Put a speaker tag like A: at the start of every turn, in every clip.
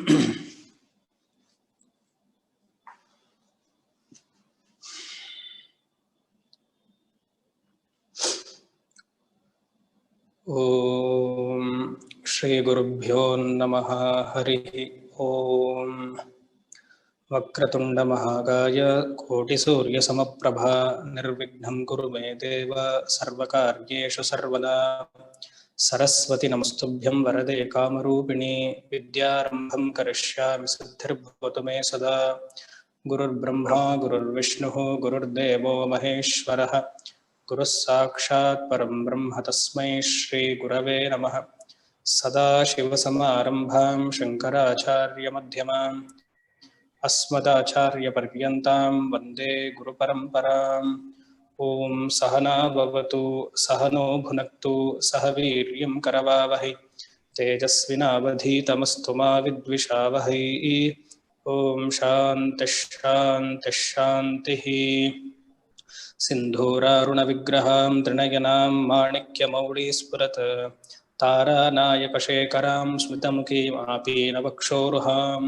A: ಓಂ ಶ್ರೀ ಗುರುಭ್ಯೋ ನಮಃ. ಹರಿ ಓಂ. ವಕ್ರತುಂಡ ಮಹಾಕಾಯ ಕೋಟಿ ಸೂರ್ಯ ಸಮಪ್ರಭಾ ನಿರ್ವಿಘ್ನಂ ಕುರು ಮೇ ದೇವ ಸರ್ವಕಾರ್ಯೇಷು ಸರ್ವದಾ. ಸರಸ್ವತಿ ನಮಸ್ತುಭ್ಯಂ ವರದೆ ಕಾಮರೂಪಿಣಿ ವಿದ್ಯಾರಂಭಂ ಕರಿಷ್ಯಾಮಿ ಸಿದ್ಧಿರ್ಭವತು ಮೇ ಸದಾ. ಗುರುರ್ಬ್ರಹ್ಮ ಗುರುರ್ವಿಷ್ಣುಃ ಗುರುರ್ದೇವೋ ಮಹೇಶ್ವರಃ. ಗುರುಃ ಸಾಕ್ಷಾತ್ ಪರಂ ಬ್ರಹ್ಮ ತಸ್ಮೈ ಶ್ರೀ ಗುರವೇ ನಮಃ. ಸದಾಶಿವಸಮಾರಂಭಾಂ ಶಂಕರಾಚಾರ್ಯ ಮಧ್ಯಮಾಂ ಅಸ್ಮದಾಚಾರ್ಯ ಪರ್ಯಂತಾಂ ವಂದೇ ಗುರುಪರಂಪರಾಂ. ಓಂ ಸಹನಾ ಭವತು ಸಹನೋ ಭುನಕ್ತು ಸಹ ವೀರ್ಯಂ ಕರವಾವಹೈ ತೇಜಸ್ವಿನಾವಧೀತಮಸ್ತು ಮಾ ವಿದ್ವಿಷಾವಹೈ. ಓಂ ಶಾಂತಿ ಶಾಂತಿ ಶಾಂತಿ. ಸಿಂಧೂರಾರುಣ ವಿಗ್ರಹಾಂ ತ್ರಿನಯನಾಂ ಮಾಣಿಕ್ಯಮೌಳಿ ಸ್ಫುರತ್ ತಾರಾನಾಯಕಶೇಖರಾಂ ಸ್ಮಿತಮುಖೀಂ ಆಪೀನವಕ್ಷೋರುಹಾಂ.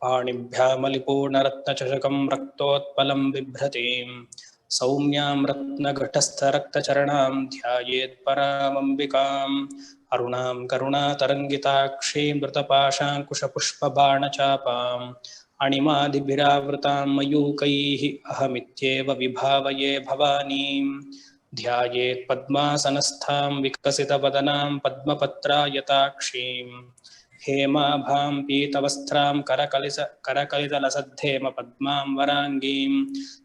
A: ಪಾಣಿಭ್ಯಾಮಲಿಪೂರ್ಣರತ್ನಚಷಕಂ ರಕ್ತೋತ್ಪಲಂ ಬಿಭ್ರತೀಂ ಸೌಮ್ಯಾಂ ರತ್ನಘಟಸ್ಥರಕ್ತಚರಣಾಂ ಧ್ಯಾಯೇತ್ ಪರಾಮಂಬಿಕಾಂ. ಅರುಣಾಂ ಕರುಣಾತರಂಗಿತಾಕ್ಷೀಂ ಮೃತಪಾಶಾಂಕುಶಪುಷ್ಪಬಾಣಚಾಪಾಂ ಅಣಿಮಾದಿಭಿರಾವೃತಾಂ ಮಯೂಕೈಃ ಅಹಮಿತ್ಯೇವ ವಿಭಾವಯೇ ಭವಾನೀಂ. ಧ್ಯಾಯೇತ್ ಪದ್ಮಾಸನಸ್ಥಾಂ ವಿಕಸಿತವದನಾಂ ಪದ್ಮಪತ್ರಾಯತಾಕ್ಷೀಂ ಹೇಮಾಭಾಂ ಪೀತವಸ್ತ್ರಾಂ ಕರಕಲಿತಲಸದ್ಧೇಮ ಪದ್ಮಾಂ ವರಾಂಗೀಂ.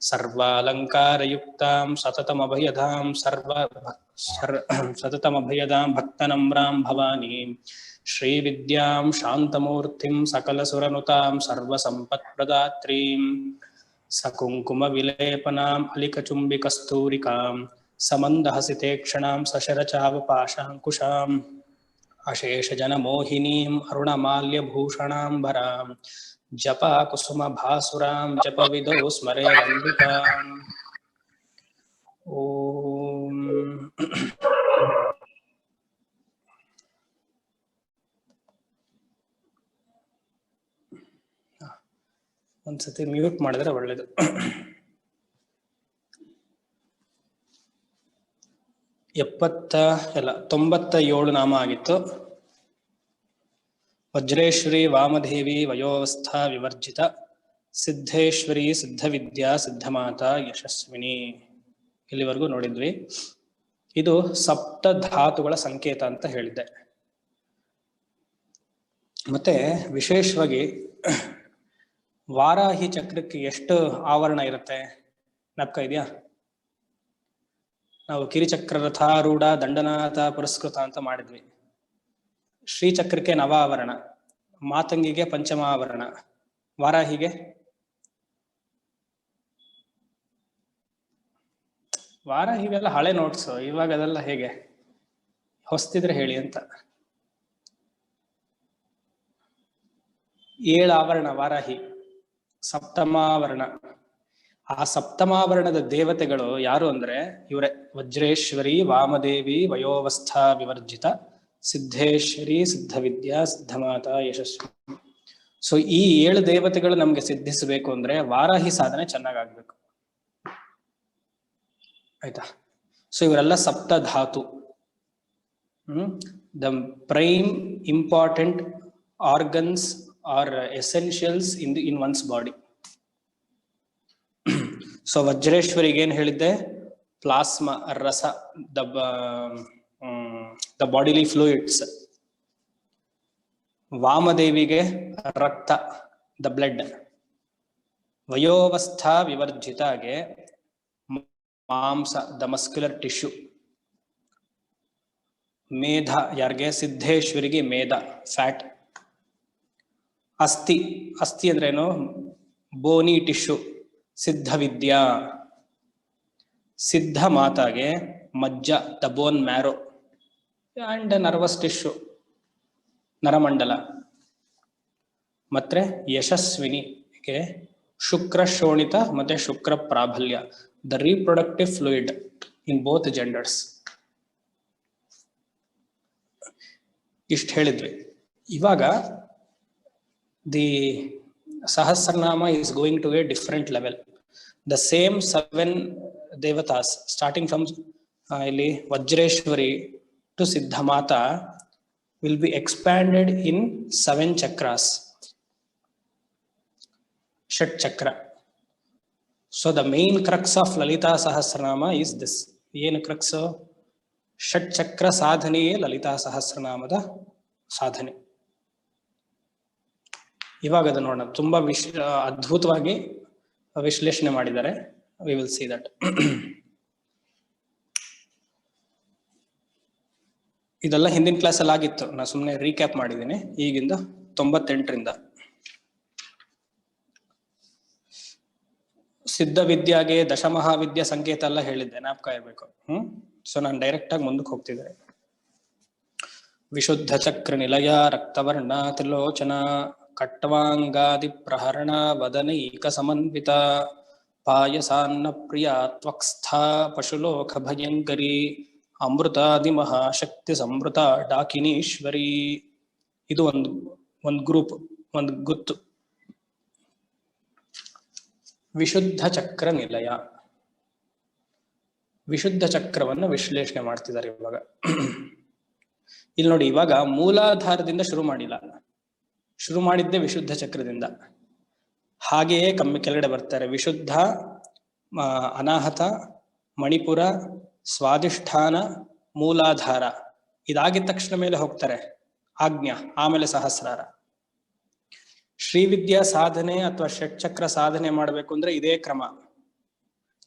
A: ಸರ್ವಾಲಂಕಾರಯುಕ್ತಾಂ ಸತತಮಭಯದಾಂ ಭಕ್ತನಮ್ರಾಂ ಭವಾನೀಂ. ಶ್ರೀವಿದ್ಯಾಂ ಶಾಂತಮೂರ್ತಿಂ ಸಕಲಸುರನುತಾಂ ಸರ್ವಸಂಪತ್ಪ್ರದಾತ್ರೀಂ. ಸಕುಂಕುಮವಿಲೇಪನಾಂ ಅಲಿಕಚುಂಬಿಕಸ್ತೂರಿಕಾಂ ಸಮಂದಹಸಿತೇಕ್ಷಣಾಂ ಸಶರಚಾವಪಾಶಾಂಕುಶಾಂ. ಅಶೇಷಜನಮೋಹಿನೀಂ ಅರುಣಮಾಲ್ಯಭೂಷಣಾಂಬರಾಂ ಜಪಾಕುಸುಮಭಾಸುರಾಂ ಜಪವಿದೋ ಸ್ಮರೇದಂಬಿಕಾಂ. ಓಂ. ಒಂದ್ಸತಿ ಮ್ಯೂಟ್ ಮಾಡಿದ್ರೆ ಒಳ್ಳೇದು. 97 ನಾಮ ಆಗಿತ್ತು. ವಜ್ರೇಶ್ವರಿ ವಾಮದೇವಿ ವಯೋವಸ್ಥಾ ವಿವರ್ಜಿತ ಸಿದ್ಧೇಶ್ವರಿ ಸಿದ್ಧವಿದ್ಯಾ ಸಿದ್ಧಮಾತಾ ಯಶಸ್ವಿನಿ. ಇಲ್ಲಿವರೆಗೂ ನೋಡಿದ್ವಿ. ಇದು ಸಪ್ತ ಧಾತುಗಳ ಸಂಕೇತ ಅಂತ ಹೇಳಿದ್ದೆ. ಮತ್ತೆ ವಿಶೇಷವಾಗಿ ವಾರಾಹಿ ಚಕ್ರಕ್ಕೆ ಎಷ್ಟು ಆವರಣ ಇರುತ್ತೆ ಜ್ಞಾಪಕ ಇದೆಯಾ? ನಾವು ಕಿರಿಚಕ್ರರಥಾರೂಢ ದಂಡನಾಥ ಪುರಸ್ಕೃತ ಅಂತ ಮಾಡಿದ್ವಿ. ಶ್ರೀಚಕ್ರಕ್ಕೆ ನವಾವರಣ, ಮಾತಂಗಿಗೆ ಪಂಚಮಾವರಣ, ವಾರಾಹಿಗೆ ವಾರಾಹಿಗೆಲ್ಲ ಹಳೆ ನೋಟ್ಸ್, ಇವಾಗ ಅದೆಲ್ಲ ಹೇಗೆ ಹೊಸ್ತಿದ್ರೆ ಹೇಳಿ ಅಂತ. 7 ಆವರಣ ವಾರಾಹಿ, ಸಪ್ತಮಾವರಣ. ಆ ಸಪ್ತಮಾವರಣದ ದೇವತೆಗಳು ಯಾರು ಅಂದ್ರೆ ಇವರೇ: ವಜ್ರೇಶ್ವರಿ ವಾಮದೇವಿ ವಯೋವಸ್ಥಾ ವಿವರ್ಜಿತ ಸಿದ್ಧೇಶ್ವರಿ ಸಿದ್ಧವಿದ್ಯಾ ಸಿದ್ಧಮಾತಾ ಯಶಸ್ವಿ. ಸೊ ಈ 7 ದೇವತೆಗಳು ನಮ್ಗೆ ಸಿದ್ಧಿಸಬೇಕು ಅಂದ್ರೆ ವಾರಾಹಿ ಸಾಧನೆ ಚೆನ್ನಾಗಾಗ್ಬೇಕು. ಆಯ್ತಾ? ಸೊ ಇವರೆಲ್ಲ ಸಪ್ತ ಧಾತು. The prime important organs are essentials in one's body. So ವಜ್ರೇಶ್ವರಿಗೆ ಏನ್ ಹೇಳಿದ್ದೆ? ಪ್ಲಾಸ್ಮಾ, ರಸ, ದ ಬಾಡಿಲಿ ಫ್ಲೂಯಿಡ್ಸ್. ವಾಮದೇವಿಗೆ ರಕ್ತ, ದ ಬ್ಲಡ್. ವಯೋವಸ್ಥಾ ವಿವರ್ಜಿತಾಗೆ ಮಾಂಸ, ದ ಮಸ್ಕ್ಯುಲರ್ ಟಿಶ್ಯೂ. ಮೇಧ ಯಾರಿಗೆ? ಸಿದ್ಧೇಶ್ವರಿಗೆ ಮೇಧ, ಫ್ಯಾಟ್. ಅಸ್ಥಿ, ಅಸ್ಥಿ ಅಂದ್ರೇನು? Bony tissue, Siddhavidya. ಸಿದ್ಧ ಮಾತಾಗೆ ಮಜ್ಜ, the bone marrow and nervous tissue, ನರಮಂಡಲ. ಮತ್ತೆ ಯಶಸ್ವಿನಿಗೆ ಶುಕ್ರ ಶೋಣಿತ ಮತ್ತೆ ಶುಕ್ರ ಪ್ರಾಬಲ್ಯ, the reproductive fluid in both genders. ಇಷ್ಟು ಹೇಳಿದ್ವಿ. ಇವಾಗ the Sahasranama is going to a different level. The same 7 devatas starting from ಇಲ್ಲಿ Vajreshwari to Siddhamata will be expanded in 7 chakras, Shat chakra. So the main crux of Lalita Sahasranama is this. ಏನು crux? ಷಟ್ ಚಕ್ರ ಸಾಧನೆಯೇ ಲಲಿತಾ ಸಹಸ್ರನಾಮದ ಸಾಧನೆ. ಇವಾಗ ಅದು ನೋಡೋಣ, ತುಂಬಾ ಅದ್ಭುತವಾಗಿ ವಿಶ್ಲೇಷಣೆ ಮಾಡಿದ್ದಾರೆ. We will see that. ಇದೆಲ್ಲ ಹಿಂದಿನ ಕ್ಲಾಸಲ್ಲಿ ಆಗಿತ್ತು, ನಾನು ಸುಮ್ಮನೆ ರೀಕ್ಯಾಪ್ ಮಾಡಿದ್ದೀನಿ. ಈಗಿಂದ 98ರಿಂದ ಸಿದ್ಧ ವಿದ್ಯಾಗೆ ದಶಮಹಾವಿದ್ಯಾ ಸಂಕೇತ ಎಲ್ಲ ಹೇಳಿದ್ದೆ, ಜ್ಞಾಪಕ ಇರಬೇಕು. ಸೊ ನಾನು ಡೈರೆಕ್ಟ್ ಆಗಿ ಮುಂದಕ್ಕೆ ಹೋಗ್ತಿದ್ದೆ. ವಿಶುದ್ಧ ಚಕ್ರ ನಿಲಯ ರಕ್ತವರ್ಣ ತ್ರಿಲೋಚನ ಕಟ್ವಾಂಗಾದಿ ಪ್ರಹರಣ ವದನೈಕ ಸಮನ್ವಿತ ಪಾಯಸಾನ್ನ ಪ್ರಿಯ ತ್ವಕ್ಸ್ಥ ಪಶುಲೋಕ ಭಯಂಕರಿ ಅಮೃತಾದಿ ಮಹಾಶಕ್ತಿ ಸಮೃತ ಡಾಕಿನೀಶ್ವರಿ. ಇದು ಒಂದು ಗ್ರೂಪ್, ಒಂದು ಗುತ್ತು. ವಿಶುದ್ಧ ಚಕ್ರ ನಿಲಯ, ವಿಶುದ್ಧ ಚಕ್ರವನ್ನು ವಿಶ್ಲೇಷಣೆ ಮಾಡ್ತಿದ್ದಾರೆ ಇವಾಗ. ಇಲ್ಲಿ ನೋಡಿ, ಇವಾಗ ಮೂಲಾಧಾರದಿಂದ ಶುರು ಮಾಡಿಲ್ಲ, ಶುರು ಮಾಡಿದ್ದೆ ವಿಶುದ್ಧ ಚಕ್ರದಿಂದ. ಹಾಗೆಯೇ ಕೆಳಗಡೆ ಬರ್ತಾರೆ. ವಿಶುದ್ಧ, ಅನಾಹತ, ಮಣಿಪುರ, ಸ್ವಾಧಿಷ್ಠಾನ, ಮೂಲಾಧಾರ. ಇದಾಗಿದ ತಕ್ಷಣ ಮೇಲೆ ಹೋಗ್ತಾರೆ ಆಜ್ಞಾ, ಆಮೇಲೆ ಸಹಸ್ರಾರ. ಶ್ರೀವಿದ್ಯಾ ಸಾಧನೆ ಅಥವಾ ಷಟ್ಚಕ್ರ ಸಾಧನೆ ಮಾಡಬೇಕು ಅಂದ್ರೆ ಇದೇ ಕ್ರಮ.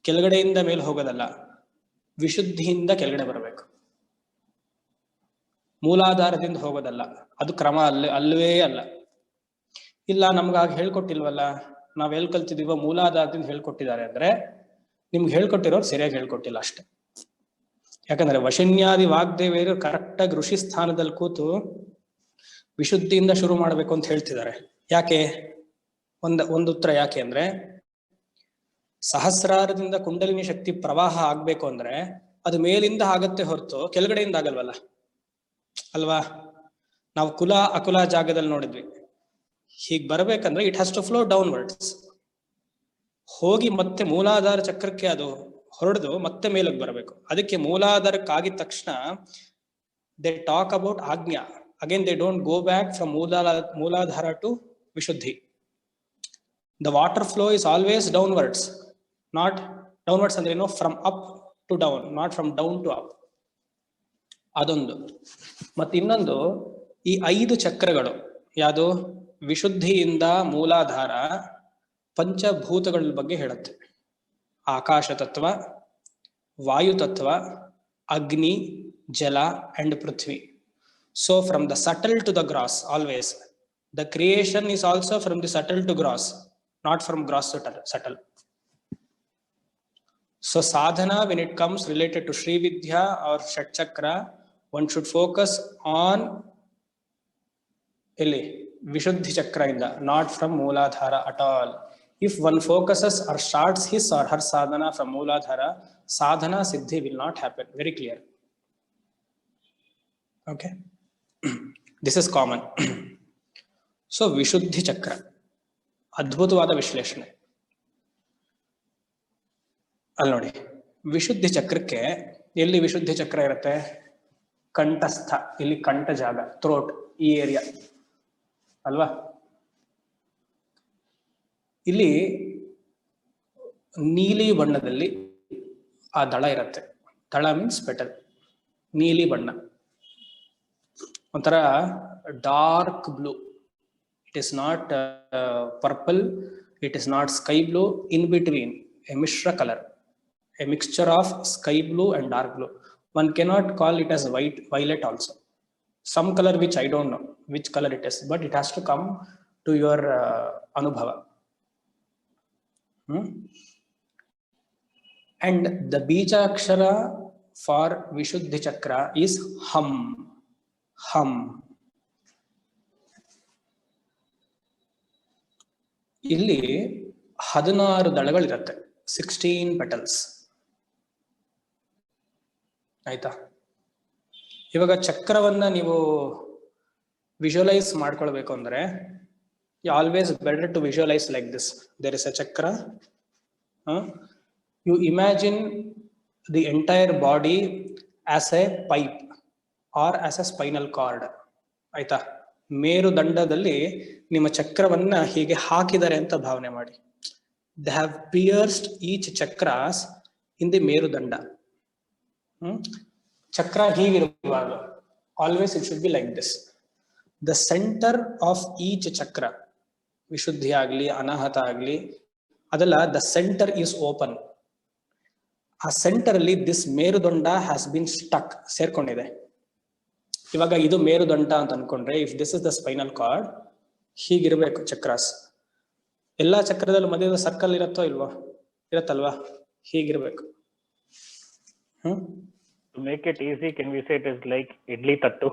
A: ಕೆಳಗಡೆಯಿಂದ ಮೇಲೆ ಹೋಗೋದಲ್ಲ, ವಿಶುದ್ಧಿಯಿಂದ ಕೆಳಗಡೆ ಬರಬೇಕು. ಮೂಲಾಧಾರದಿಂದ ಹೋಗೋದಲ್ಲ, ಅದು ಕ್ರಮ ಅಲ್ಲವೇ ಅಲ್ಲ. ಇಲ್ಲ, ನಮ್ಗಾಗಿ ಹೇಳ್ಕೊಟ್ಟಿಲ್ವಲ್ಲ, ನಾವ್ ಎಲ್ಲಿ ಕಲ್ತಿದೀವೋ ಮೂಲಾಧಾರದಿಂದ ಹೇಳ್ಕೊಟ್ಟಿದ್ದಾರೆ ಅಂದ್ರೆ ನಿಮ್ಗೆ ಹೇಳ್ಕೊಟ್ಟಿರೋರು ಸರಿಯಾಗಿ ಹೇಳ್ಕೊಟ್ಟಿಲ್ಲ ಅಷ್ಟೆ. ಯಾಕಂದ್ರೆ ವಶಿನ್ಯಾದಿ ವಾಗ್ದೇವಿಯರು ಕರೆಕ್ಟಾಗಿ ಋಷಿ ಸ್ಥಾನದಲ್ಲಿ ಕೂತು ವಿಶುದ್ಧಿಯಿಂದ ಶುರು ಮಾಡ್ಬೇಕು ಅಂತ ಹೇಳ್ತಿದ್ದಾರೆ. ಯಾಕೆ? ಒಂದು ಉತ್ತರ ಯಾಕೆ ಅಂದ್ರೆ, ಸಹಸ್ರಾರದಿಂದ ಕುಂಡಲಿನಿ ಶಕ್ತಿ ಪ್ರವಾಹ ಆಗ್ಬೇಕು ಅಂದ್ರೆ ಅದು ಮೇಲಿಂದ ಆಗತ್ತೆ ಹೊರತು ಕೆಳಗಡೆಯಿಂದ ಆಗಲ್ವಲ್ಲ ಅಲ್ವಾ? ನಾವು ಕುಲ ಅಕುಲ ಜಾಗದಲ್ಲಿ ನೋಡಿದ್ವಿ. ಹೀಗ್ ಬರ್ಬೇಕಂದ್ರೆ it has to flow downwards, ಹೋಗಿ ಮತ್ತೆ ಮೂಲಾಧಾರ ಚಕ್ರಕ್ಕೆ ಅದು ಹೊರಡ್ದು ಮತ್ತೆ ಮೇಲಕ್ಕೆ ಬರಬೇಕು. ಅದಕ್ಕೆ ಮೂಲಾಧಾರಕ್ಕೆ ಆಗಿದ ತಕ್ಷಣ they talk about Ajna. Again they don't go back from Muladhara to Vishuddhi. The water flow is always downwards, not downwards ಅಂದ್ರೆ ಏನು, from up to down, not from down to up. ಅದೊಂದು. ಮತ್ತೆ ಇನ್ನೊಂದು, ಈ 5 ಚಕ್ರಗಳು ಯಾವುದು? ವಿಶುದ್ಧಿಯಿಂದ ಮೂಲಾಧಾರ ಪಂಚಭೂತಗಳ ಬಗ್ಗೆ ಹೇಳುತ್ತೆ. ಆಕಾಶ ತತ್ವ, ವಾಯು ತತ್ವ, ಅಗ್ನಿ, ಜಲ and Prithvi. So from the subtle to the gross, always the creation is also from the subtle to gross, not from gross to subtle. So sadhana, when it comes related to Sri Vidya or Shat Chakra, one should focus on Vishuddhi Chakra inda, not from Mooladhara at all. If one focuses or starts his or her sadhana from Mooladhara, sadhana siddhi will not happen. Very clear. Okay. This is common. So Vishuddhi Chakra, ಅದ್ಭುತವಾದ ವಿಶ್ಲೇಷಣೆ. ಅಲ್ಲಿ ನೋಡಿ, ವಿಶುದ್ಧಿ ಚಕ್ರಕ್ಕೆ ಎಲ್ಲಿ ವಿಶುದ್ಧಿ ಚಕ್ರ ಇರುತ್ತೆ? ಕಂಠಸ್ಥ, ಇಲ್ಲಿ ಕಂಠ ಜಾಗ, ಥ್ರೋಟ್, ಈ ಏರಿಯಾ ಅಲ್ವಾ? ಇಲ್ಲಿ ನೀಲಿ ಬಣ್ಣದಲ್ಲಿ ಆ ದಳ ಇರುತ್ತೆ. ದಳ ಮೀನ್ಸ್ ಪೆಟಲ್, ನೀಲಿ ಬಣ್ಣ, ಒಂಥರ dark blue. It is not purple, it is not sky blue, in between, a mishra color, a mixture of sky blue and dark blue. One cannot call it as white, violet also. Some color which I don't know which color it is, but it has to come to your anubhava. And the bija akshara for Vishuddhi Chakra is hum. Hum. ಇಲ್ಲಿ 16 ದಳಗಳಿರುತ್ತೆ, 16 petals. ಆಯ್ತಾ? ಇವಾಗ ಚಕ್ರವನ್ನ ನೀವು visualise ಮಾಡ್ಕೊಳ್ಬೇಕು ಅಂದ್ರೆ always better to visualize like this. There is a chakra. You imagine the entire body as a pipe or as a spinal cord. ಆಯ್ತಾ? ಮೇರುದಂಡದಲ್ಲಿ ನಿಮ್ಮ ಚಕ್ರವನ್ನ ಹೀಗೆ ಹಾಕಿದ್ದಾರೆ ಅಂತ ಭಾವನೆ ಮಾಡಿ. They have pierced each chakras in the ಮೇರುದಂಡ. ಚಕ್ರ ಹೀಗಿರಬಾರ್ದು. Always it should be like this. The center of each chakra, ವಿಶುದ್ಧಿ ಆಗ್ಲಿ ಅನಾಹತ ಆಗ್ಲಿ, ಅದಲ್ಲ, the center is open. ಆ ಸೆಂಟರ್ ಅಲ್ಲಿ this merudanda has been stuck, ಸೇರ್ಕೊಂಡಿದೆ. ಇವಾಗ ಇದು ಮೇರುದಂಡ ಅಂತ ಅನ್ಕೊಂಡ್ರೆ, if this is the spinal cord, ಹೀಗಿರ್ಬೇಕು ಚಕ್ರಾಸ್. ಎಲ್ಲಾ ಚಕ್ರದಲ್ಲೂ ಮಧ್ಯದ ಸರ್ಕಲ್ ಇರತ್ತೋ ಇಲ್ವೋ? ಇರತ್ತಲ್ವಾ? ಹೀಗಿರ್ಬೇಕು.
B: To make it easy, can we say it is like idli tattu?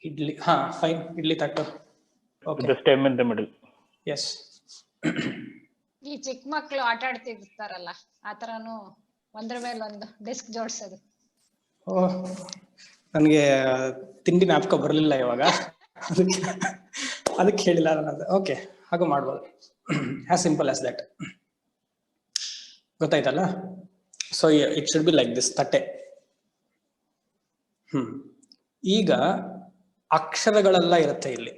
A: Idli, fine, idli tattu. Okay.
B: The stem in the middle.
A: Yes.
C: ಈ ಚಿಕ್ಕ ಮಕ್ಳು ಆಟ ಆಡ್ತಿರ್ತಾರಲ್ಲ, ಆತರನು ಒಂದ್ರ ಮೇಲೆ ಒಂದು ಡೆಸ್ಕ್ ಜೋಡಿಸೋದು.
A: ನನ್ಗೆ ತಿಂಡಿ ಜ್ಞಾಪಕ ಬರ್ಲಿಲ್ಲ ಇವಾಗ, ಅದಕ್ಕೆ ಹೇಳಿಲ್ಲ ನಾನು. ಓಕೆ, ಹಾಗೆ ಮಾಡ್ಬೋದು. As simple as that. ಗೊತ್ತಾಯ್ತಲ್ಲ? So it should be like this, ತಟ್ಟೆ. ಈಗ ಅಕ್ಷರಗಳೆಲ್ಲ ಇರುತ್ತೆ ಇಲ್ಲಿ.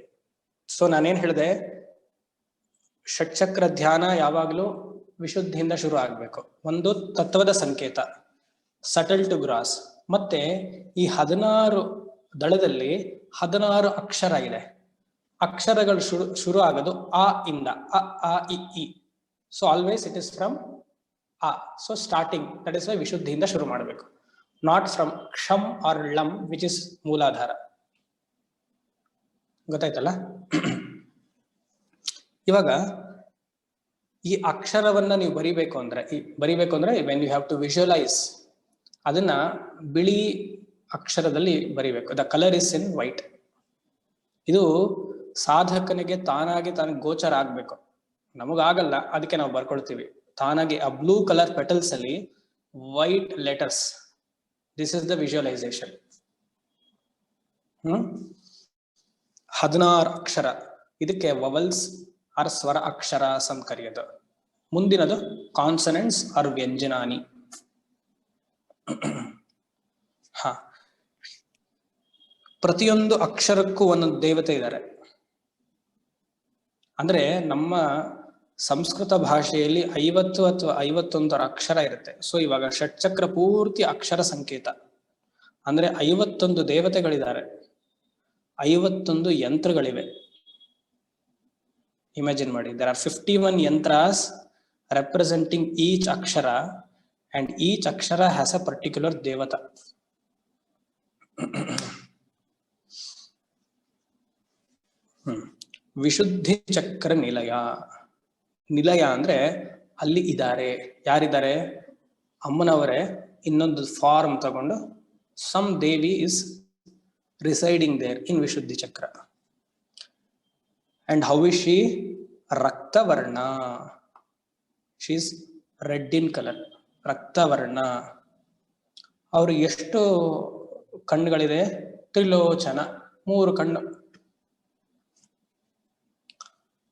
A: ಸೊ ನಾನೇನ್ ಹೇಳಿದೆ, ಷಟ್ಚಕ್ರ ಧ್ಯಾನ ಯಾವಾಗ್ಲೂ ವಿಶುದ್ಧಿಯಿಂದ ಶುರು ಆಗ್ಬೇಕು. ಒಂದು ತತ್ವದ ಸಂಕೇತ, ಸಟಲ್ ಟು ಗ್ರಾಸ್. ಮತ್ತೆ ಈ 16 ದಳದಲ್ಲಿ 16 ಅಕ್ಷರ ಇದೆ. ಅಕ್ಷರಗಳು ಶುರು ಆಗೋದು ಆ ಇಂದ, ಅ ಆ ಇ ಈ. So always it is from ಆ. So starting, that is why ವಿಶುದ್ಧಿಯಿಂದ ಶುರು ಮಾಡಬೇಕು, ನಾಟ್ ಫ್ರಮ್ ಕ್ಷಂ ಆರ್ ಲಂ ವಿಚ್ ಇಸ್ ಮೂಲಾಧಾರ. ಗೊತ್ತಾಯ್ತಲ್ಲ? ಇವಾಗ ಈ ಅಕ್ಷರವನ್ನ ನೀವು ಬರಿಬೇಕು ಅಂದ್ರೆ when you have to visualise, ಅದನ್ನ ಬಿಳಿ ಅಕ್ಷರದಲ್ಲಿ ಬರಿಬೇಕು. The colour is in white. ಇದು ಸಾಧಕನಿಗೆ ತಾನಾಗಿ ಗೋಚರ ಆಗ್ಬೇಕು. ನಮಗಾಗಲ್ಲ, ಅದಕ್ಕೆ ನಾವು ಬರ್ಕೊಳ್ತೀವಿ. ತಾನಾಗಿ ಆ ಬ್ಲೂ ಕಲರ್ ಪೆಟಲ್ಸ್ ಅಲ್ಲಿ white letters, this is the visualisation. 16 ಅಕ್ಷರ. ಇದಕ್ಕೆ ವವಲ್ಸ್ ಆರ್ ಸ್ವರ ಅಕ್ಷರ ಅಂತ ಕರೆಯೋದು. ಮುಂದಿನದು ಕಾನ್ಸನೆಂಟ್ಸ್ ಆರ್ ವ್ಯಂಜನಾನಿ. ಪ್ರತಿಯೊಂದು ಅಕ್ಷರಕ್ಕೂ ಒಂದೊಂದು ದೇವತೆ ಇದ್ದಾರೆ. ಅಂದ್ರೆ ನಮ್ಮ ಸಂಸ್ಕೃತ ಭಾಷೆಯಲ್ಲಿ 50 ಅಥವಾ 51 ಅಕ್ಷರ ಇರುತ್ತೆ. ಸೊ ಇವಾಗ ಷಟ್ಚಕ್ರ ಪೂರ್ತಿ ಅಕ್ಷರ ಸಂಕೇತ. ಅಂದ್ರೆ 51 ದೇವತೆಗಳಿದ್ದಾರೆ, 51 ಯಂತ್ರಗಳಿವೆ. ಇಮ್ಯಾಜಿನ್ ಮಾಡಿ, there are 51 yantras representing each akshara, and each akshara has a particular devata. ವಿಶುದ್ಧಿ ಚಕ್ರ ನಿಲಯ. ನಿಲಯ ಅಂದ್ರೆ ಅಲ್ಲಿ ಇದ್ದಾರೆ. ಯಾರಿದ್ದಾರೆ? ಅಮ್ಮನವರೇ ಇನ್ನೊಂದು ಫಾರ್ಮ್ ತಗೊಂಡು some devi is residing there in Vishuddhi chakra. And how is she? Raktavarna. She is red in color. Raktavarna. ಅವರು ಎಷ್ಟು ಕಣ್ಣುಗಳಿದೆ? ತ್ರಿಲೋಚನ, 3 ಕಣ್ಣು.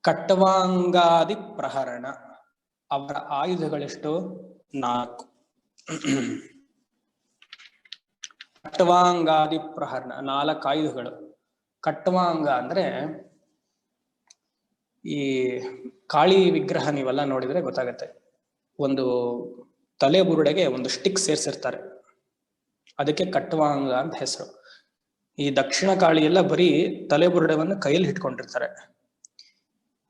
A: ಕಟ್ವಾಂಗಾದಿ ಪ್ರಹರಣ. ಅವರ ಆಯುಧಗಳೆಷ್ಟು? 4. ಕಟ್ವಾಂಗಾದಿ ಪ್ರಹರಣ, 4 ಆಯುಧಗಳು. ಕಟ್ವಾಂಗ ಅಂದ್ರೆ ಈ ಕಾಳಿ ವಿಗ್ರಹ ನೀವೆಲ್ಲ ನೋಡಿದ್ರೆ ಗೊತ್ತಾಗತ್ತೆ. ಒಂದು ತಲೆ ಬುರುಡೆಗೆ ಒಂದು ಸ್ಟಿಕ್ ಸೇರ್ಸಿರ್ತಾರೆ, ಅದಕ್ಕೆ ಕಟ್ವಾಂಗ ಅಂತ ಹೆಸರು. ಈ ದಕ್ಷಿಣ ಕಾಳಿ ಎಲ್ಲ ಬರೀ ತಲೆ ಬುರುಡೆವನ್ನು ಕೈಯಲ್ಲಿ ಇಟ್ಕೊಂಡಿರ್ತಾರೆ.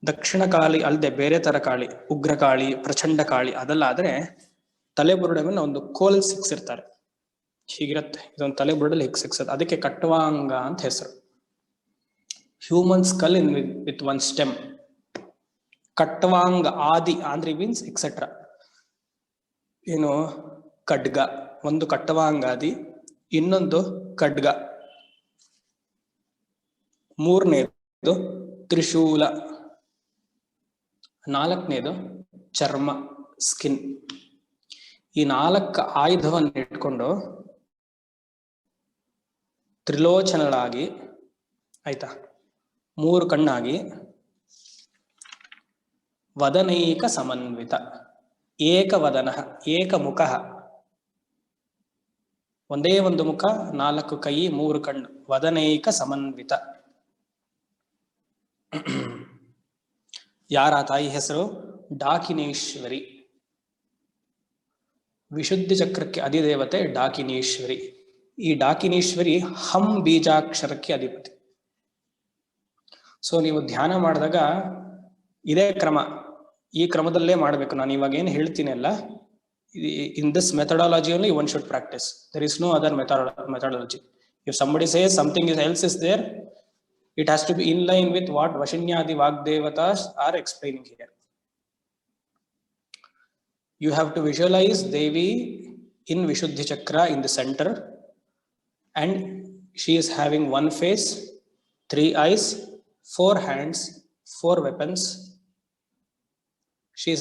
A: ದಕ್ಷಿಣ ಕಾಳಿ ಅಲ್ಲದೆ ಬೇರೆ ತರ ಕಾಳಿ, ಉಗ್ರ ಕಾಳಿ, ಪ್ರಚಂಡ ಕಾಳಿ ಅದೆಲ್ಲ ಆದ್ರೆ ತಲೆ ಬುರುಡೆವನ್ನು ಒಂದು ಕೋಲ್ ಸಿಕ್ಸಿರ್ತಾರೆ, ಹೀಗಿರತ್ತೆ. ಇದೊಂದು ತಲೆ ಬುರುಡಲ್ಲಿ ಹೀಗೆ ಸಿಕ್ಸತ್ತೆ, ಅದಕ್ಕೆ ಕಟ್ವಾಂಗ ಅಂತ ಹೆಸರು. Human skull in with one stem. Khatvanga ಆದಿ ಅಂದ್ರೆ ಮೀನ್ಸ್ ಎಕ್ಸೆಟ್ರಾ. ಏನು? ಖಡ್ಗ. ಒಂದು ಕಟ್ವಾಂಗಾದಿ, ಇನ್ನೊಂದು ಖಡ್ಗ, 3ನೇದು ತ್ರಿಶೂಲ, 4ನೇದು ಚರ್ಮ, ಸ್ಕಿನ್. ಈ 4 ಆಯುಧವನ್ನು ಇಟ್ಕೊಂಡು ತ್ರಿಲೋಚನಗಳಾಗಿ, ಆಯ್ತಾ, ಮೂರು ಕಣ್ಣಾಗಿ ವದನೈಕ ಸಮನ್ವಿತ ಏಕವದನ ಏಕಮುಖ ಒಂದೇ ಒಂದು ಮುಖ ನಾಲ್ಕು ಕೈ ಮೂರು ಕಣ್ಣು ವದನೈಕ ಸಮನ್ವಿತ. ಯಾರ ತಾಯಿ ಹೆಸರು? ಡಾಕಿನೇಶ್ವರಿ. ವಿಶುದ್ಧಿ ಚಕ್ರಕ್ಕೆ ಅಧಿದೇವತೆ ಡಾಕಿನೇಶ್ವರಿ. ಈ ಡಾಕಿನೇಶ್ವರಿ ಹಂ ಬೀಜಾಕ್ಷರಕ್ಕೆ ಅಧಿಪತಿ. ಸೊ ನೀವು ಧ್ಯಾನ ಮಾಡಿದಾಗ ಇದೇ ಕ್ರಮ, ಈ ಕ್ರಮದಲ್ಲೇ ಮಾಡಬೇಕು. ನಾನು ಇವಾಗ ಏನು ಹೇಳ್ತೀನಿ ಅಲ್ಲ, in this methodology only one should practice. There is no other methodology. If somebody says something else is there, it has to be in line with what Vashinyadi Vagdevatas are explaining here. You have to visualize Devi in Vishuddhi Chakra in the center, and she is having one face, 3 eyes, 4 hands, 4 weapons. She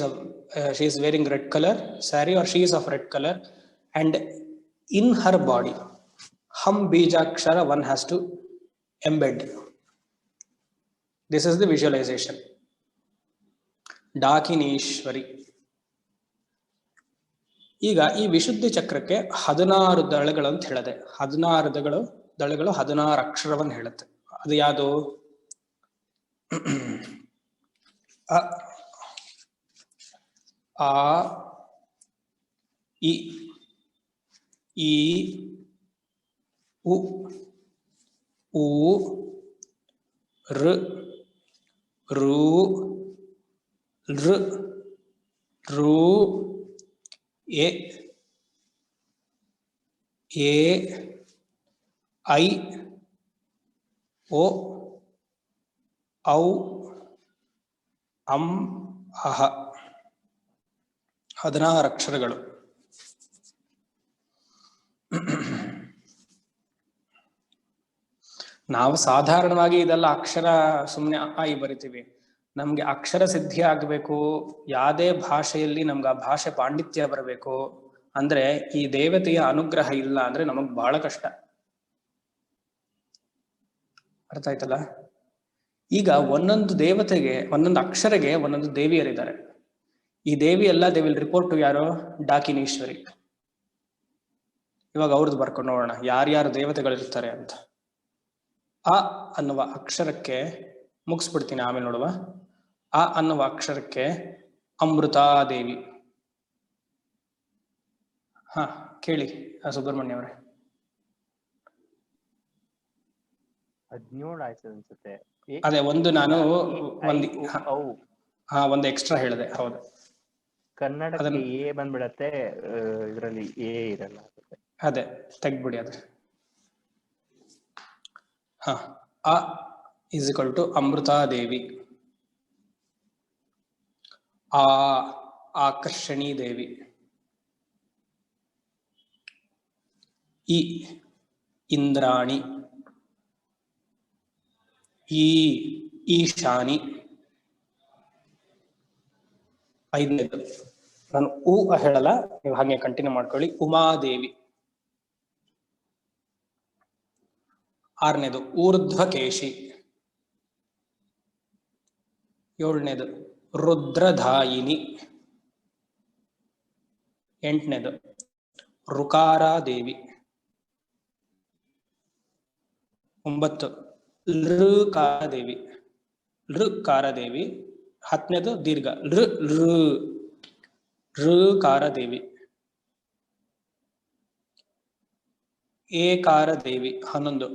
A: is wearing red color saree, or she is of red color, and in her body Ham Bijakshara one has to embed. This is the visualization. Dakineshwari. ಈಗ ಈ ವಿಶುದ್ಧಿ ಚಕ್ರಕ್ಕೆ 16 ದಳಗಳು ಅಂತ ಹೇಳಿದೆ. 16 ದಳಗಳು 16 ಅಕ್ಷರವನ್ನು ಹೇಳುತ್ತೆ. ಅದು ಯಾವುದು? ಆ ಇ ಈ ಉ ಊ ಋ ಋ ಋ ಋ ಎ ಎ ಐ ಓ ಔ ಅಂ ಅಹ. 16 ಅಕ್ಷರಗಳು. ನಾವು ಸಾಧಾರಣವಾಗಿ ಇದೆಲ್ಲ ಅಕ್ಷರ ಸುಮ್ಮನೆ ಆಯಿ ಬರಿತೀವಿ. ನಮ್ಗೆ ಅಕ್ಷರ ಸಿದ್ಧಿ ಆಗ್ಬೇಕು, ಯಾವುದೇ ಭಾಷೆಯಲ್ಲಿ ನಮ್ಗೆ ಆ ಭಾಷೆ ಪಾಂಡಿತ್ಯ ಬರಬೇಕು ಅಂದ್ರೆ ಈ ದೇವತೆಯ ಅನುಗ್ರಹ ಇಲ್ಲ ಅಂದ್ರೆ ನಮಗ್ ಬಹಳ ಕಷ್ಟ. ಅರ್ಥ ಆಯ್ತಲ್ಲ? ಈಗ ಒಂದೊಂದು ದೇವತೆಗೆ, ಒಂದೊಂದು ಅಕ್ಷರಗೆ ಒಂದೊಂದು ದೇವಿಯರಿದ್ದಾರೆ. ಈ ದೇವಿ ಎಲ್ಲ ದೇ ವಿಲ್ ರಿಪೋರ್ಟ್ ಟು ಯಾರು? ಡಾಕಿನೇಶ್ವರಿ. ಇವಾಗ ಅವ್ರದ್ದು ಬರ್ಕೊಂಡು ನೋಡೋಣ ಯಾರ್ಯಾರು ದೇವತೆಗಳಿರ್ತಾರೆ ಅಂತ. ಅ ಅನ್ನುವ ಅಕ್ಷರಕ್ಕೆ ಮುಗಿಸ್ಬಿಡ್ತೀನಿ, ಆಮೇಲೆ ನೋಡುವ. ಅ ಅನ್ನುವ ಅಕ್ಷರಕ್ಕೆ ಅಮೃತಾದೇವಿ. ಹಾ ಕೇಳಿ ಸುಬ್ರಹ್ಮಣ್ಯ ಅವರೇ.
B: 17 ಆಯ್ತು ಅನ್ಸುತ್ತೆ.
A: ಅದೇ ಒಂದು ನಾನು ಒಂದು ಎಕ್ಸ್ಟ್ರಾ ಹೇಳಿದೆ. ಹೌದು,
B: ಕನ್ನಡಕ್ಕೆ ಎ ಬಂದ್ಬಿಡತ್ತೆ, ಇದರಲ್ಲಿ ಎ ಇರಲ್ಲ.
A: ಅದೇ ತೆಗ್ದ್ಬಿಡಿ ಅದು. ಹ ಅ ಇಸ್ ಈಕ್ವಲ್ ಟು ಅಮೃತಾದೇವಿ. ಆ ಆಕರ್ಷಣೀ ದೇವಿ. ಇ ಇಂದ್ರಾಣಿ. ಈ ಈಶಾನಿ. 5ನೇದು ನಾನು ಉ ಹೇಳಲ್ಲ, ನೀವು ಹಾಗೆ ಕಂಟಿನ್ಯೂ ಮಾಡ್ಕೊಳ್ಳಿ. ಉಮಾದೇವಿ. 6ನೇದು ಊರ್ಧ್ವಕೇಶಿ. 7ನೇದು ರುದ್ರಧಾಯಿನಿ. 8ನೇದು ಋಕಾರಾದೇವಿ. 9 ಲೃಕಾರದೇವಿ. ಲೃಕಾರದೇವಿ. 10ನೇದು ದೀರ್ಘ ಋಕಾರದೇವಿ. ಏಕಾರದೇವಿ 11.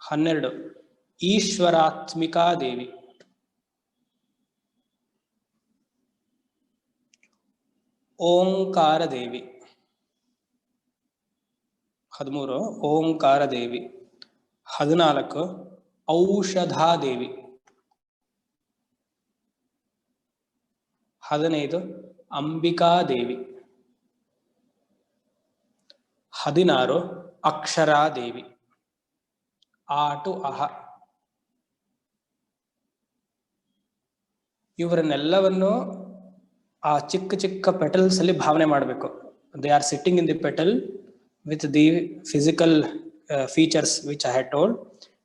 A: 12 ಈಶ್ವರಾತ್ಮಿಕಾ ದೇವಿ. 13 ಓಂಕಾರ ದೇವಿ. 14 ಔಷಧಾದೇವಿ. 15 ಅಂಬಿಕಾದೇವಿ. 16 ಅಕ್ಷರಾದೇವಿ. ಆ ಟು ಅಹ. ಇವರನ್ನೆಲ್ಲವನ್ನು ಆ ಚಿಕ್ಕ ಚಿಕ್ಕ ಪೆಟಲ್ಸ್ ಅಲ್ಲಿ ಭಾವನೆ ಮಾಡಬೇಕು. They are sitting in the petal with the physical features which I had told,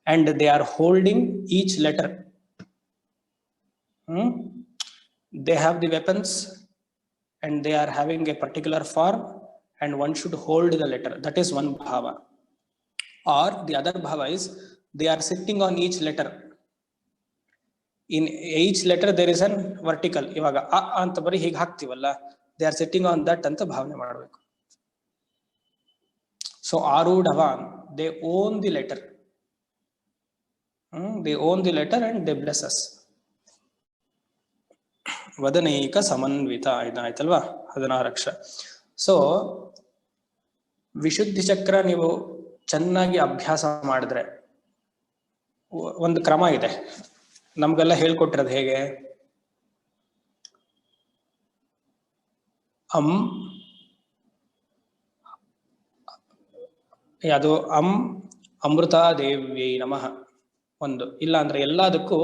A: and they are holding each letter. They have the weapons and they are having a particular form, and one should hold the letter. That is one bhava. Or the other bhava is they are sitting on each letter. In each letter there is an vertical. ಇವಾಗ ಅ ಅಂತ ಬರೀ ಹೀಗೆ ಹಾಕ್ತಿವಲ್ಲ, they are sitting on that ಅಂತ ಭಾವನೆ ಮಾಡಬೇಕು. So Arudhavan, they own the letter. They own the letter and they bless us. ವದನೈಕ ಸಮನ್ವಿತ ಇದಾಯ್ತಲ್ವಾ 16 ಅಕ್ಷರ. ಸೊ ವಿಶುದ್ಧಿ ಚಕ್ರ ನೀವು ಚೆನ್ನಾಗಿ ಅಭ್ಯಾಸ ಮಾಡಿದ್ರೆ ಒಂದು ಕ್ರಮ ಇದೆ, ನಮ್ಗೆಲ್ಲ ಹೇಳ್ಕೊಟ್ಟಿರೋದು ಹೇಗೆ, ಅದು ಅಮೃತಾ ದೇವ್ಯೈ ನಮಃ ಒಂದು, ಇಲ್ಲ ಅಂದ್ರೆ ಎಲ್ಲದಕ್ಕೂ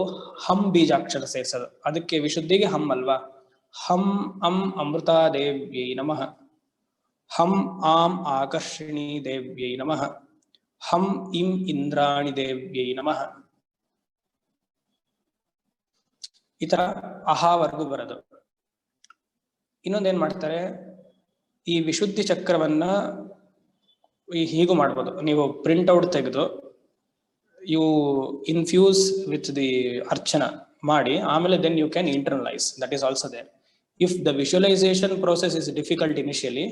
A: ಹಂ ಬೀಜಾಕ್ಷರ ಸೇರಿಸೋದು. ಅದಕ್ಕೆ ವಿಶುದ್ಧಿಗೆ ಹಂ ಅಲ್ವಾ. ಹಂ ಅಮೃತಾ ದೇವ್ಯೈ ನಮಃ, ಹಂ ಆಂ ಆಕರ್ಷಿಣಿ ದೇವ್ಯೈ ನಮಃ, ಹಂ ಇಂ ಇಂದ್ರಾಣಿ ದೇವ್ಯೈ ನಮಃ. ಈ ತರ ಅಹಾವರೆಗೂ ಬರೋದು. ಇನ್ನೊಂದೇನ್ ಮಾಡ್ತಾರೆ, ಈ ವಿಶುದ್ಧಿ ಚಕ್ರವನ್ನ ಹೀಗೂ ಮಾಡ್ಬೋದು. ನೀವು ಪ್ರಿಂಟ್ ಔಟ್ ತೆಗೆದು you infuse with the archana ಮಾಡಿ ಆಮೇಲೆ then you can internalize. That is also there. If the visualization process is difficult initially,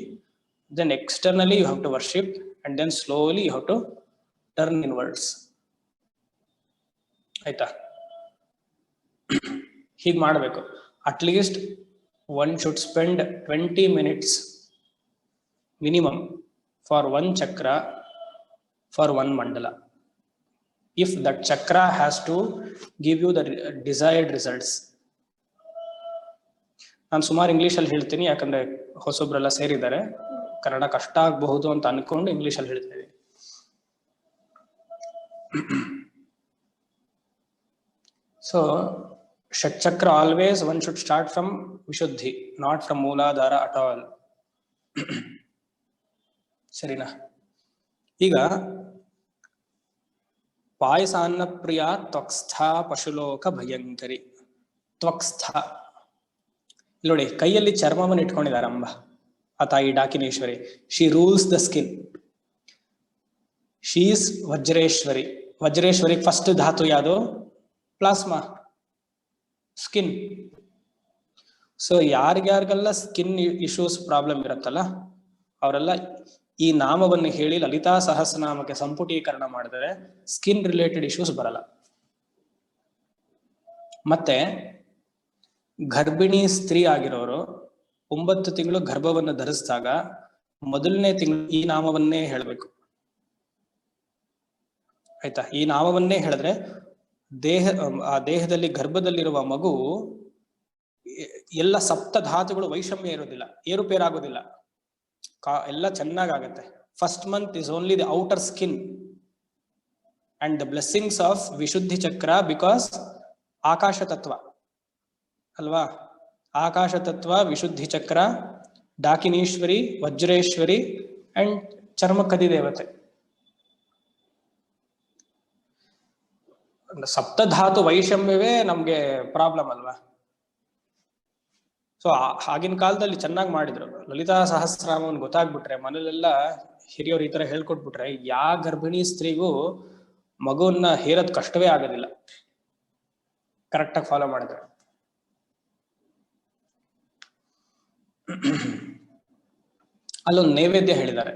A: then externally you have to worship and then slowly you have to turn inwards. ಆಯ್ತಾ? ಹೀಗೆ ಮಾಡಬೇಕು. At least one should spend 20 minutes minimum for one chakra, for one mandala. If that chakra has to give you the desired results. ನಾನು ಸುಮಾರು ಇಂಗ್ಲೀಷಲ್ಲಿ ಹೇಳ್ತೀನಿ, ಯಾಕಂದ್ರೆ ಹೊಸೊಬ್ರೆಲ್ಲ ಸೇರಿದ್ದಾರೆ, ಕನ್ನಡ ಕಷ್ಟ ಆಗಬಹುದು ಅಂತ ಅನ್ಕೊಂಡು ಇಂಗ್ಲೀಷಲ್ಲಿ ಹೇಳ್ತೀನಿ. So shatchakra always one should start from Vishuddhi, not from Muladhara at all. ಸರಿನಾ? ಈಗ ಪಾಯಸಾನ್ನ ಪ್ರಿಯ ತ್ವಕ್ಸ್ಥ ಪಶುಲೋಕ ಭಯಂಕರಿ. ತ್ವಕ್ಸ್ಥ ನೋಡಿ, ಕೈಯಲ್ಲಿ ಚರ್ಮವನ್ನು ಇಟ್ಕೊಂಡಿದ್ದಾರೆ ಅಂಬ, ಆ ತಾಯಿ Dakineshwari. She rules the skin. She is Vajreshwari. Vajreshwari first ಧಾತು ಯಾವುದು? Plasma, skin. ಸೊ ಯಾರಿಗ್ಯಾರಿಗೆಲ್ಲ ಸ್ಕಿನ್ ಇಶ್ಯೂಸ್ ಪ್ರಾಬ್ಲಮ್ ಇರುತ್ತಲ್ಲ ಅವರೆಲ್ಲ ಈ ನಾಮವನ್ನು ಹೇಳಿ ಲಲಿತಾ ಸಹಸ್ರನಾಮಕ್ಕೆ ಸಂಪುಟೀಕರಣ ಮಾಡಿದರೆ ಸ್ಕಿನ್ ರಿಲೇಟೆಡ್ ಇಶ್ಯೂಸ್ ಬರಲ್ಲ. ಮತ್ತೆ ಗರ್ಭಿಣಿ ಸ್ತ್ರೀ ಆಗಿರೋರು 9 ತಿಂಗಳು ಗರ್ಭವನ್ನು ಧರಿಸಿದಾಗ ಮೊದಲನೇ ತಿಂಗಳು ಈ ನಾಮವನ್ನೇ ಹೇಳಬೇಕು. ಆಯ್ತಾ? ಈ ನಾಮವನ್ನೇ ಹೇಳಿದ್ರೆ ಆ ದೇಹದಲ್ಲಿ ಗರ್ಭದಲ್ಲಿರುವ ಮಗು ಎಲ್ಲ ಸಪ್ತ ಧಾತುಗಳು ವೈಷಮ್ಯ ಇರೋದಿಲ್ಲ, ಏರುಪೇರಾಗೋದಿಲ್ಲ, ಎಲ್ಲ ಚೆನ್ನಾಗತ್ತೆ. First month is only the outer skin and the blessings of Vishuddhi chakra, because ಆಕಾಶ ತತ್ವ ಅಲ್ವಾ. ಆಕಾಶ ತತ್ವ, ವಿಶುದ್ಧಿ ಚಕ್ರ, ಡಾಕಿನೀಶ್ವರಿ, ವಜ್ರೇಶ್ವರಿ ಅಂಡ್ ಚರ್ಮಕದಿ ದೇವತೆ. ಸಪ್ತಧಾತು ವೈಷಮ್ಯವೇ ನಮ್ಗೆ ಪ್ರಾಬ್ಲಮ್ ಅಲ್ವಾ. ಸೊ ಆಗಿನ ಕಾಲದಲ್ಲಿ ಚೆನ್ನಾಗಿ ಮಾಡಿದ್ರು. ಲಲಿತಾ ಸಹಸ್ರನಾಮವನ್ನು ಗೊತ್ತಾಗ್ಬಿಟ್ರೆ ಮನೇಲೆಲ್ಲ ಹಿರಿಯವರು ಈ ತರ ಹೇಳ್ಕೊಟ್ಬಿಟ್ರೆ ಯಾವ ಗರ್ಭಿಣಿ ಸ್ತ್ರೀಗೂ ಮಗುವನ್ನ ಹೇರೋದ್ ಕಷ್ಟವೇ ಆಗೋದಿಲ್ಲ, ಕರೆಕ್ಟಾಗಿ ಫಾಲೋ ಮಾಡಿದ್ರೆ. ಅಲ್ಲೊಂದು ನೈವೇದ್ಯ ಹೇಳಿದ್ದಾರೆ.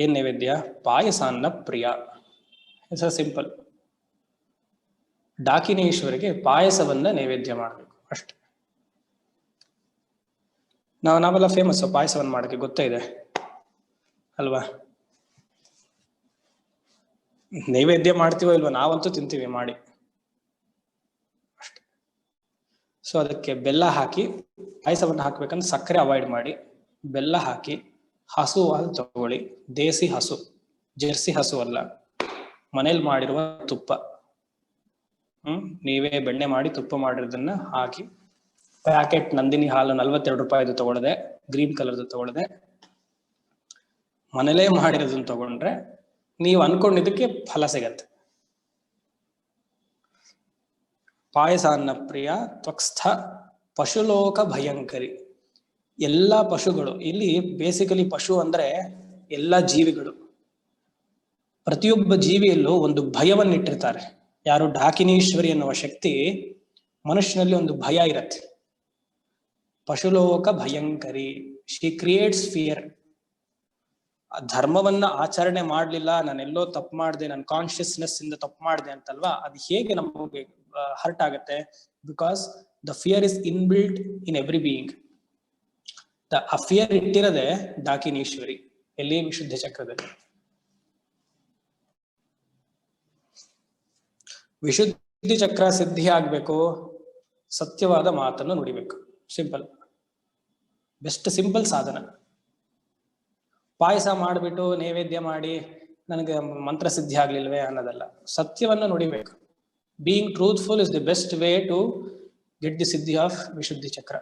A: ಏನ್ ನೈವೇದ್ಯ? ಪಾಯಸಾನ್ನ ಪ್ರಿಯ. It's simple. ಡಾಕಿನೇಶ್ವರಿಗೆ ಪಾಯಸವನ್ನ ನೈವೇದ್ಯ ಮಾಡಬೇಕು ಅಷ್ಟೇ. ನಾವೆಲ್ಲ ಫೇಮಸ್ ಪಾಯಸವನ್ನು ಮಾಡೋಕ್ಕೆ, ಗೊತ್ತೇ ಇದೆ ಅಲ್ವಾ. ನೈವೇದ್ಯ ಮಾಡ್ತೀವೋ ಇಲ್ವೋ, ನಾವಂತೂ ತಿಂತೀವಿ ಮಾಡಿ ಅಷ್ಟೆ. ಸೊ ಅದಕ್ಕೆ ಬೆಲ್ಲ ಹಾಕಿ ಪಾಯಸವನ್ನು ಹಾಕ್ಬೇಕಂದ್ರೆ ಸಕ್ಕರೆ ಅವಾಯ್ಡ್ ಮಾಡಿ, ಬೆಲ್ಲ ಹಾಕಿ ಹಸು ಹಾಲು ತಗೊಳ್ಳಿ. ದೇಸಿ ಹಸು, ಜೆರ್ಸಿ ಹಸು ಅಲ್ಲ, ಮನೇಲಿ ಮಾಡಿರುವ ತುಪ್ಪ. ನೀವೇ ಬೆಣ್ಣೆ ಮಾಡಿ ತುಪ್ಪ ಮಾಡಿರೋದನ್ನ ಹಾಕಿ, ಪ್ಯಾಕೆಟ್ ನಂದಿನಿ ಹಾಲು 42 ರೂಪಾಯಿದು ತಗೊಳ್ಳದೆ, ಗ್ರೀನ್ ಕಲರ್ದು ತಗೊಳ್ಳದೆ, ಮನೇಲೇ ಮಾಡಿರೋದನ್ನ ತಗೊಂಡ್ರೆ ನೀವು ಅನ್ಕೊಂಡಿದ್ದಕ್ಕೆ ಫಲ ಸಿಗತ್ತೆ. ಪಾಯಸ ಅನ್ನ ಪ್ರಿಯ ತ್ವಕ್ಸ್ಥ ಪಶುಲೋಕ ಭಯಂಕರಿ. ಎಲ್ಲ ಪಶುಗಳು, ಇಲ್ಲಿ ಬೇಸಿಕಲಿ ಪಶು ಅಂದ್ರೆ ಎಲ್ಲ ಜೀವಿಗಳು. ಪ್ರತಿಯೊಬ್ಬ ಜೀವಿಯಲ್ಲೂ ಒಂದು ಭಯವನ್ನಿಟ್ಟಿರ್ತಾರೆ. ಯಾರು ಡಾಕಿನೀಶ್ವರಿ ಎನ್ನುವ ಶಕ್ತಿ ಮನುಷ್ಯನಲ್ಲಿ ಒಂದು ಭಯ ಇರತ್ತೆ. ಪಶುಲೋಕ ಭಯಂಕರಿ, ಶಿ ಕ್ರಿಯೇಟ್ಸ್ ಫಿಯರ್. ಧರ್ಮವನ್ನ ಆಚರಣೆ ಮಾಡ್ಲಿಲ್ಲ, ನಾನೆಲ್ಲೋ ತಪ್ಪು ಮಾಡಿದೆ, ನನ್ನ ಕಾನ್ಶಿಯಸ್ನೆಸ್ ಇಂದ ತಪ್ಪು ಮಾಡಿದೆ ಅಂತಲ್ವಾ, ಅದು ಹೇಗೆ ನಮಗೆ ಹರ್ಟ್ ಆಗುತ್ತೆ? Because the fear is inbuilt in every being. ಆ ಫಿಯರ್ ಇಟ್ಟಿರದೆ ಡಾಕಿನೀಶ್ವರಿ ಎಲ್ಲಿ? ವಿಶುದ್ಧಿ ಚಕ್ರದಲ್ಲಿ. ವಿಶುದ್ಧಿ ಚಕ್ರ ಸಿದ್ಧಿ ಆಗ್ಬೇಕು, ಸತ್ಯವಾದ ಮಾತನ್ನು ನುಡಿಬೇಕು. ಸಿಂಪಲ್, ಬೆಸ್ಟ್ ಸಿಂಪಲ್ ಸಾಧನ. ಪಾಯಸ ಮಾಡಿಬಿಟ್ಟು ನೈವೇದ್ಯ ಮಾಡಿ ನನಗೆ ಮಂತ್ರ ಸಿದ್ಧಿ ಆಗ್ಲಿಲ್ವೇ ಅನ್ನೋದಲ್ಲ, ಸತ್ಯವನ್ನು ನುಡಿಬೇಕು. Being truthful is the best way to get the siddhi of Vishuddhi chakra.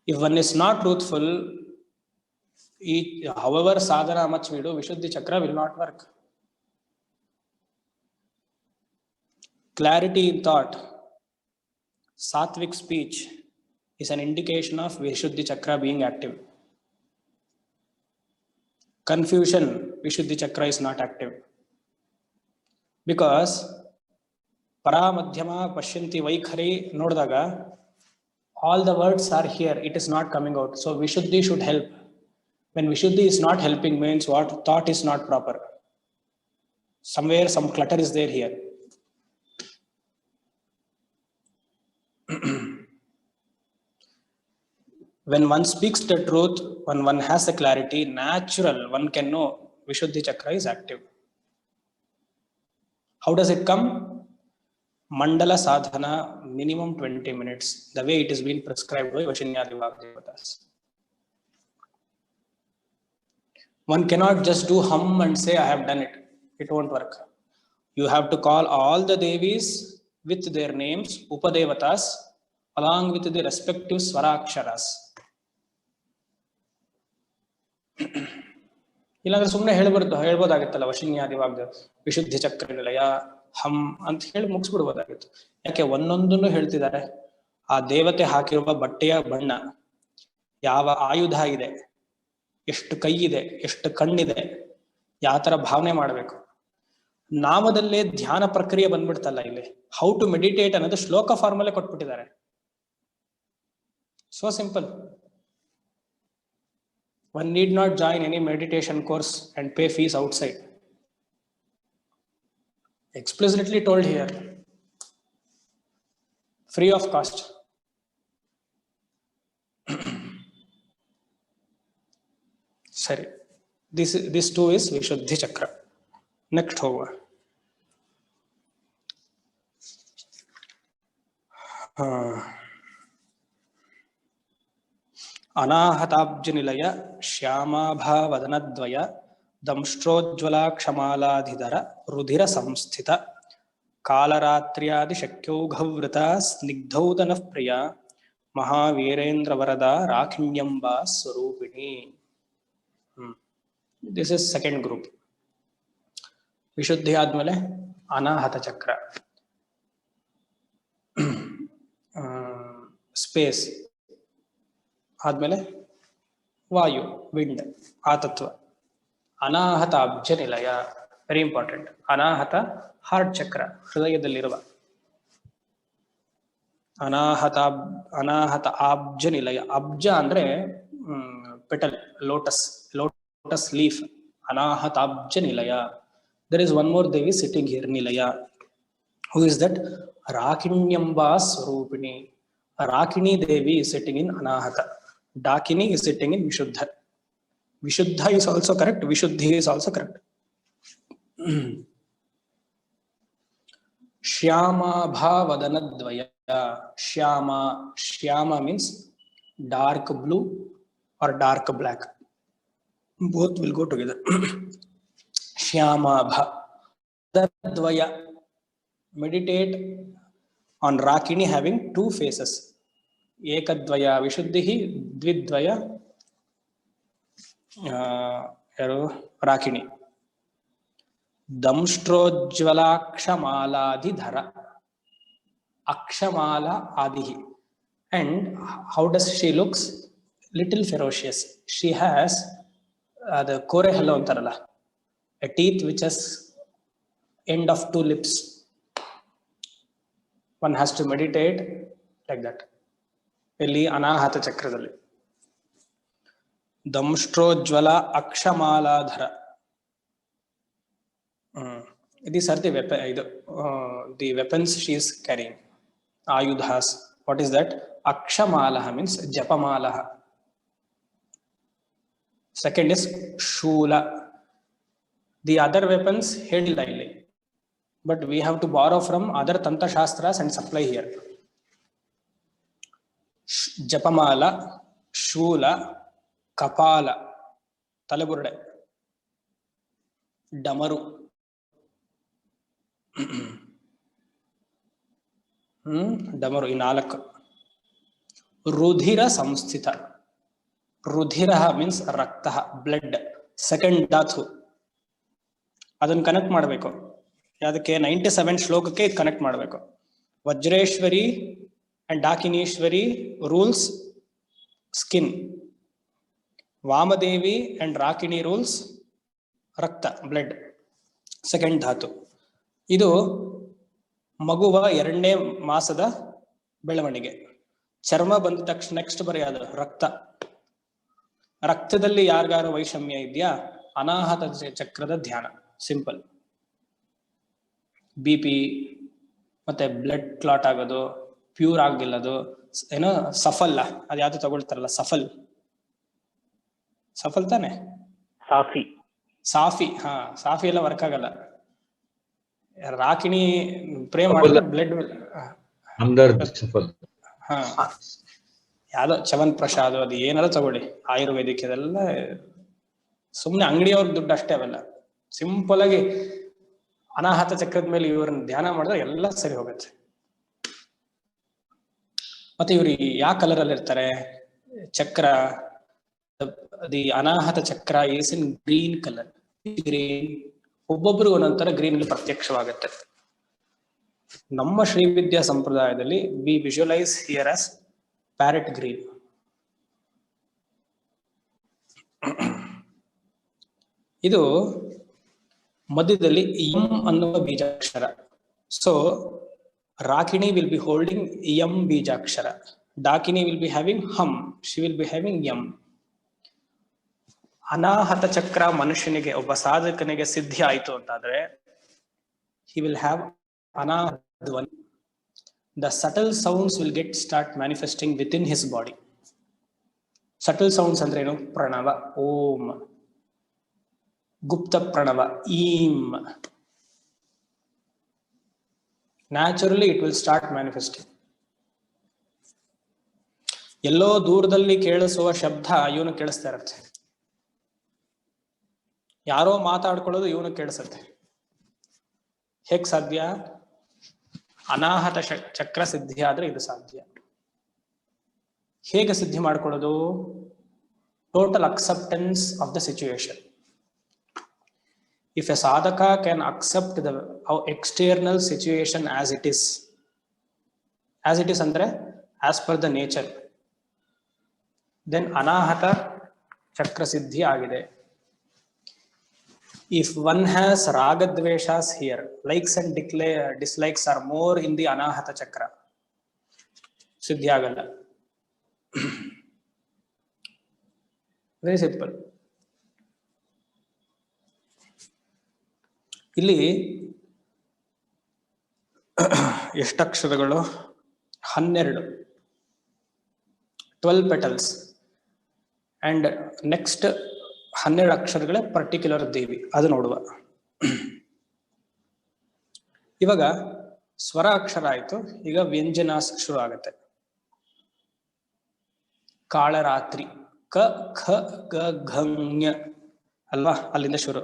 A: If one is not truthful, however sadhana much we do, Vishuddhi Chakra will not work. Clarity in thought, sattvic speech is an indication of Vishuddhi Chakra being active. Confusion, Vishuddhi Chakra is not active. Because para madhyama pashyanti vaikhari nodaga, all the words are here, it is not coming out. So Vishuddhi should help. When Vishuddhi is not helping means what? Thought is not proper. Somewhere some clutter is there here. When one speaks the truth, when one has the clarity, natural, one can know Vishuddhi Chakra is active. How does it come? Mandala sadhana, minimum 20 minutes, the way it is being prescribed by Vashinyadi Vagdevatas. One cannot just do hum and say, I have done it. It won't work. You have to call all the Devis with their names, Upadevatas, along with the respective Swaraksharas. ಇಲ್ಲಾಂದ್ರೆ ಸುಮ್ಮನೆ ಹೇಳ್ಬೋದಾಗಿತ್ತಲ್ಲ, ವಶಿನ್ಯಾದಿ ವಾಗ್ದೇವ ವಿಶುದ್ಧಿ ಚಕ್ರ ನಿಲಯ ಹಮ್ ಅಂತ ಹೇಳಿ ಮುಗಿಸ್ಬಿಡ್ಬೋದಾಗಿತ್ತು. ಯಾಕೆ ಒಂದೊಂದನ್ನು ಹೇಳ್ತಿದ್ದಾರೆ. ಆ ದೇವತೆ ಹಾಕಿರುವ ಬಟ್ಟೆಯ ಬಣ್ಣ, ಯಾವ ಆಯುಧ ಇದೆ, ಎಷ್ಟು ಕೈ ಇದೆ, ಎಷ್ಟು ಕಣ್ಣಿದೆ, ಯಾವ ತರ ಭಾವನೆ ಮಾಡಬೇಕು. ನಾಮದಲ್ಲೇ ಧ್ಯಾನ ಪ್ರಕ್ರಿಯೆ ಬಂದ್ಬಿಡ್ತಲ್ಲ ಇಲ್ಲಿ. ಹೌ ಟು ಮೆಡಿಟೇಟ್ ಅನ್ನೋದು ಶ್ಲೋಕ ಫಾರ್ಮಲ್ಲೇ ಕೊಟ್ಬಿಟ್ಟಿದ್ದಾರೆ. So simple. One need not join any meditation course and pay fees outside. Explicitly told here, free of cost. Sorry, this too is Vishuddhi Chakra. Next over. ಅನಾಹತಾಬ್ಜ ನಿಲಯ ಶ್ಯಾಮಾಭಾವದನದ್ವಯ ದಂಷ್ಟ್ರೋಜ್ವಲ ಕ್ಷಮಾಲಾಧಿಧರ ರುಧಿರ ಸಂಸ್ಥಿತ ಕಾಲರಾತ್ರ್ಯಾದಿ ಶಕ್ಯೌಘವೃತ ಸ್ನಿಗ್ಧೌತನಃ ಪ್ರಿಯ ಮಹಾವೀರೇಂದ್ರ ವರದ ರಾಖಿಣ್ಯಂಬ ಸ್ವರೂಪಿಣಿ. This is second group. Vishuddhi ಆದ್ಮೇಲೆ ಅನಾಹತ ಚಕ್ರ, space ಆದ್ಮೇಲೆ ವಾಯು, wind, ಆ ತತ್ವ. ಅನಾಹತ ಅಬ್ಜ ನಿಲಯ, ವೆರಿ ಇಂಪಾರ್ಟೆಂಟ್. ಅನಾಹತ ಹಾರ್ಟ್ ಚಕ್ರ, ಹೃದಯದಲ್ಲಿರುವ. ಅನಾಹತ ಅಬ್ಜ ನಿಲಯ. ಅಬ್ಜ ಅಂದ್ರೆ ಪೆಟಲ್, ಲೋಟಸ್ ಲೀಫ್. ಅನಾಹತ ಅಬ್ಜ ನಿಲಯ. There is one more devi sitting here, ನಿಲಯ. Who is that? ರಾಕಿಣ್ಯಂಬಾ ಸ್ವರೂಪಿಣಿ. Rakini Devi is sitting in Anahata. Dakini is sitting in Vishuddha. Vishuddha is also correct. Vishuddhi is also correct. Shyama bhavadana-dvaya. Shyama means dark blue or dark black. Both will go together. Shyama bhavadana-dvaya. Meditate on Rakini having two faces. Ekadvaya Vishuddhi, Dvidvaya ಯಾರು? ರಾಕಿಣಿ. ದಂಷ್ಟ್ರೋಜ್ವಲಾಕ್ಷಮಾಲಾಧಿಧರ, ಅಕ್ಷಮಾಲ ಆದಿಹಿ. And how does she looks? Little ferocious. She has the kore hallo antaralla, a teeth which has end of two lips. One has to meditate like that. ಇಲ್ಲಿ ಅನಾಹತ ಚಕ್ರದಲ್ಲಿ ದಂಷ್ಟ್ರೋಜ್ವಲ ಅಕ್ಷಮಾಲಾಧರ. These are the the weapons she is carrying. Ayudhas. What is that? Akshamalaha means japamalaha. Second is shula. The other weapons ಹೇಳಿಲ್ಲ ಇಲ್ಲಿ, but we have to borrow from other tantra shastras and supply here. Japamala, shula, kapala, ತಲೆಬುರುಡೆ, ಡಮರು, ಡಮರು ಈ 4. ರುಧಿರ ಸಂಸ್ಥಿತ. ರುಧಿರ means ರಕ್ತ, blood. Second ಧಾತು. ಅದನ್ನ ಕನೆಕ್ಟ್ ಮಾಡಬೇಕು. ಅದಕ್ಕೆ 97 ಶ್ಲೋಕಕ್ಕೆ ಕನೆಕ್ಟ್ ಮಾಡಬೇಕು. Vajreshwari and Dakinishwari rules skin. Vamadevi and Rakini rules ರಕ್ತ, ಬ್ಲಡ್. ಸೆಕೆಂಡ್ ಧಾತು. ಇದು ಮಗುವ 2ನೇ ಮಾಸದ ಬೆಳವಣಿಗೆ. ಚರ್ಮ ಬಂದ ತಕ್ಷಣ ನೆಕ್ಸ್ಟ್ ಬರೆಯೋದು ರಕ್ತ. ರಕ್ತದಲ್ಲಿ ಯಾರಿಗಾರು ವೈಷಮ್ಯ ಇದೆಯಾ, ಅನಾಹತ ಚಕ್ರದ ಧ್ಯಾನ. ಸಿಂಪಲ್. BP ಮತ್ತೆ ಬ್ಲಡ್ ಕ್ಲಾಟ್ ಆಗೋದು, ಪ್ಯೂರ್ ಆಗಿಲ್ಲದು, ಏನೋ ಸಫಲ್, ಅದು ಯಾವ್ದು ತಗೊಳ್ತಾರಲ್ಲ, ಸಫಲ್ ತಾನೆ, ಸಾಫಿ. ಸಾಫಿ ಎಲ್ಲ ವರ್ಕ್ ಆಗಲ್ಲ. ರಾಕಿಣಿ ಪ್ರೇ ಮಾಡಿದ್ರೆ ಬ್ಲಡ್ ಯಾವ್ದೋ ಚವನ್ ಪ್ರಸಾದ್ ಅದು ಏನಾದ್ರು ತಗೊಳ್ಳಿ, ಆಯುರ್ವೇದಿಕ್ ಇದೆಲ್ಲ ಸುಮ್ನೆ ಅಂಗಡಿಯವ್ರ ದುಡ್ಡು ಅಷ್ಟೇ. ಅವೆಲ್ಲ ಸಿಂಪಲ್ ಆಗಿ ಅನಾಹತ ಚಕ್ರದ ಮೇಲೆ ಇವ್ರನ್ನ ಧ್ಯಾನ ಮಾಡಿದ್ರೆ ಎಲ್ಲ ಸರಿ ಹೋಗುತ್ತೆ. ಮತ್ತೆ ಇವ್ರು ಯಾವ ಕಲರ್ ಅಲ್ಲಿ ಇರ್ತಾರೆ? ಚಕ್ರ, the Anahata chakra is in green colour. Green ಒಬ್ಬೊಬ್ರು ಒಂದೊಂಥರ ಗ್ರೀನ್ ಪ್ರತ್ಯಕ್ಷವಾಗುತ್ತೆ. ನಮ್ಮ ಶ್ರೀವಿದ್ಯಾ ಸಂಪ್ರದಾಯದಲ್ಲಿ we visualise here as parrot green. ಇದು ಮಧ್ಯದಲ್ಲಿ ಎಂ ಅನ್ನುವ ಬೀಜಾಕ್ಷರ. So Rakini will be holding ಎಂ ಬೀಜಾಕ್ಷರ. ಡಾಕಿನಿ ವಿಲ್ ಬಿ ಹ್ಯಾವಿಂಗ್ ಹಮ್. ಶಿ ವಿಲ್ ಬಿ ಹ್ಯಾವಿಂಗ್ ಎಂ. ಅನಾಹತ ಚಕ್ರ ಮನುಷ್ಯನಿಗೆ, ಒಬ್ಬ ಸಾಧಕನಿಗೆ ಸಿದ್ಧಿ ಆಯ್ತು ಅಂತಾದ್ರೆ he will have ಅನಾಹತ ಧ್ವನಿ. The subtle sounds will start manifesting within his body. Subtle sounds ಅಂದ್ರೆ ಏನು? ಪ್ರಣವ, ಓಂ. ಗುಪ್ತ ಪ್ರಣವ, ಈಂ. Naturally it will start manifesting. ಎಲ್ಲೋ ದೂರದಲ್ಲಿ ಕೇಳಿಸುವ ಶಬ್ದ ಇವನು ಕೇಳಿಸ್ತಾ ಇರುತ್ತೆ. ಯಾರೋ ಮಾತಾಡ್ಕೊಳ್ಳೋದು ಇವನು ಕೇಳಿಸುತ್ತೆ. ಹೇಗ್ ಸಾಧ್ಯ? ಅನಾಹತ ಚಕ್ರ ಸಿದ್ಧಿ ಆದ್ರೆ ಇದು ಸಾಧ್ಯ. ಹೇಗೆ ಸಿದ್ಧಿ ಮಾಡ್ಕೊಳ್ಳೋದು? Total acceptance of the situation. If a sadhaka can accept the external situation as it is andre as per the nature, then anahata chakra siddhi agide. If one has raga dveshas here, likes and dislikes are more in the anahata chakra, siddhi agalla. Very simple. ಇಲ್ಲಿ ಎಷ್ಟು ಅಕ್ಷರಗಳು? 12. 12 petals and next 12 ಅಕ್ಷರಗಳೇ particular ದೇವಿ. ಅದು ನೋಡುವ. ಇವಾಗ ಸ್ವರ ಅಕ್ಷರ ಆಯ್ತು, ಈಗ ವ್ಯಂಜನಾಸ್ ಶುರು ಆಗತ್ತೆ. ಕಾಳರಾತ್ರಿ, ಕ ಖ ಗ ಘ ಅಲ್ವಾ? ಅಲ್ಲಿಂದ ಶುರು.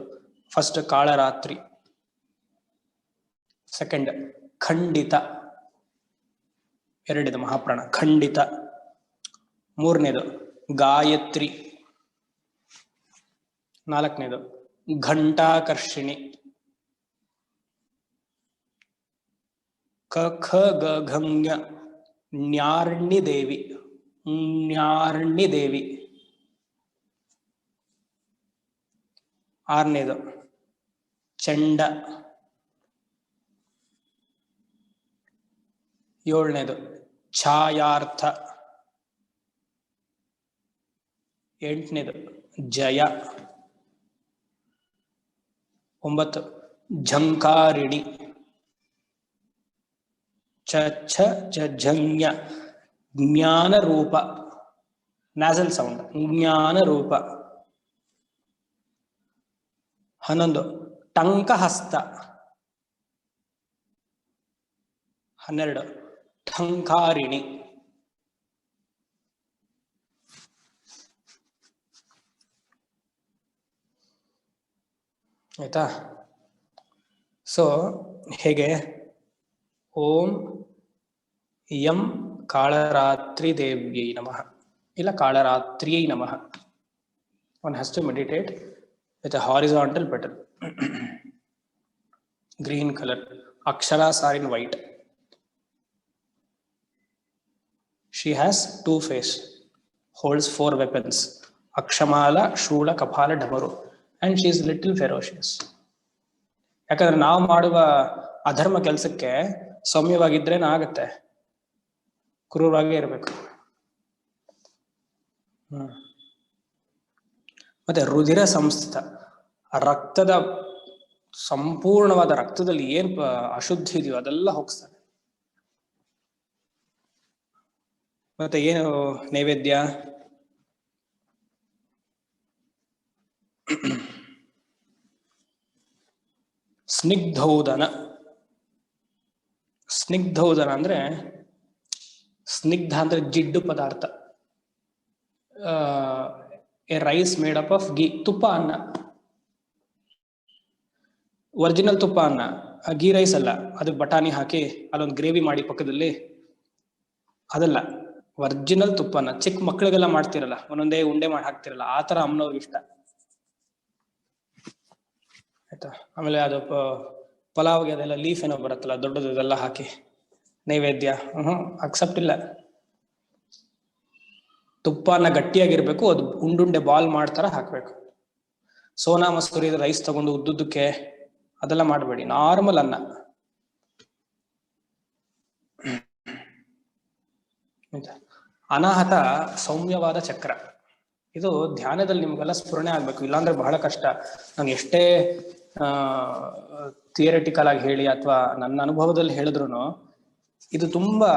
A: ಫಸ್ಟ್ ಕಾಳರಾತ್ರಿ. ಸೆಕೆಂಡ್ ಖಂಡಿತ, 2 ಮಹಾಪ್ರಾಣ ಖಂಡಿತ. 3ನೇದು ಗಾಯತ್ರಿ. 4ನೇದು ಘಂಟಾಕರ್ಷಿಣಿ. ಕ ಖ ಗ ಘ ಞ ಜ್ಞಾರ್ಣಿ ದೇವಿ. ಜ್ಞಾರ್ಣಿ ದೇವಿ. 6ನೇದು ಚಂಡ. 7ನೇದು ಛಾಯಾರ್ಥ. 8ನೇದು ಜಯ. 9 ಝಂಕಾರಿಣಿ. ಚ ಛ ಜ ಝಂಜ್ಞ ಜ್ಞಾನ ರೂಪ. Nasal sound. ಜ್ಞಾನ ರೂಪ. 11 ಟಂಕಹಸ್ತ. 12 ಠಂಕಾರಿಣಿ. ಆಯ್ತಾ? ಸೊ ಹೇಗೆ ಓಂ ಯಂ ಕಾಳರಾತ್ರಿ ದೇವ್ಯೈ ನಮಃ ಇಲ್ಲ ಕಾಳರಾತ್ರಿಯೈ ನಮಃ. One has to meditate with a horizontal pattern. Green color. Aksharas are in white. She has 2 faces, holds 4 weapons. Akshamala, Shula, Kapala, Dhamaru. And she is little ferocious. ಯಾಕಂದ್ರೆ ನಾವು ಮಾಡುವ ಅಧರ್ಮ ಕೆಲಸಕ್ಕೆ ಸೌಮ್ಯವಾಗಿದ್ರೇನ ಆಗತ್ತೆ, ಕ್ರೂರವಾಗೇ ಇರಬೇಕು. ಮತ್ತೆ ರುಧಿರ ಸಂಸ್ಥಿತ, ರಕ್ತದ ಸಂಪೂರ್ಣವಾದ ರಕ್ತದಲ್ಲಿ ಏನ್ ಅಶುದ್ಧಿ ಇದೆಯೋ ಅದೆಲ್ಲ ಹೋಗಿಸ್ತಾನೆ. ಮತ್ತೆ ಏನು ನೈವೇದ್ಯ? ಸ್ನಿಗ್ಧೌದನ. ಸ್ನಿಗ್ಧೌದನ ಅಂದ್ರೆ ಸ್ನಿಗ್ಧ ಅಂದ್ರೆ ಜಿಡ್ಡು ಪದಾರ್ಥ. A rice made up of ghee. ತುಪ್ಪ ಅನ್ನ, ಒರಿಜಿನಲ್ ತುಪ್ಪ ಅನ್ನ, ಗೀ ರೈಸ್ ಅಲ್ಲ. ಅದು ಬಟಾಣಿ ಹಾಕಿ ಅಲ್ಲೊಂದು ಗ್ರೇವಿ ಮಾಡಿ ಪಕ್ಕದಲ್ಲಿ, ಅದಲ್ಲ. ಒರಿಜಿನಲ್ ತುಪ್ಪನ ಚಿಕ್ಕ ಮಕ್ಕಳಿಗೆಲ್ಲ ಮಾಡ್ತಿರಲ್ಲ, ಒಂದೊಂದೇ ಉಂಡೆ ಮಾಡಿ ಹಾಕ್ತಿರಲ್ಲ, ಆ ತರ ಅಮ್ಮನವ್ರಿಗೆ ಇಷ್ಟ. ಆಯ್ತಾ? ಆಮೇಲೆ ಅದು ಪಲಾವ್ಗೆ ಅದೆಲ್ಲ ಲೀಫ್ ಏನೋ ಬರುತ್ತಲ್ಲ ದೊಡ್ಡದು, ಇದೆಲ್ಲ ಹಾಕಿ ನೈವೇದ್ಯ ಅಕ್ಸೆಪ್ಟ್ ಇಲ್ಲ. ತುಪ್ಪನ ಗಟ್ಟಿಯಾಗಿರ್ಬೇಕು, ಅದು ಉಂಡುಂಡೆ ಬಾಲ್ ಮಾಡ್ತಾರ ಹಾಕ್ಬೇಕು. ಸೋನಾ ಮಸೂರಿ ರೈಸ್ ತಗೊಂಡು ಉದ್ದುದ್ದಕ್ಕೆ ಅದೆಲ್ಲ ಮಾಡಬೇಡಿ, ನಾರ್ಮಲ್ ಅನ್ನ. ಅನಾಹತ ಸೌಮ್ಯವಾದ ಚಕ್ರ. ಇದು ಧ್ಯಾನದಲ್ಲಿ ನಿಮ್ಗೆಲ್ಲ ಸ್ಫುರಣೆ ಆಗ್ಬೇಕು, ಇಲ್ಲಾಂದ್ರೆ ಬಹಳ ಕಷ್ಟ. ನಾನು ಎಷ್ಟೇ ಥಿಯರಿಟಿಕಲ್ ಆಗಿ ಹೇಳಿ ಅಥವಾ ನನ್ನ ಅನುಭವದಲ್ಲಿ ಹೇಳಿದ್ರು ಇದು ತುಂಬಾ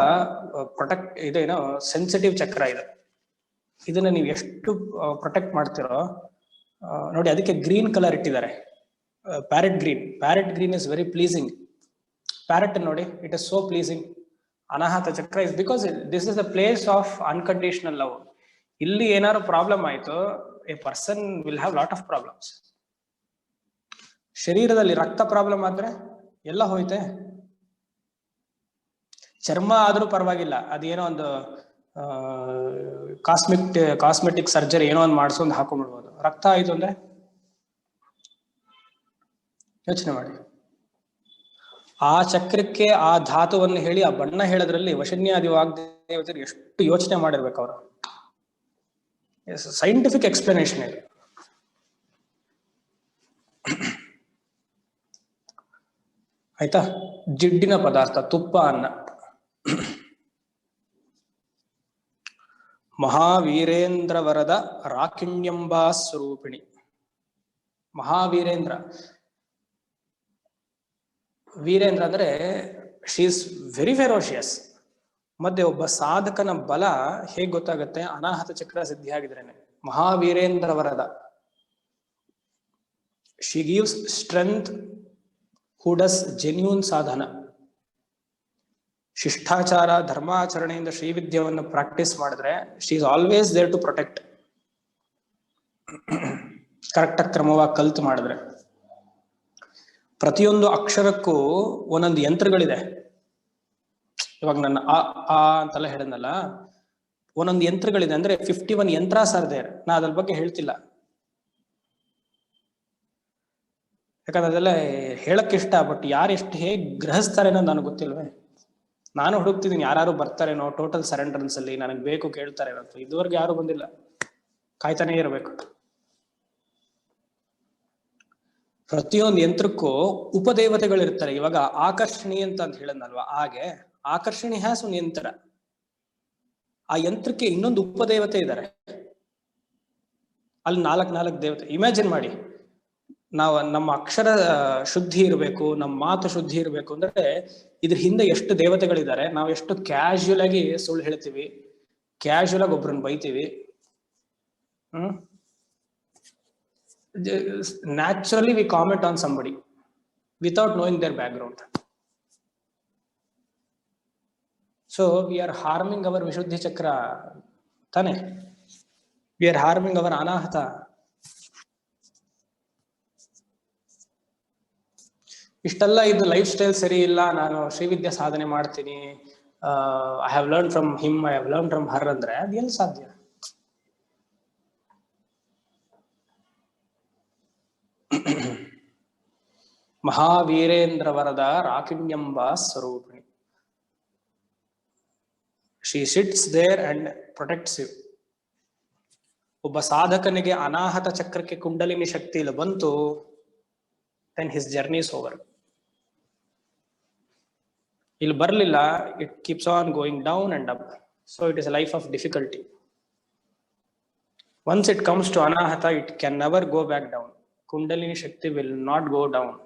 A: ಇದೇನೋ ಸೆನ್ಸಿಟಿವ್ ಚಕ್ರ ಇದೆ. ಇದನ್ನ ನೀವು ಎಷ್ಟು ಪ್ರೊಟೆಕ್ಟ್ ಮಾಡ್ತಿರೋ ನೋಡಿ. ಅದಕ್ಕೆ ಗ್ರೀನ್ ಕಲರ್ ಇಟ್ಟಿದ್ದಾರೆ, parrot green. Parrot green is very pleasing. Parrot ನೋಡಿ, it is so pleasing. Anahata ಚಕ್ರ is because this is the place of unconditional love. ಇಲ್ಲಿ ಏನಾದ್ರು ಪ್ರಾಬ್ಲಮ್ ಆಯ್ತು, A person will have lot of problems. ಶರೀರದಲ್ಲಿ ರಕ್ತ problem ಆದ್ರೆ ಎಲ್ಲ ಹೋಯ್ತೆ. ಚರ್ಮ ಆದ್ರೂ ಪರವಾಗಿಲ್ಲ, ಅದೇನೋ ಒಂದು ಕಾಸ್ಮೆಟಿಕ್ ಸರ್ಜರಿ ಏನೋ ಒಂದು ಮಾಡಿಸೊಂದು ಹಾಕೊಂಡ್ಬಿಡ್ಬೋದು. ರಕ್ತ ಆಯ್ತು ಅಂದ್ರೆ ಯೋಚನೆ ಮಾಡಿ. ಆ ಚಕ್ರಕ್ಕೆ ಆ ಧಾತುವನ್ನು ಹೇಳಿ ಆ ಬಣ್ಣ ಹೇಳೋದ್ರಲ್ಲಿ ವಶನ್ಯಾದಿ ವಾಗ್ದೇವತೆಗೆ ಎಷ್ಟು ಯೋಚನೆ ಮಾಡಿರ್ಬೇಕು ಅವರು. ಸೈಂಟಿಫಿಕ್ ಎಕ್ಸ್ಪ್ಲನೇಷನ್ ಇದೆ. ಆಯ್ತಾ? ಜಿಡ್ಡಿನ ಪದಾರ್ಥ ತುಪ್ಪ, ಅನ್ನ. ಮಹಾವೀರೇಂದ್ರ ವರದ ರಾಕಿಣ್ಯಂಬಾ ಸ್ವರೂಪಿಣಿ. ಮಹಾವೀರೇಂದ್ರ, ವೀರೇಂದ್ರ ಅಂದ್ರೆ ಶಿ ಇಸ್ ವೆರಿ ಫೆರೋಷಿಯಸ್. ಮತ್ತೆ ಒಬ್ಬ ಸಾಧಕನ ಬಲ ಹೇಗ್ ಗೊತ್ತಾಗತ್ತೆ? ಅನಾಹತ ಚಕ್ರ ಸಿದ್ಧಿ ಆಗಿದ್ರೇನೆ. ಮಹಾವೀರೇಂದ್ರ ವರದ, she gives strength who does genuine ಸಾಧನ. ಶಿಷ್ಟಾಚಾರ ಧರ್ಮಾಚರಣೆಯಿಂದ ಶ್ರೀವಿದ್ಯವನ್ನು ಪ್ರಾಕ್ಟೀಸ್ ಮಾಡಿದ್ರೆ she is always there to protect. Correct ಕ್ರಮವಾಗಿ ಕಲ್ತು ಮಾಡಿದ್ರೆ. ಪ್ರತಿಯೊಂದು ಅಕ್ಷರಕ್ಕೂ ಒಂದೊಂದು ಯಂತ್ರಗಳಿದೆ. ಇವಾಗ ನನ್ನ ಆ ಅಂತೆಲ್ಲ ಹೇಳಿದ್ನಲ್ಲ, ಒಂದೊಂದು ಯಂತ್ರಗಳಿದೆ. ಅಂದ್ರೆ 51 ಯಂತ್ರಾಸ್ ಆರ್ ದೇರ್. ನಾ ಅದ್ರ ಬಗ್ಗೆ ಹೇಳ್ತಿಲ್ಲ. ಯಾಕಂದ್ರೆ ಅದೆಲ್ಲ ಹೇಳಕ್ ಇಷ್ಟ, ಬಟ್ ಯಾರು ಎಷ್ಟು ಹೇಗ್ ಗ್ರಹಿಸ್ತಾರೆ ಅನ್ನೋದು ನನಗೆ ಗೊತ್ತಿಲ್ವೇ. ನಾನು ಹುಡುಕ್ತಿದ್ದೀನಿ ಯಾರು ಬರ್ತಾರೇನೋ ಟೋಟಲ್ ಸರೆಂಡರ್ಸ್ ಅಲ್ಲಿ, ನನಗೆ ಬೇಕು ಕೇಳ್ತಾರೆ ಅಂತ. ಇದುವರೆಗೆ ಯಾರು ಬಂದಿಲ್ಲ, ಕಾಯ್ತಾನೆ ಇರಬೇಕು. ಪ್ರತಿಯೊಂದು ಯಂತ್ರಕ್ಕೂ ಉಪದೇವತೆಗಳಿರ್ತಾರೆ. ಇವಾಗ ಆಕರ್ಷಣಿ ಅಂತ ಹೇಳದ್ನಲ್ವಾ, ಹಾಗೆ ಆಕರ್ಷಣಿ ಹ್ಯಾಸ್ ಒಂದು ಯಂತ್ರ, ಆ ಯಂತ್ರಕ್ಕೆ ಇನ್ನೊಂದು ಉಪದೇವತೆ ಇದ್ದಾರೆ. ಅಲ್ಲಿ ನಾಲ್ಕು ದೇವತೆ. ಇಮ್ಯಾಜಿನ್ ಮಾಡಿ, ನಾವು ನಮ್ಮ ಅಕ್ಷರ ಶುದ್ಧಿ ಇರಬೇಕು, ನಮ್ಮ ಮಾತು ಶುದ್ಧಿ ಇರಬೇಕು ಅಂದ್ರೆ ಇದ್ರ ಹಿಂದೆ ಎಷ್ಟು ದೇವತೆಗಳಿದ್ದಾರೆ. ನಾವು ಎಷ್ಟು ಕ್ಯಾಶುಯಲ್ ಆಗಿ ಸುಳ್ಳು ಹೇಳ್ತೀವಿ, ಕ್ಯಾಶುಯಲ್ ಆಗಿ ಒಬ್ರನ್ನ ಬೈತೀವಿ. Naturally we comment on somebody without knowing their background. So we are harming our Vishuddhi Chakra, tane? We are harming our Anahata. ಇಷ್ಟೆಲ್ಲ ಇದು ಲೈಫ್ ಸ್ಟೈಲ್ ಸರಿ ಇಲ್ಲ, ನಾನು ಶ್ರೀವಿದ್ಯಾ ಸಾಧನೆ ಮಾಡ್ತೀನಿ, I have learn from him, I have learn from her ಅಂದ್ರೆ ಅದು ಎಲ್ಲಿ ಸಾಧ್ಯ? ಮಹಾವೀರೇಂದ್ರ ವರದ ರಾಕಿಣ್ಯಂಬ ಸ್ವರೂಪಿಣಿ. She sits there and protects you. ಒಬ್ಬ ಸಾಧಕನಿಗೆ ಅನಾಹತ ಚಕ್ರಕ್ಕೆ ಕುಂಡಲಿನಿ ಶಕ್ತಿ ಇಲ್ಲ ಬಂತು, then his journey is over. ಇಲ್ಲಿ ಬರಲಿಲ್ಲ, it keeps on going down and up. So it is a life of difficulty. Once it comes to Anahata, it can never go back down. Kundalini shakti will not go down.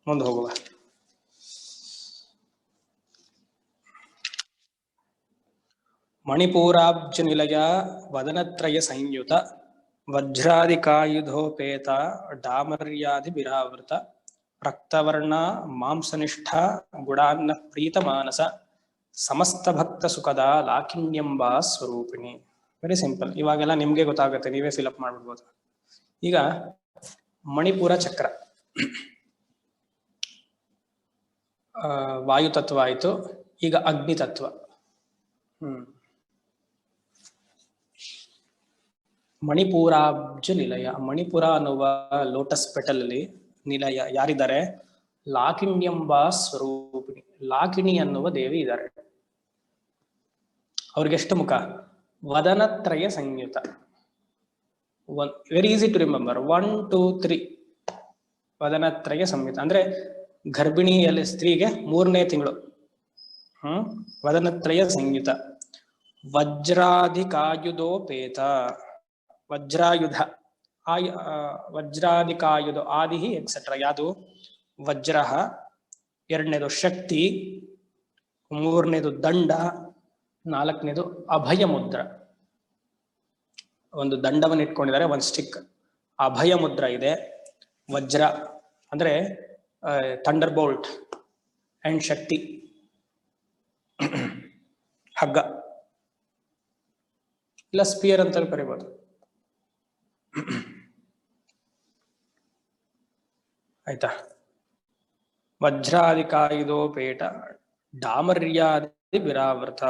A: ಮುಂದೆ ಹೋಗುವ. ಮಣಿಪೂರಾಬ್ಜ ನಿಲಯ ವದನತ್ರಯ ಸಂಯುತ ವಜ್ರಾದಿಕಾಯುಧೋಪೇತ ಡಾಮರ್ಯಾದಿ ಬಿರಾವೃತ ರಕ್ತವರ್ಣ ಮಾಂಸನಿಷ್ಠ ಗುಡಾನ್ನ ಪ್ರೀತ ಮಾನಸ ಸಮಸ್ತ ಭಕ್ತ ಸುಖದ ಲಾಕಿಣ್ಯಂಬ ಸ್ವರೂಪಿಣಿ. Very simple. ಇವಾಗೆಲ್ಲ ನಿಮ್ಗೆ ಗೊತ್ತಾಗುತ್ತೆ, ನೀವೇ ಫಿಲಪ್ ಮಾಡ್ಬಿಡ್ಬೋದು. ಈಗ ಮಣಿಪುರ ಚಕ್ರ ವಾಯು ತತ್ವ ಆಯ್ತು, ಈಗ ಅಗ್ನಿ ತತ್ವ. ಮಣಿಪೂರಾಬ್ಜ ನಿಲಯ, ಮಣಿಪುರ ಅನ್ನುವ ಲೋಟಸ್ ಪೆಟಲ್ ಅಲ್ಲಿ ನಿಲಯ ಯಾರಿದ್ದಾರೆ? ಲಾಕಿಣ್ಯಂಬ ಸ್ವರೂಪಿಣಿ, ಲಾಕಿಣಿ ಅನ್ನುವ ದೇವಿ ಇದ್ದಾರೆ. ಅವ್ರಿಗೆಷ್ಟು ಮುಖ? ವದನತ್ರಯ ಸಂಯುತ. ವೆರಿ ಈಸಿ ಟು ರಿಮೆಂಬರ್, 1 2 3 ವದನತ್ರಯ ಸಂಯುತ ಅಂದ್ರೆ ಗರ್ಭಿಣಿಯಲ್ಲಿ ಸ್ತ್ರೀಗೆ 3ನೇ ತಿಂಗಳು. ವದನತ್ರಯ ಸಂಯುತ. ವಜ್ರಾಧಿಕಾಯುಧೋಪೇತ, ವಜ್ರಾಯುಧ, ವಜ್ರಾಧಿಕಾಯುಧ, ಆದಿ ಎಕ್ಸೆಟ್ರಾ. ಯಾವುದು? ವಜ್ರ. 2ನೇದು ಶಕ್ತಿ, 3ನೇದು ದಂಡ, 4ನೇದು ಅಭಯ ಮುದ್ರ. ಒಂದು ದಂಡವನ್ನು ಇಟ್ಕೊಂಡಿದ್ದಾರೆ, ಒಂದು ಸ್ಟಿಕ್. ಅಭಯ ಮುದ್ರ ಇದೆ. ವಜ್ರ ಅಂದ್ರೆ ಥಂಡರ್ ಬೋಲ್ಟ್ ಅಂಡ್ ಶಕ್ತಿ, ಹಗ್ಗ ಇಲ್ಲ ಸ್ಪಿಯರ್ ಅಂತ ಕರಿಬಹುದು. ಆಯ್ತಾ? ವಜ್ರಾಧಿಕಾಯುಧೋಪೇಟ ಡಾಮರ್ಯಾದಿ ವಿರಾವೃತ.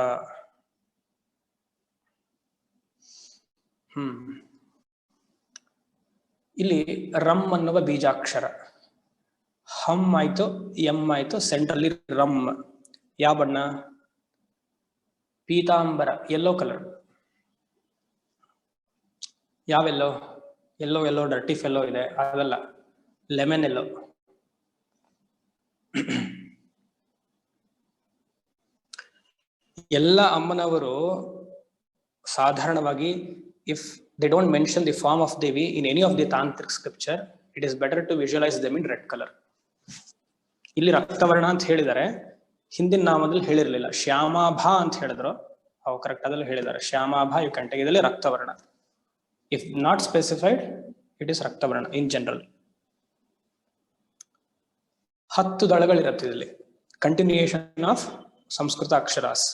A: ಇಲ್ಲಿ ರಮ್ ಅನ್ನುವ ಬೀಜಾಕ್ಷರ. ಹಮ್ ಆಯ್ತು, ಎಂ ಆಯ್ತು, ಸೆಂಟ್ರಲ್ಲಿ ರಮ್. ಯಾವ ಬಣ್ಣ? ಪೀತಾಂಬರ, ಯೆಲ್ಲೋ ಕಲರ್. ಯಾವೆಲ್ಲೋ? ಎಲ್ಲೋ ಡರ್ಟಿ ಫೆಲ್ಲೋ ಇದೆ, ಅದಲ್ಲ, ಲೆಮನ್ ಎಲ್ಲೋ. ಎಲ್ಲ ಅಮ್ಮನವರು ಸಾಧಾರಣವಾಗಿ, if they don't mention the form of Devi in any of the tantric scripture, it is better to visualise them in red colour. ಇಲ್ಲಿ ರಕ್ತವರ್ಣ ಅಂತ ಹೇಳಿದ್ದಾರೆ, ಹಿಂದಿನ ನಾಮದಲ್ಲಿ ಹೇಳಿರ್ಲಿಲ್ಲ. ಶ್ಯಾಮಾಭಾ ಅಂತ ಹೇಳಿದ್ರು, ಅವು ಕರೆಕ್ಟ್ ಅದ್ರಲ್ಲಿ ಹೇಳಿದ್ದಾರೆ. ಶ್ಯಾಮಾಭಾ ಈ ಕಂಟಕದಲ್ಲಿ ರಕ್ತವರ್ಣ. If not specified, it is raktavarna in general. 10 ದಳಗಳಿರುತ್ತೆ ಇಲ್ಲಿ. Continuation of Sanskrit aksharas.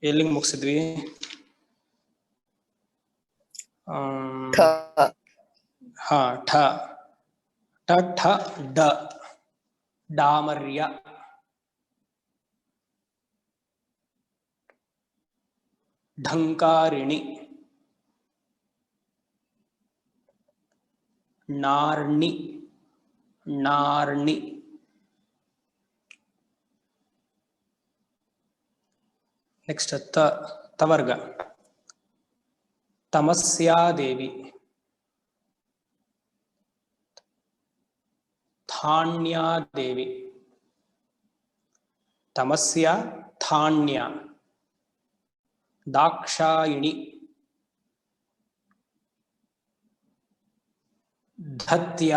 A: ಎಲ್ಲಿಂಗ್ ಮುಗಿಸಿದ್ವಿ? ಠ ಠ ಡ, ಡಾಮರ್ಯ. ಢಂಕಾರಿಣಿ, ನಾರ್ಣಿ, ನಾರ್ಣಿ, ನೆಕ್ಸ್ಟ್ ತವರ್ಗ, ತಮಸ್ಯಾದೇವಿ, ಥಾಣ್ಯಾದೇವಿ, ತಮಸ್ಯ ಥಾಣ್ಯ, ದಾಕ್ಷಾಯಿಣಿ, ಧತ್ಯ,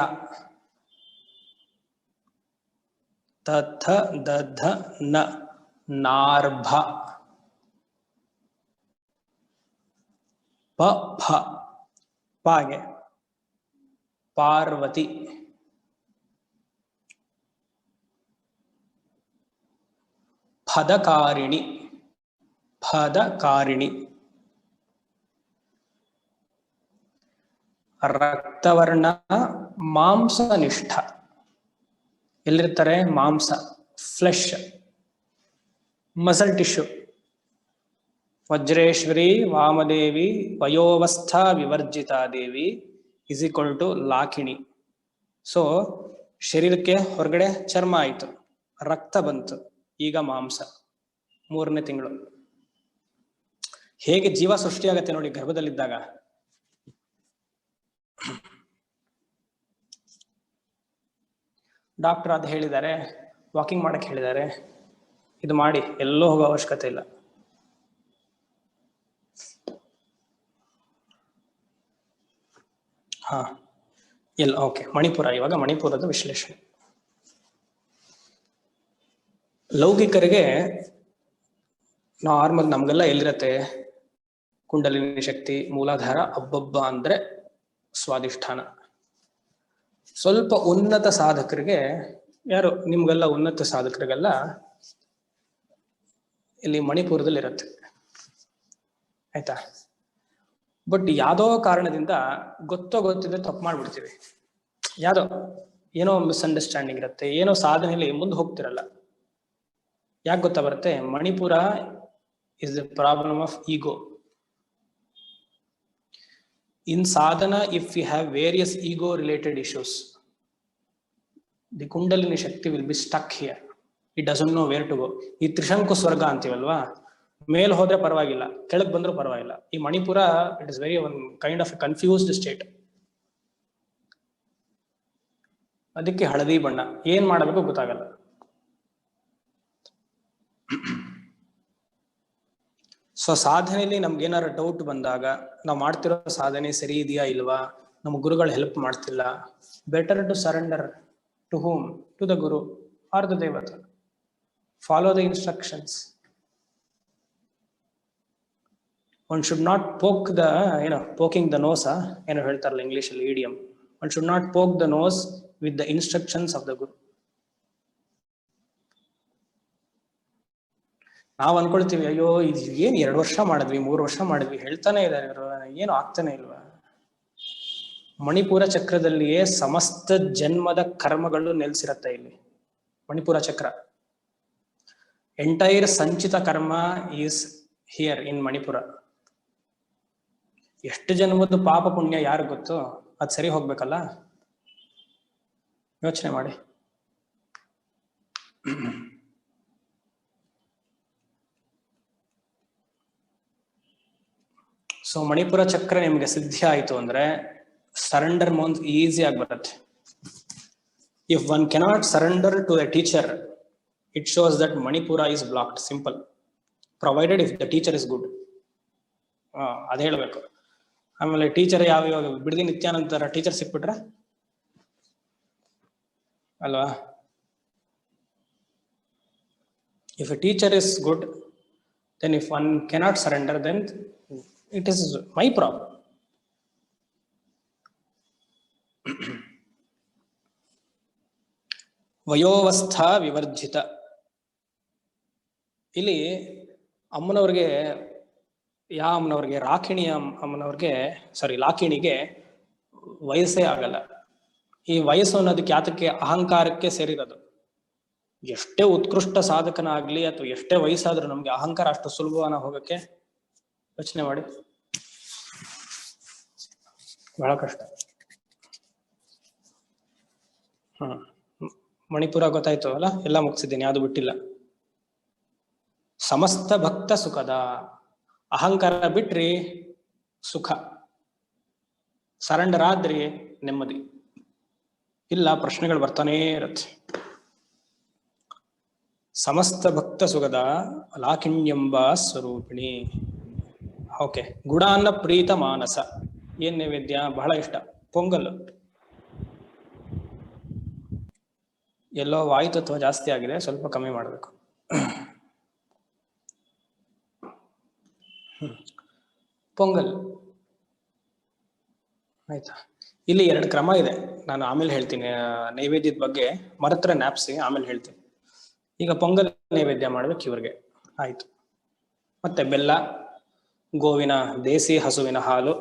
A: ತಥ ದಧ ನ, ನಾರ್ಭ, ಪ ಫ ಪಾಗೆ, ಪಾರ್ವತಿ, ಫದಕಾರಿಣಿ, ಫದಕಾರಿಣಿ, ರಕ್ತವರ್ಣ ಮಾಂಸನಿಷ್ಠ, ಎಲ್ಲಿರ್ತಾರೆ? ಮಾಂಸ, flesh, muscle tissue. Vajreshwari, Vamadevi, ವಯೋವಸ್ಥಾ ವಿವರ್ಜಿತಾ devi is equal to Lakini. So ಶರೀರಕ್ಕೆ ಹೊರಗಡೆ ಚರ್ಮ ಆಯಿತು, ರಕ್ತ ಬಂತು, ಈಗ ಮಾಂಸ. 3ನೇ ತಿಂಗಳು. ಹೇಗೆ ಜೀವ ಸೃಷ್ಟಿಯಾಗತ್ತೆ ನೋಡಿ ಗರ್ಭದಲ್ಲಿದ್ದಾಗ. ಡಾಕ್ಟರ್ ಅದು ಹೇಳಿದ್ದಾರೆ, ವಾಕಿಂಗ್ ಮಾಡಕ್ಕೆ ಹೇಳಿದ್ದಾರೆ, ಇದು ಮಾಡಿ, ಎಲ್ಲೋ ಹೋಗೋ ಅವಶ್ಯಕತೆ ಇಲ್ಲ. ಹಾ ಎಲ್ಲ ಓಕೆ. ಮಣಿಪುರ, ಇವಾಗ ಮಣಿಪುರದ ವಿಶ್ಲೇಷಣೆ. ಲೌಕಿಕರಿಗೆ ನಾರ್ಮಲ್ ನಮ್ಗೆಲ್ಲ ಎಲ್ಲಿರತ್ತೆ? ಕುಂಡಲಿನಿ ಶಕ್ತಿ, ಮೂಲಾಧಾರ, ಅಬ್ಬಬ್ಬ ಅಂದ್ರೆ ಸ್ವಾಧಿಷ್ಠಾನ. ಸ್ವಲ್ಪ ಉನ್ನತ ಸಾಧಕರಿಗೆ, ಯಾರು ನಿಮ್ಗೆಲ್ಲ ಉನ್ನತ ಸಾಧಕರಿಗೆಲ್ಲ ಇಲ್ಲಿ ಮಣಿಪುರದಲ್ಲಿ ಇರುತ್ತೆ, ಆಯ್ತಾ? ಬಟ್ ಯಾವ್ದೋ ಕಾರಣದಿಂದ ಗೊತ್ತೋ ಗೊತ್ತಿದೆ ತಪ್ಪು ಮಾಡ್ಬಿಡ್ತೀವಿ. ಏನೋ ಮಿಸ್ಅಂಡರ್ಸ್ಟ್ಯಾಂಡಿಂಗ್ ಇರುತ್ತೆ, ಏನೋ ಸಾಧನೆಯಲ್ಲಿ ಮುಂದೆ ಹೋಗ್ತಿರಲ್ಲ. ಯಾಕೆ ಗೊತ್ತಾ ಬರುತ್ತೆ? Manipur is the problem of ego. In sadhana, if we have various ego related issues, the kundalini shakti will be stuck here. It doesn't know where to go. ಈ ತ್ರಿಶಂಕು ಸ್ವರ್ಗ ಅಂತೀವಲ್ವಾ, ಮೇಲ್ ಹೋದ್ರೆ ಪರವಾಗಿಲ್ಲ, ಕೆಳಗ್ ಬಂದ್ರೂ ಪರವಾಗಿಲ್ಲ. ಈ Manipur it is very one kind of A confused state. ಅದಕ್ಕೆ ಹಳದಿ ಬಣ್ಣ, ಏನ್ ಮಾಡಬೇಕು ಗೊತ್ತಾಗಲ್ಲ. ಸೊ ಸಾಧನೆಯಲ್ಲಿ ನಮ್ಗೆ ಏನಾದ್ರು ಡೌಟ್ ಬಂದಾಗ, ನಾವು ಮಾಡ್ತಿರೋ ಸಾಧನೆ ಸರಿ ಇದೆಯಾ ಇಲ್ವಾ, ನಮ್ಮ ಗುರುಗಳು ಹೆಲ್ಪ್ ಮಾಡ್ತಿಲ್ಲ, better to surrender to whom? To the guru or the devata. Follow the instructions. One should not poke the, poking the nose, ಏನೋ ಹೇಳ್ತಾರಲ್ಲ ಇಂಗ್ಲಿಷ್ ಅಲ್ಲಿ idiom. One should not poke the nose with the instructions of the guru. ನಾವ್ ಅನ್ಕೊಳ್ತೀವಿ, ಅಯ್ಯೋ ಇದು ಏನ್ 2 ವರ್ಷ ಮಾಡಿದ್ವಿ, 3 ವರ್ಷ ಮಾಡಿದ್ವಿ, ಹೇಳ್ತಾನೆ ಇದ್ದಾರೆ ಇವರು, ಏನು ಆಗ್ತಾನೆ ಇಲ್ವಾ? ಮಣಿಪುರ ಚಕ್ರದಲ್ಲಿಯೇ ಸಮಸ್ತ ಜನ್ಮದ ಕರ್ಮಗಳು ನೆಲೆಸಿರತ್ತೆ ಇಲ್ಲಿ. ಮಣಿಪುರ ಚಕ್ರ, ಎಂಟೈರ್ ಸಂಚಿತ ಕರ್ಮ ಈಸ್ ಹಿಯರ್ ಇನ್ ಮಣಿಪುರ. ಎಷ್ಟು ಜನ್ಮದ ಪಾಪ ಪುಣ್ಯ ಯಾರು ಗೊತ್ತು? ಅದ್ ಸರಿ ಹೋಗ್ಬೇಕಲ್ಲ, ಯೋಚನೆ ಮಾಡಿ. ಸೊ ಮಣಿಪುರ ಚಕ್ರ ನಿಮ್ಗೆ ಸಿದ್ಧಿ ಆಯ್ತು ಅಂದ್ರೆ ಸರೆಂಡರ್ ಮೌಂಟ್ ಈಸಿ ಆಗಿ ಬರುತ್ತೆ. If one cannot surrender to a teacher, it shows that Manipura is blocked. Simple. Provided if the teacher is good. ಅದ್ ಹೇಳ್ಬೇಕು. ಆಮೇಲೆ ಟೀಚರ್ ಯಾವ ಬಿಡದಿ ನಿತ್ಯಾನಂದ ಟೀಚರ್ ಸಿಕ್ಬಿಟ್ರೆ ಅಲ್ವಾ? If A teacher is good, then if one cannot surrender, then it is my problem. ವಯೋವಸ್ಥಾ ವಿವರ್ಜಿತ. ಇಲ್ಲಿ ಅಮ್ಮನವ್ರಿಗೆ, ಯಾವ ಅಮ್ಮನವ್ರಿಗೆ? ರಾಕಿಣಿ ಅಮ್ಮನವ್ರಿಗೆ, ಲಾಕಿಣಿಗೆ ವಯಸ್ಸೇ ಆಗಲ್ಲ. ಈ ವಯಸ್ಸು ಅನ್ನೋದಕ್ಕೆ ಯಾತಕ್ಕೆ? ಅಹಂಕಾರಕ್ಕೆ ಸೇರಿರೋದು. ಎಷ್ಟೇ ಉತ್ಕೃಷ್ಟ ಸಾಧಕನಾಗ್ಲಿ ಅಥವಾ ಎಷ್ಟೇ ವಯಸ್ಸಾದ್ರೂ ನಮ್ಗೆ ಅಹಂಕಾರ ಅಷ್ಟು ಸುಲಭವನ್ನ ಹೋಗಕ್ಕೆ ಯೋಚನೆ ಮಾಡಿ, ಬಹಳ ಕಷ್ಟ. ಮಣಿಪುರ ಗೊತ್ತಾಯ್ತು ಅಲ್ಲ, ಎಲ್ಲ ಮುಗಿಸಿದ್ದೀನಿ, ಯಾವುದು ಬಿಟ್ಟಿಲ್ಲ. ಸಮಸ್ತ ಭಕ್ತ ಸುಖದ, ಅಹಂಕಾರ ಬಿಟ್ರಿ ಸುಖ, ಸರೆಂಡರ್ ಆದ್ರಿ ನೆಮ್ಮದಿ. ಇಲ್ಲ ಪ್ರಶ್ನೆಗಳು ಬರ್ತಾನೇ ಇರತ್ತೆ. ಸಮಸ್ತ ಭಕ್ತ ಸುಖದ ಲಾಕಿಣ್ಯಂಬ ಸ್ವರೂಪಿಣಿ. ಓಕೆ, ಗುಡಾನ್ನ ಪ್ರೀತ ಮಾನಸ. ಏನ್ ನೈವೇದ್ಯ? ಬಹಳ ಇಷ್ಟ, ಪೊಂಗಲ್. ಎಲ್ಲೋ ವಾಯುತತ್ವ ಜಾಸ್ತಿ ಆಗಿದೆ, ಸ್ವಲ್ಪ ಕಮ್ಮಿ ಮಾಡಬೇಕು. ಪೊಂಗಲ್ ಆಯ್ತಾ. ಇಲ್ಲಿ 2 ಕ್ರಮ ಇದೆ, ನಾನು ಆಮೇಲೆ ಹೇಳ್ತೀನಿ. ನೈವೇದ್ಯದ ಬಗ್ಗೆ ಮರತ್ರ ನ್ಯಾಪ್ಸಿ, ಆಮೇಲೆ ಹೇಳ್ತೀನಿ. ಈಗ ಪೊಂಗಲ್ ನೈವೇದ್ಯ ಮಾಡ್ಬೇಕು ಇವ್ರಿಗೆ, ಆಯ್ತು. ಮತ್ತೆ ಬೆಲ್ಲ, ಗೋವಿನ ದೇಸಿ ಹಸುವಿನ ಹಾಲು,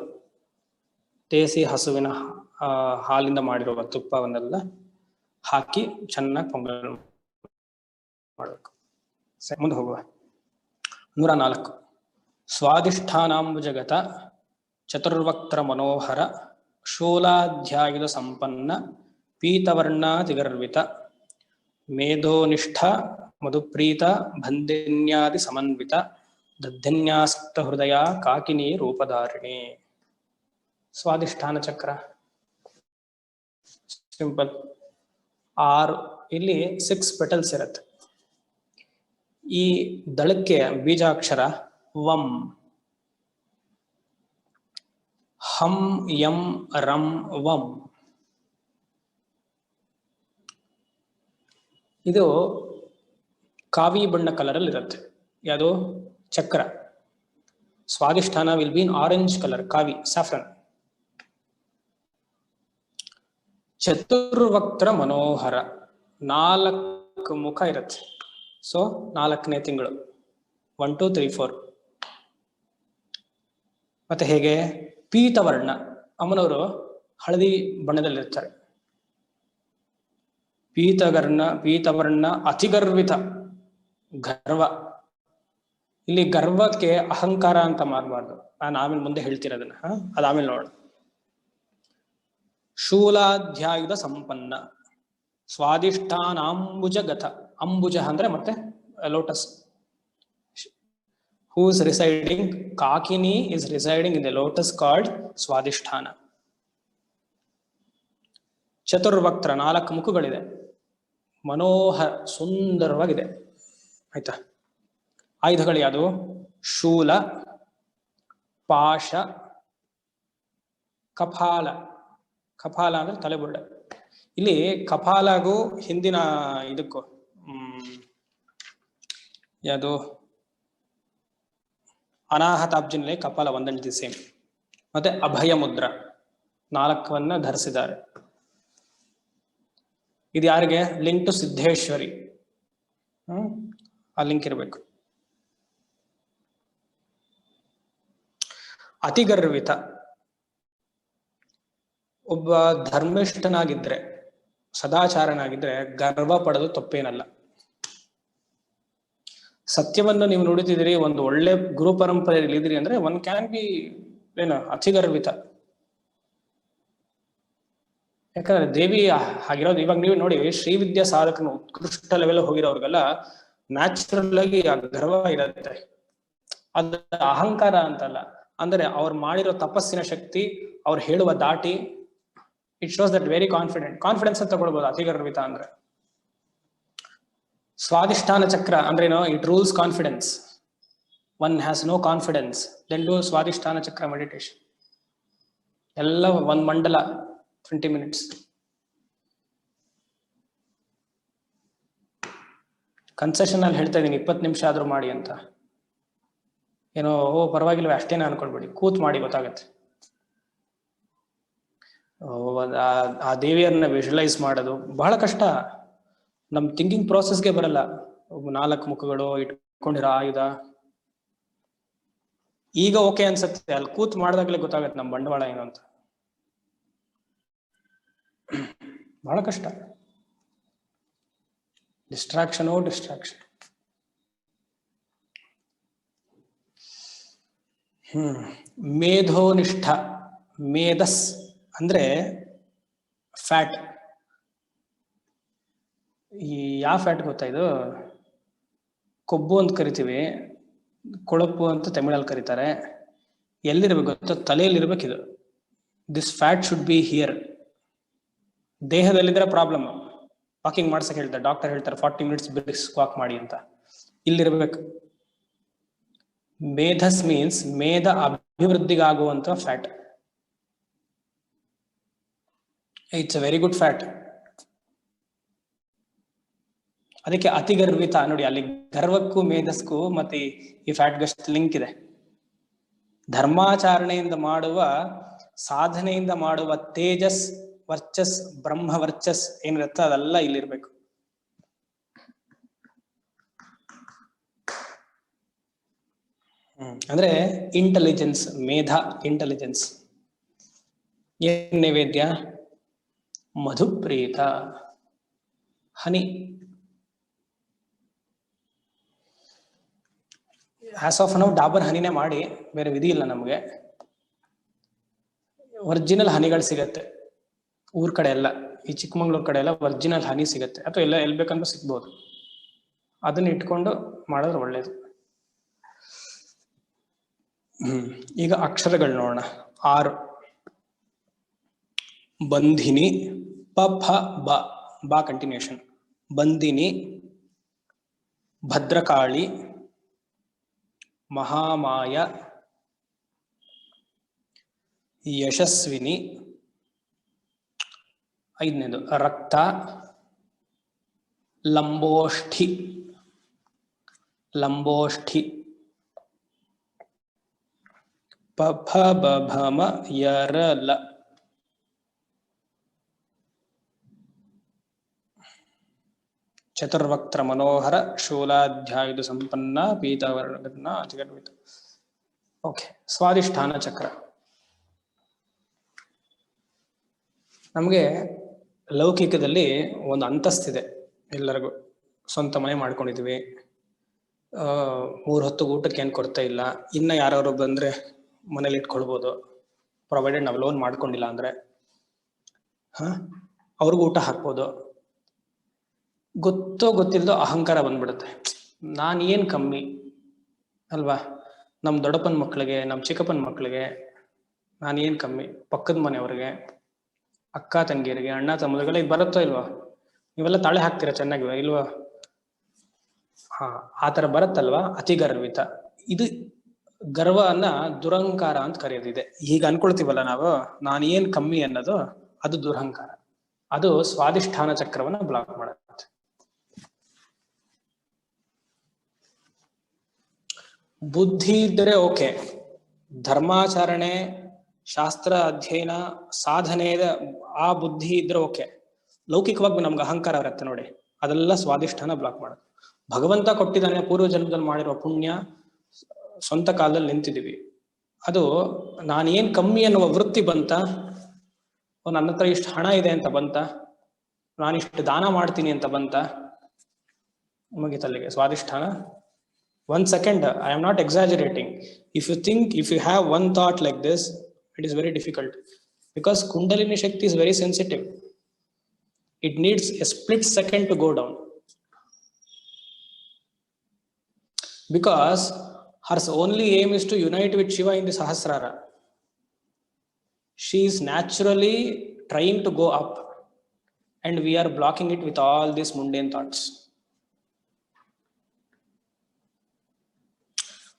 A: ದೇಸಿ ಹಸುವಿನ ಹಾಲಿಂದ ಮಾಡಿರುವ ತುಪ್ಪವನ್ನೆಲ್ಲ ಹಾಕಿ ಚೆನ್ನಾಗಿ ಪೊಂಗಲ್ ಮಾಡಬೇಕು. ಮುಂದೆ ಹೋಗುವ. 104. ಸ್ವಾದಿಷ್ಠಾನಾಂಬುಜಗತ ಚತುರ್ವಕ್ತ್ರ ಮನೋಹರ ಶೂಲಾಧ್ಯಾಯುಧ ಸಂಪನ್ನ ಪೀತವರ್ಣಾತಿಗರ್ವಿತ ಮೇಧೋನಿಷ್ಠ ಮಧುಪ್ರೀತ ಬಂಧಿನ್ಯಾದಿ ಸಮನ್ವಿತ ದಧ್ಯನ್ಯಾಸ್ತ ಹೃದಯ ಕಾಕಿನಿ ರೂಪಧಾರಿಣಿ. ಸ್ವಾದಿಷ್ಠಾನ ಚಕ್ರ ಸಿಂಪಲ್. 6 ಇಲ್ಲಿ 6 ಪೆಟಲ್ಸ್ ಇರುತ್ತೆ. ಈ ದಳಕ್ಕೆ ಬೀಜಾಕ್ಷರ ವಂ. ಹಂ ಯಂ ರಂ ವಂ. ಇದು ಕಾವಿ ಬಣ್ಣ ಕಲರ್ ಅಲ್ಲಿ ಇರುತ್ತೆ. ಯಾವುದು? ಚಕ್ರ. Swadhisthana will be in orange colour, ಕಾವಿ, ಸಾಫ್ರನ್. ಚತುರ್ವಕ್ತ್ರ ಮನೋಹರ, 4 ಮುಖ ಇರುತ್ತೆ. ಸೊ 4ನೇ ತಿಂಗಳು, 1 2 3 4. ಮತ್ತೆ ಹೇಗೆ? ಪೀತವರ್ಣ, ಅಮ್ಮನವರು ಹಳದಿ ಬಣ್ಣದಲ್ಲಿರ್ತಾರೆ. ಪೀತವರ್ಣ ಅತಿಗರ್ವಿತ, ಗರ್ವ. ಇಲ್ಲಿ ಗರ್ವಕ್ಕೆ ಅಹಂಕಾರ ಅಂತ ಮಾಡಬಾರ್ದು, ನಾನು ಆಮೇಲೆ ಮುಂದೆ ಹೇಳ್ತಿರೋದನ್ನ, ಅದಾಮೇಲೆ ನೋಡು. ಶೂಲಾಧ್ಯಾಯುಧ ಸಂಪನ್ನ, ಸ್ವಾದಿಷ್ಠಾನಾಂಬುಜಗತ. ಅಂಬುಜ ಅಂದ್ರೆ ಮತ್ತೆ lotus. Who is residing? Kakini is residing in the lotus called Swadhisthana. ಚತುರ್ವಕ್ತ್ರ, 4 ಮುಖಗಳಿದೆ. ಮನೋಹರ, ಸುಂದರವಾಗಿದೆ. ಆಯ್ತಾ? ಆಯುಧಗಳು ಯಾವುದು? ಶೂಲ, ಪಾಶ, ಕಪಾಲ. ಕಪಾಲ ಅಂದ್ರೆ ತಲೆಬುರುಡೆ. ಇಲ್ಲಿ ಕಪಾಲಗೂ ಹಿಂದಿನ ಇದಕ್ಕೂ ಯಾವುದು? ಅನಾಹತಾಬ್ಜಿನಲ್ಲಿ ಕಪಾಲ ಒಂದಂಡ್ ದಿ ಸೇಮ್. ಮತ್ತೆ ಅಭಯ ಮುದ್ರ, 4 ಧರಿಸಿದ್ದಾರೆ. ಇದು ಯಾರಿಗೆ? Link to Siddheshwari. ಆ ಲಿಂಕ್ ಇರಬೇಕು. ಅತಿಗರ್ವಿತ, ಒಬ್ಬ ಧರ್ಮಿಷ್ಠನಾಗಿದ್ರೆ, ಸದಾಚಾರನಾಗಿದ್ರೆ ಗರ್ವ ಪಡೋದು ತಪ್ಪೇನಲ್ಲ. ಸತ್ಯವನ್ನು ನೀವು ನುಡಿತಿದ್ದೀರಿ, ಒಂದು ಒಳ್ಳೆ ಗುರು ಪರಂಪರೆಯಲ್ಲಿ ಇದ್ರಿ ಅಂದ್ರೆ ಒನ್ ಕ್ಯಾನ್ ಬಿ ಅತಿಗರ್ವಿತ. ಯಾಕಂದ್ರೆ ದೇವಿ ಆಗಿರೋದು. ಇವಾಗ ನೀವು ನೋಡಿ, ಶ್ರೀವಿದ್ಯಾ ಸಾಧಕನು ಉತ್ಕೃಷ್ಟ ಲೆವೆಲ್ ಹೋಗಿರೋರ್ಗೆಲ್ಲ ನ್ಯಾಚುರಲ್ ಆಗಿ ಆ ಗರ್ವ ಇರುತ್ತೆ. ಅದ ಅಹಂಕಾರ ಅಂತಲ್ಲ, ಅಂದ್ರೆ ಅವ್ರು ಮಾಡಿರೋ ತಪಸ್ಸಿನ ಶಕ್ತಿ, ಅವ್ರು ಹೇಳುವ ದಾಟಿ, it shows that very confidence ಅಂತ ತಗೊಳ್ಬಹುದು ಅತಿಗರ್ವಿತ ಅಂದ್ರೆ. ಸ್ವಾದಿಷ್ಠಾನ ಚಕ್ರ ಅಂದ್ರೇನು? It rules confidence. One has no confidence, then do Swadhisthana chakra meditation. ಎಲ್ಲ 1 ಮಂಡಲ 20 minutes. ಕನ್ಸೆಷನ್ ಅಲ್ಲಿ ಹೇಳ್ತಾ ಇದೀನಿ, 20 ನಿಮಿಷ ಆದ್ರೂ ಮಾಡಿ ಅಂತ. ಏನೋ ಪರವಾಗಿಲ್ವೇ ಅಷ್ಟೇನ ಅನ್ಕೊಳ್ಬೇಡಿ, ಕೂತ್ ಮಾಡಿ, ಗೊತ್ತಾಗತ್ತೆ. ಆ ದೇವಿಯರನ್ನ ವಿಜುವಲೈಸ್ ಮಾಡೋದು ಬಹಳ ಕಷ್ಟ. ನಮ್ ಥಿಂಕಿಂಗ್ ಪ್ರೋಸೆಸ್ಗೆ ಬರಲ್ಲ. 4 ಮುಖಗಳು ಇಟ್ಕೊಂಡಿರೋ ಆಯುಧ. ಈಗ ಓಕೆ ಅನ್ಸತ್ತೆ, ಅಲ್ಲಿ ಕೂತ್ ಮಾಡಿದಾಗ್ಲೇ ಗೊತ್ತಾಗತ್ತೆ ನಮ್ ಬಂಡವಾಳ ಏನು ಅಂತ. ಬಹಳ ಕಷ್ಟ. ಡಿಸ್ಟ್ರಾಕ್ಷನ್. ಮೇಧೋನಿಷ್ಠ, ಮೇಧಸ್ ಅಂದ್ರೆ ಫ್ಯಾಟ್. ಈ ಯಾವ ಫ್ಯಾಟ್ ಗೊತ್ತಾ ಇದು? ಕೊಬ್ಬು ಅಂತ ಕರಿತೀವಿ, ಕೊಳಪು ಅಂತ ತಮಿಳಲ್ಲಿ ಕರೀತಾರೆ. ಎಲ್ಲಿರ್ಬೇಕು ಗೊತ್ತಾ? ತಲೆಯಲ್ಲಿ ಇರ್ಬೇಕಿದು. This fat should be here. ದೇಹದಲ್ಲಿದ್ರೆ ಪ್ರಾಬ್ಲಮ್. ವಾಕಿಂಗ್ ಮಾಡ್ಸಕ್ ಹೇಳ್ತಾರೆ, ಡಾಕ್ಟರ್ ಹೇಳ್ತಾರೆ 40 ಮಿನಿಟ್ಸ್ ಬ್ರಿಸ್ಕ್ ವಾಕ್ ಮಾಡಿ ಅಂತ. ಇಲ್ಲಿರ್ಬೇಕು. ಮೇಧಸ್ ಮೀನ್ಸ್ ಮೇಧ ಅಭಿವೃದ್ಧಿಗಾಗುವಂತ fat. It's a very good fat. ಅದಕ್ಕೆ ಅತಿ ಗರ್ವಿತ ನೋಡಿ, ಅಲ್ಲಿ ಗರ್ವಕ್ಕೂ ಮೇಧಸ್ಗೂ ಮತ್ತೆ ಈ ಫ್ಯಾಟ್ಗಷ್ಟು ಲಿಂಕ್ ಇದೆ. ಧರ್ಮಾಚರಣೆಯಿಂದ ಮಾಡುವ, ಸಾಧನೆಯಿಂದ ಮಾಡುವ ತೇಜಸ್, ವರ್ಚಸ್, ಬ್ರಹ್ಮ ವರ್ಚಸ್ ಏನಿರುತ್ತೆ ಅದೆಲ್ಲ ಇಲ್ಲಿರ್ಬೇಕು. ಅಂದ್ರೆ ಇಂಟೆಲಿಜೆನ್ಸ್, ಮೇಧ ಇಂಟೆಲಿಜೆನ್ಸ್. ಏನ್ ನೈವೇದ್ಯ? ಮಧುಪ್ರೀತ, ಹನಿ. ಆಸ್ ಆಫ್ ನಾವು ಡಾಬರ್ ಹನಿನೇ ಮಾಡಿ, ಬೇರೆ ವಿಧಿ ಇಲ್ಲ ನಮಗೆ. ಒರಿಜಿನಲ್ ಹನಿಗಳು ಸಿಗತ್ತೆ ಊರ್ ಕಡೆ ಎಲ್ಲ, ಈ ಚಿಕ್ಕಮಂಗ್ಳೂರ್ ಕಡೆ ಎಲ್ಲ ಒರಿಜಿನಲ್ ಹನಿ ಸಿಗತ್ತೆ, ಅಥವಾ ಎಲ್ಲ ಎಲ್ಲಿ ಬೇಕಂದ್ರೂ ಸಿಗ್ಬೋದು. ಅದನ್ನ ಇಟ್ಕೊಂಡು ಮಾಡಿದ್ರೆ ಒಳ್ಳೇದು. ಈಗ ಅಕ್ಷರಗಳು ನೋಡೋಣ. 6. ಬಂಧಿನಿ, ಪ ಫ ಬ, ಬಾ ಕಂಟಿನ್ಯೂಷನ್. ಬಂಧಿನಿ, ಭದ್ರಕಾಳಿ, ಮಹಾಮಾಯ, ಯಶಸ್ವಿನಿ, 5ನೇದು ರಕ್ತ, ಲಂಬೋಷ್ಠಿ, ಲಂಬೋಷ್ಠಿ, ಪ ಫ ಬ ಭ ಮ ಯರ ಲ, ಚತುರ್ವಕ್ತ್ರ ಮನೋಹರ, ಶೂಲಾಧ್ಯಾಯುಧ ಸಂಪನ್ನ, ಪೀತಾವರ್ಣ ಅತಿಗರ್ವಿತ. ಓಕೆ. ಸ್ವಾದಿಷ್ಠಾನ ಚಕ್ರ. ನಮಗೆ ಲೌಕಿಕದಲ್ಲಿ ಒಂದು ಅಂತಸ್ತಿದೆ ಎಲ್ಲರಿಗೂ. ಸ್ವಂತ ಮನೆ ಮಾಡ್ಕೊಂಡಿದ್ವಿ, 3 ಹೊತ್ತು ಊಟಕ್ಕೆ ಏನು ಕೊರತೆ ಇಲ್ಲ. ಇನ್ನ ಯಾರು ಬಂದ್ರೆ ಮನೇಲಿ ಇಟ್ಕೊಳ್ಬೋದು, ಪ್ರೊವೈಡೆಡ್ ನಾವು ಲೋನ್ ಮಾಡ್ಕೊಂಡಿಲ್ಲ ಅಂದ್ರೆ. ಅವ್ರಿಗೂ ಊಟ ಹಾಕ್ಬೋದು. ಗೊತ್ತೋ ಗೊತ್ತಿಲ್ದೋ ಅಹಂಕಾರ ಬಂದ್ಬಿಡುತ್ತೆ. ನಾನು ಏನ್ ಕಮ್ಮಿ ಅಲ್ವಾ? ನಮ್ಮ ದೊಡ್ಡಪ್ಪನ ಮಕ್ಳಿಗೆ, ನಮ್ಮ ಚಿಕ್ಕಪ್ಪನ ಮಕ್ಳಿಗೆ ನಾನು ಏನ್ ಕಮ್ಮಿ, ಪಕ್ಕದ ಮನೆಯವ್ರಿಗೆ, ಅಕ್ಕ ತಂಗಿಯರಿಗೆ, ಅಣ್ಣ ತಮ್ಮದಿಗೆಲ್ಲ ಇದು ಬರುತ್ತೋ ಇಲ್ವಾ? ನೀವೆಲ್ಲ ತಾಳೆ ಹಾಕ್ತೀರಾ ಚೆನ್ನಾಗಿವ ಇಲ್ವಾ? ಆತರ ಬರುತ್ತಲ್ವಾ? ಅತಿ ಗರ್ವಿತ. ಇದು ಗರ್ವನ್ನ ದುರಹಂಕಾರ ಅಂತ ಕರೆಯೋದಿದೆ. ಈಗ ಅನ್ಕೊಳ್ತೀವಲ್ಲ ನಾವು, ನಾನು ಏನ್ ಕಮ್ಮಿ ಅನ್ನೋದು, ಅದು ದುರಹಂಕಾರ. ಅದು ಸ್ವಾದಿಷ್ಠಾನ ಚಕ್ರವನ್ನ ಬ್ಲಾಕ್ ಮಾಡುತ್ತೆ. ಬುದ್ಧಿ ಇದ್ದರೆ ಓಕೆ, ಧರ್ಮಾಚರಣೆ, ಶಾಸ್ತ್ರ ಅಧ್ಯಯನ, ಸಾಧನೆಯ ಆ ಬುದ್ಧಿ ಇದ್ರೆ ಓಕೆ. ಲೌಕಿಕವಾಗಿ ನಮ್ಗೆ ಅಹಂಕಾರ ಇರುತ್ತೆ ನೋಡಿ, ಅದೆಲ್ಲ ಸ್ವಾದಿಷ್ಠಾನ ಬ್ಲಾಕ್ ಮಾಡೋದು. ಭಗವಂತ ಕೊಟ್ಟಿದ್ದಾನೆ, ಪೂರ್ವ ಜನ್ಮದಲ್ಲಿ ಮಾಡಿರೋ ಪುಣ್ಯ, ಸ್ವಂತ ಕಾಲದಲ್ಲಿ ನಿಂತಿದ್ದೀವಿ. ಅದು ನಾನೇನ್ ಕಮ್ಮಿ ಅನ್ನುವ ವೃತ್ತಿ ಬಂತ, ನನ್ನ ಹತ್ರ ಇಷ್ಟು ಹಣ ಇದೆ ಅಂತ ಬಂತ, ನಾನಿಷ್ಟು ದಾನ ಮಾಡ್ತೀನಿ ಅಂತ ಬಂತ, ಮುಗಿತಲ್ಲಿಗೆ Swadhisthana. 1 second, I am not exaggerating. If you have one thought like this, it is very difficult, because Kundalini Shakti is very sensitive. It needs a split second to go down, because her only aim is to unite with Shiva in the Sahasrara. She is naturally trying to go up, and we are blocking it with all these mundane thoughts.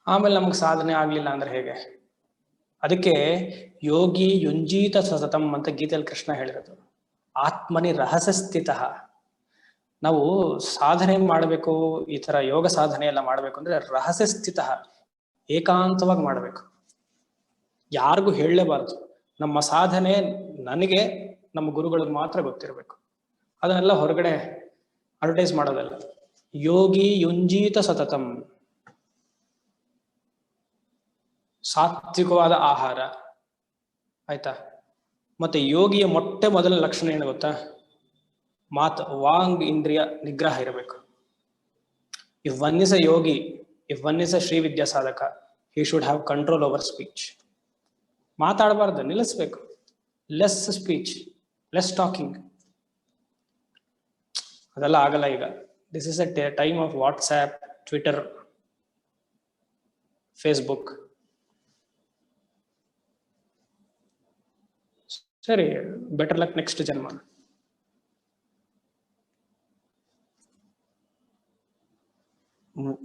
A: ಆಮೇಲೆ ನಮ್ಗೆ ಸಾಧನೆ ಆಗ್ಲಿಲ್ಲ ಅಂದ್ರೆ ಹೇಗೆ? ಅದಕ್ಕೆ ಯೋಗಿ ಯುಂಜೀತ ಸತತಂ ಅಂತ ಗೀತೆಯಲ್ಲಿ ಕೃಷ್ಣ ಹೇಳಿರೋದು. ಆತ್ಮನಿ ರಹಸ್ಯ ಸ್ಥಿತ. ನಾವು ಸಾಧನೆ ಮಾಡಬೇಕು, ಈ ತರ ಯೋಗ ಸಾಧನೆ ಎಲ್ಲ ಮಾಡ್ಬೇಕು ಅಂದ್ರೆ ರಹಸ್ಯ ಸ್ಥಿತ, ಏಕಾಂತವಾಗಿ ಮಾಡ್ಬೇಕು. ಯಾರಿಗೂ ಹೇಳಲೇಬಾರದು. ನಮ್ಮ ಸಾಧನೆ ನನಗೆ, ನಮ್ಮ ಗುರುಗಳಿಗೆ ಮಾತ್ರ ಗೊತ್ತಿರಬೇಕು. ಅದನ್ನೆಲ್ಲ ಹೊರಗಡೆ ಅಡ್ವರ್ಟೈಸ್ ಮಾಡೋದಲ್ಲ. ಯೋಗಿ ಯುಂಜೀತ ಸತತಂ, ಸಾತ್ವಿಕವಾದ ಆಹಾರ, ಆಯ್ತಾ? ಮತ್ತೆ ಯೋಗಿಯ ಮೊದಲ ಲಕ್ಷಣ ಏನು ಗೊತ್ತಾ? ವಾಂಗ್ ಇಂದ್ರಿಯ ನಿಗ್ರಹ ಇರಬೇಕು. If one is a yogi, if one is a Sri Vidya sadhaka, he should have control over speech. ಮಾತಾಡಬಾರ್ದು, ನಿಲ್ಲಿಸ್ಬೇಕು. Less speech, less talking. ಅದೆಲ್ಲ ಆಗಲ್ಲ ಈಗ. This is a time of WhatsApp, Twitter, Facebook. ಸರಿ, ಬೆಟರ್ ಲಕ್ ನೆಕ್ಸ್ಟ್ ಜನ್ಮ.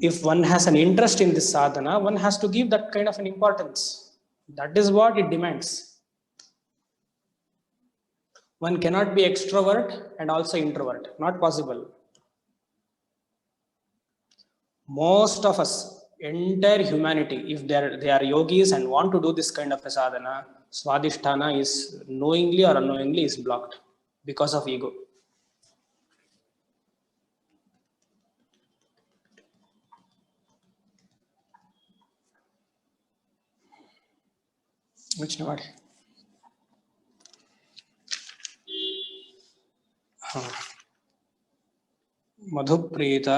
A: If one has an interest in this sadhana, one has to give that kind of an importance. That is what it demands. One cannot be extrovert and also introvert. Not possible. Most of us, entire humanity, if they are yogis and want to do this kind of a sadhana, swadhisthana is knowingly or unknowingly is blocked because of ego. ಯೋಚನೆ ಮಾಡಿ. ಮಧುಪ್ರೀತ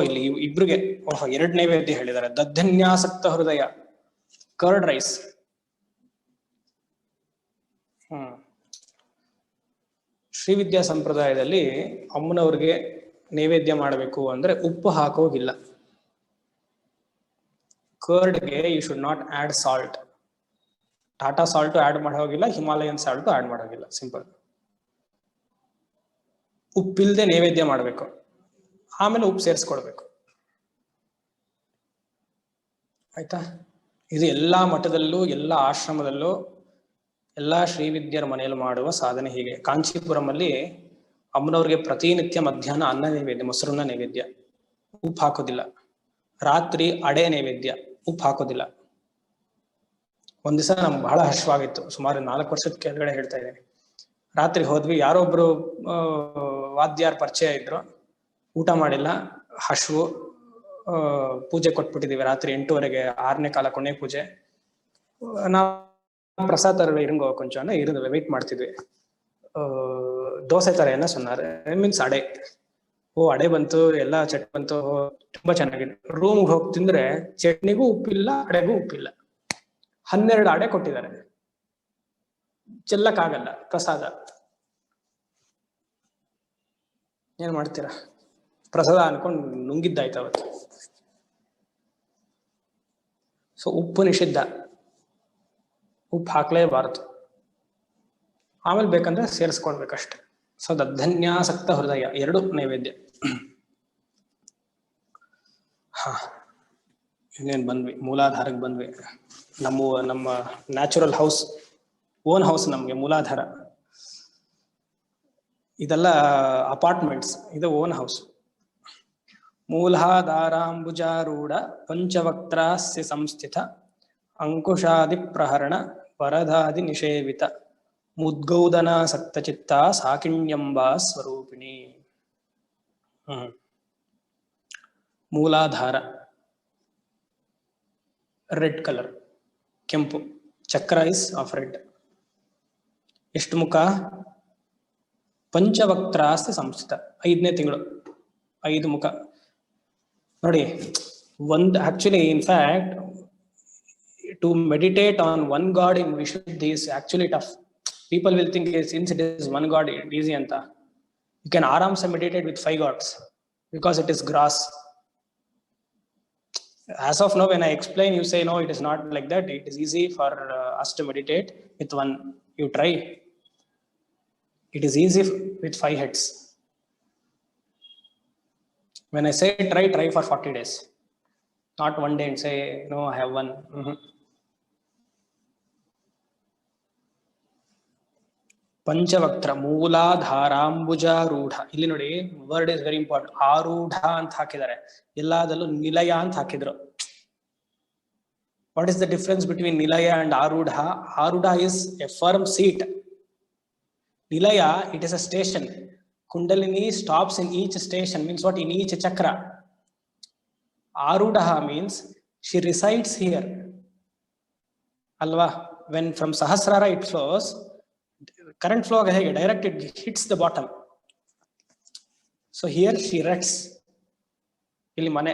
A: ಇಲ್ಲಿ ಇಬ್ರಿಗೆ ಎರಡು ನೈವೇದ್ಯ ಹೇಳಿದ್ದಾರೆ. ದಧ್ಯನ್ಯಾಸಕ್ತ ಹೃದಯ, curd rice. Srividya ಸಂಪ್ರದಾಯದಲ್ಲಿ ಅಮ್ಮನವ್ರಿಗೆ ನೈವೇದ್ಯ ಮಾಡಬೇಕು ಅಂದ್ರೆ ಉಪ್ಪು ಹಾಕೋಗಿಲ್ಲ. ಕರ್ಡ್ಗೆ you should not add salt. Tata salt add ಮಾಡೋಗಿಲ್ಲ, ಹಿಮಾಲಯನ್ ಸಾಲ್ಟ್ ಆಡ್ ಮಾಡೋಗಿಲ್ಲ. ಸಿಂಪಲ್. ಉಪ್ಪಿಲ್ದೆ ನೈವೇದ್ಯ ಮಾಡಬೇಕು, ಆಮೇಲೆ ಉಪ್ಪು ಸೇರಿಸ್ಕೊಡ್ಬೇಕು. ಆಯ್ತಾ? ಇದು ಎಲ್ಲಾ ಮಠದಲ್ಲೂ, ಎಲ್ಲಾ ಆಶ್ರಮದಲ್ಲೂ, ಎಲ್ಲಾ ಶ್ರೀವಿದ್ಯರ ಮನೆಯಲ್ಲಿ ಮಾಡುವ ಸಾಧನೆ ಹೀಗೆ. ಕಾಂಚೀಪುರಮಲ್ಲಿ ಅಮ್ಮನವ್ರಿಗೆ ಪ್ರತಿನಿತ್ಯ ಮಧ್ಯಾಹ್ನ ಅನ್ನ ನೈವೇದ್ಯ, ಮೊಸರನ್ನ ನೈವೇದ್ಯ, ಉಪ್ಪು ಹಾಕೋದಿಲ್ಲ. ರಾತ್ರಿ ಅಡೆ ನೈವೇದ್ಯ, ಉಪ್ಪು ಹಾಕೋದಿಲ್ಲ. ಒಂದ್ ದಿವಸ ನಮ್ಗೆ ಬಹಳ ಹಶ್ವಾಗಿತ್ತು, ಸುಮಾರು 4 ವರ್ಷದ ಕೆಳಗಡೆ ಹೇಳ್ತಾ ಇದ್ದೀನಿ. ರಾತ್ರಿ ಹೋದ್ವಿ, ಯಾರೊಬ್ರು ವಾದ್ಯಾರ್ ಪರಿಚಯ ಇದ್ರು, ಊಟ ಮಾಡಿಲ್ಲ, ಹಶ್ವು. ಪೂಜೆ ಕೊಟ್ಬಿಟ್ಟಿದೀವಿ ರಾತ್ರಿ 8:30ಗೆ, 6ನೇ ಕಾಲ ಕೊನೆ ಪೂಜೆ. ನಾವು ಪ್ರಸಾದ ತರ ಇರಂಗೋ ಕೊಂಚ ಇருந்து ವೆಯ್ಟ್ ಮಾಡ್ತಿದ್ವಿ. ದೋಸೆ ತರ ಏನ ಸೊನ್ನಾರೆ, ಮೀನ್ಸ್ ಅಡೆ. ಅಡೆ ಬಂತು, ಎಲ್ಲ ಚಟ್ನಿ ಬಂತು, ತುಂಬಾ ಚೆನ್ನಾಗಿದೆ. ರೂಮ್ಗೆ ಹೋಗಿ ತಿಂದ್ರೆ ಚಟ್ನಿಗೂ ಉಪ್ಪಿಲ್ಲ, ಅಡೆಗೂ ಉಪ್ಪಿಲ್ಲ. 12 ಅಡೆ ಕೊಟ್ಟಿದ್ದಾರೆ. ಚೆಲ್ಲಕ್ಕಾಗಲ್ಲ ಪ್ರಸಾದ. ಏನ್ ಮಾಡ್ತೀರಾ? ಪ್ರಸಾದ ಅನ್ಕೊಂಡು ನುಂಗಿದ್ದಾಯ್ತು ಅವತ್ತು. ಸೊ ಉಪ್ಪು ನಿಷಿದ್ಧ, ಉಪ್ಪು ಹಾಕ್ಲೇಬಾರದು. ಆಮೇಲೆ ಬೇಕಂದ್ರೆ ಸೇರಿಸ್ಕೊಳ್ಬೇಕಷ್ಟೆ. ಸೊ ದಧ್ಯನ್ಯಾಸಕ್ತ ಹೃದಯ 2 ನೈವೇದ್ಯ. ಇನ್ನೇನ್ ಬಂದ್ವಿ, ಮೂಲಾಧಾರಕ್ಕೆ ಬಂದ್ವಿ. ನಮ್ಮ ನ್ಯಾಚುರಲ್ ಹೌಸ್, ಓನ್ ಹೌಸ್ ನಮ್ಗೆ ಮೂಲಾಧಾರ. ಇದೆಲ್ಲ ಅಪಾರ್ಟ್ಮೆಂಟ್ಸ್, ಇದು ಓನ್ ಹೌಸ್. ಮೂಲಾಧಾರಾಂಬುಜಾರೂಢ ಪಂಚವಕ್ತ್ರಾಸ್ಯ ಸಂಸ್ಥಿತ ಅಂಕುಶಾದಿ ಪ್ರಹರಣ ವರದಾದಿ ನಿಷೇವಿತ ಮುದ್ಗೌದನಾಸಕ್ತ ಚಿತ್ತ ಸಾಕಿಣ್ಯಂಬಾ ಸ್ವರೂಪಿಣಿ. ಮೂಲಾಧಾರ ರೆಡ್ ಕಲರ್, ಕೆಂಪು. ಚಕ್ರ ಇಸ್ ಆಫ್ ರೆಡ್. ಎಷ್ಟು ಮುಖ? ಪಂಚವಕ್ತ್ರಾಸ್ತಿ ಸಂಸ್ಥಿತ, 5ನೇ ತಿಂಗಳು, 5 ಮುಖ. ನೋಡಿ, actually in fact to meditate on one god in Vishuddhi is actually tough. People will think since it is one god easy anta. You can aramse meditate with 5 gods because it is gross. As of now, when I explain, you say no, it is not like that. It is easy for us to meditate with one. You try. It is easy with 5 heads. When I say try for 40 days. Not one day and say, no, I have one. ಪಂಚವಕ್ತ್ರ ಮೂಲಾಧಾರಾಂಬುಜಾರೂಢ. ಇಲ್ಲಿ ನೋಡಿ, word is very important. ಆರೂಢ ಅಂತ ಹಾಕಿದ್ದಾರೆ, ಎಲ್ಲದಲ್ಲೂ ನಿಲಯ ಅಂತ ಹಾಕಿದ್ರು. What is the difference between nilaya and arudha? Arudha is a firm seat. Nilaya, it is a station. Kundalini stops in each station, means what? In each chakra. Arudha means she resides here. Alva? When from Sahasrara it flows, current flow direct, it hits the bottom. So here she rests. Ili mane.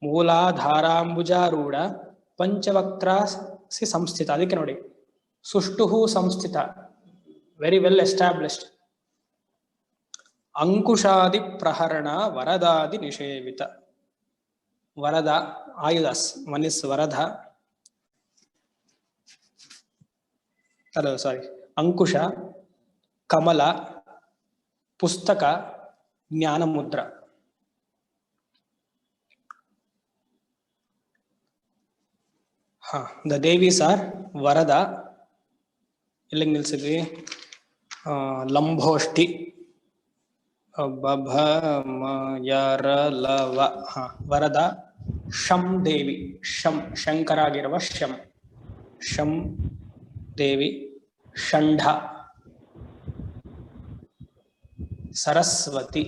A: ಮೂಲಾಧಾರಾಂಬುಜಾರೂಢ ಪಂಚವಕ್ರಾಸಿ ಸಂಸ್ಥಿತ. ಅದಕ್ಕೆ ನೋಡಿ ಸುಷ್ಟುಹು ಸಂಸ್ಥಿತ, very well established. ಅಂಕುಶಾದಿ ಪ್ರಹರಣ ವರದಾದಿ ನಿಷೇವಿತ. Varada ಆಯುಧಸ್, one is ವರದ, ಸಾರಿ, ಅಂಕುಶ, ಕಮಲ, ಪುಸ್ತಕ, ಜ್ಞಾನ ಮುದ್ರ. The ದೇವೀಸ್ R ವರದ, ಎಲ್ಲಿಗೆ ನಿಲ್ಸಿದ್ವಿ, ಲಂಬೋಷ್ಟಿ, ಬಭಮಯರಲವ, ವರದ, ಶಂ ದೇವಿ, ಶಂ ಶಂಕರ ಆಗಿರುವ ಶಂ, ಶಂ ದೇವಿ, ಷಂಢ, ಸರಸ್ವತಿ,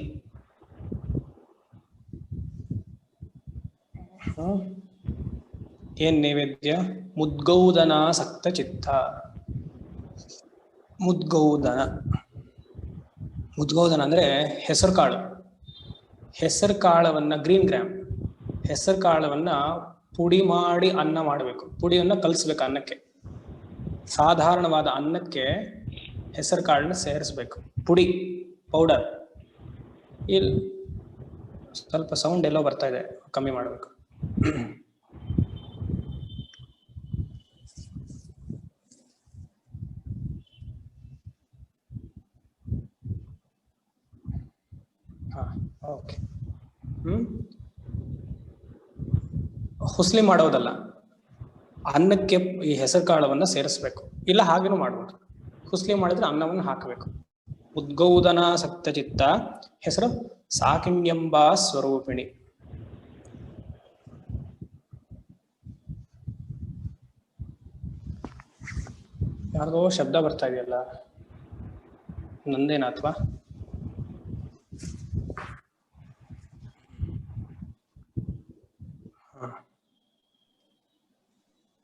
A: ಏನ್ ನೈವೇದ್ಯ, ಮುದ್ಗೌದನಾಸಕ್ತ ಚಿತ್ತ. ಮುದ್ಗೌದನ, ಮುದ್ಗೌದನ ಅಂದ್ರೆ ಹೆಸರು ಕಾಳು. ಹೆಸರು ಕಾಳವನ್ನ, ಗ್ರೀನ್ ಗ್ರಾಮ್, ಹೆಸರು ಕಾಳವನ್ನ ಪುಡಿ ಮಾಡಿ ಅನ್ನ ಮಾಡಬೇಕು. ಪುಡಿಯನ್ನ ಕಲಿಸ್ಬೇಕು ಅನ್ನಕ್ಕೆ. ಸಾಧಾರಣವಾದ ಅನ್ನಕ್ಕೆ ಹೆಸರು ಕಾಳನ್ನ ಸೇರಿಸ್ಬೇಕು, ಪುಡಿ, ಪೌಡರ್. ಇಲ್ಲಿ ಸ್ವಲ್ಪ ಸೌಂಡ್ ಎಲ್ಲೋ ಬರ್ತಾ ಇದೆ, ಕಮ್ಮಿ ಮಾಡಬೇಕು. ಓಕೆ. ಹುಸ್ಲಿ ಮಾಡೋದಲ್ಲ, ಅನ್ನಕ್ಕೆ ಈ ಹೆಸರು ಕಾಳವನ್ನ ಸೇರಿಸ್ಬೇಕು. ಇಲ್ಲ ಹಾಗೇನು ಮಾಡ್ಬೋದು. ಹುಸ್ಲಿ ಮಾಡಿದ್ರೆ ಅನ್ನವನ್ನು ಹಾಕಬೇಕು. ಉದ್ಗೌದನಾಸಕ್ತ ಚಿತ್ತ, ಹೆಸರು ಸಾಕಿಣ್ಯಂಬ ಸ್ವರೂಪಿಣಿ. ಯಾರ್ದೋ ಶಬ್ದ ಬರ್ತಾ ಇದೆಯಲ್ಲ, ನಂದೇನಾ ಅಥವಾ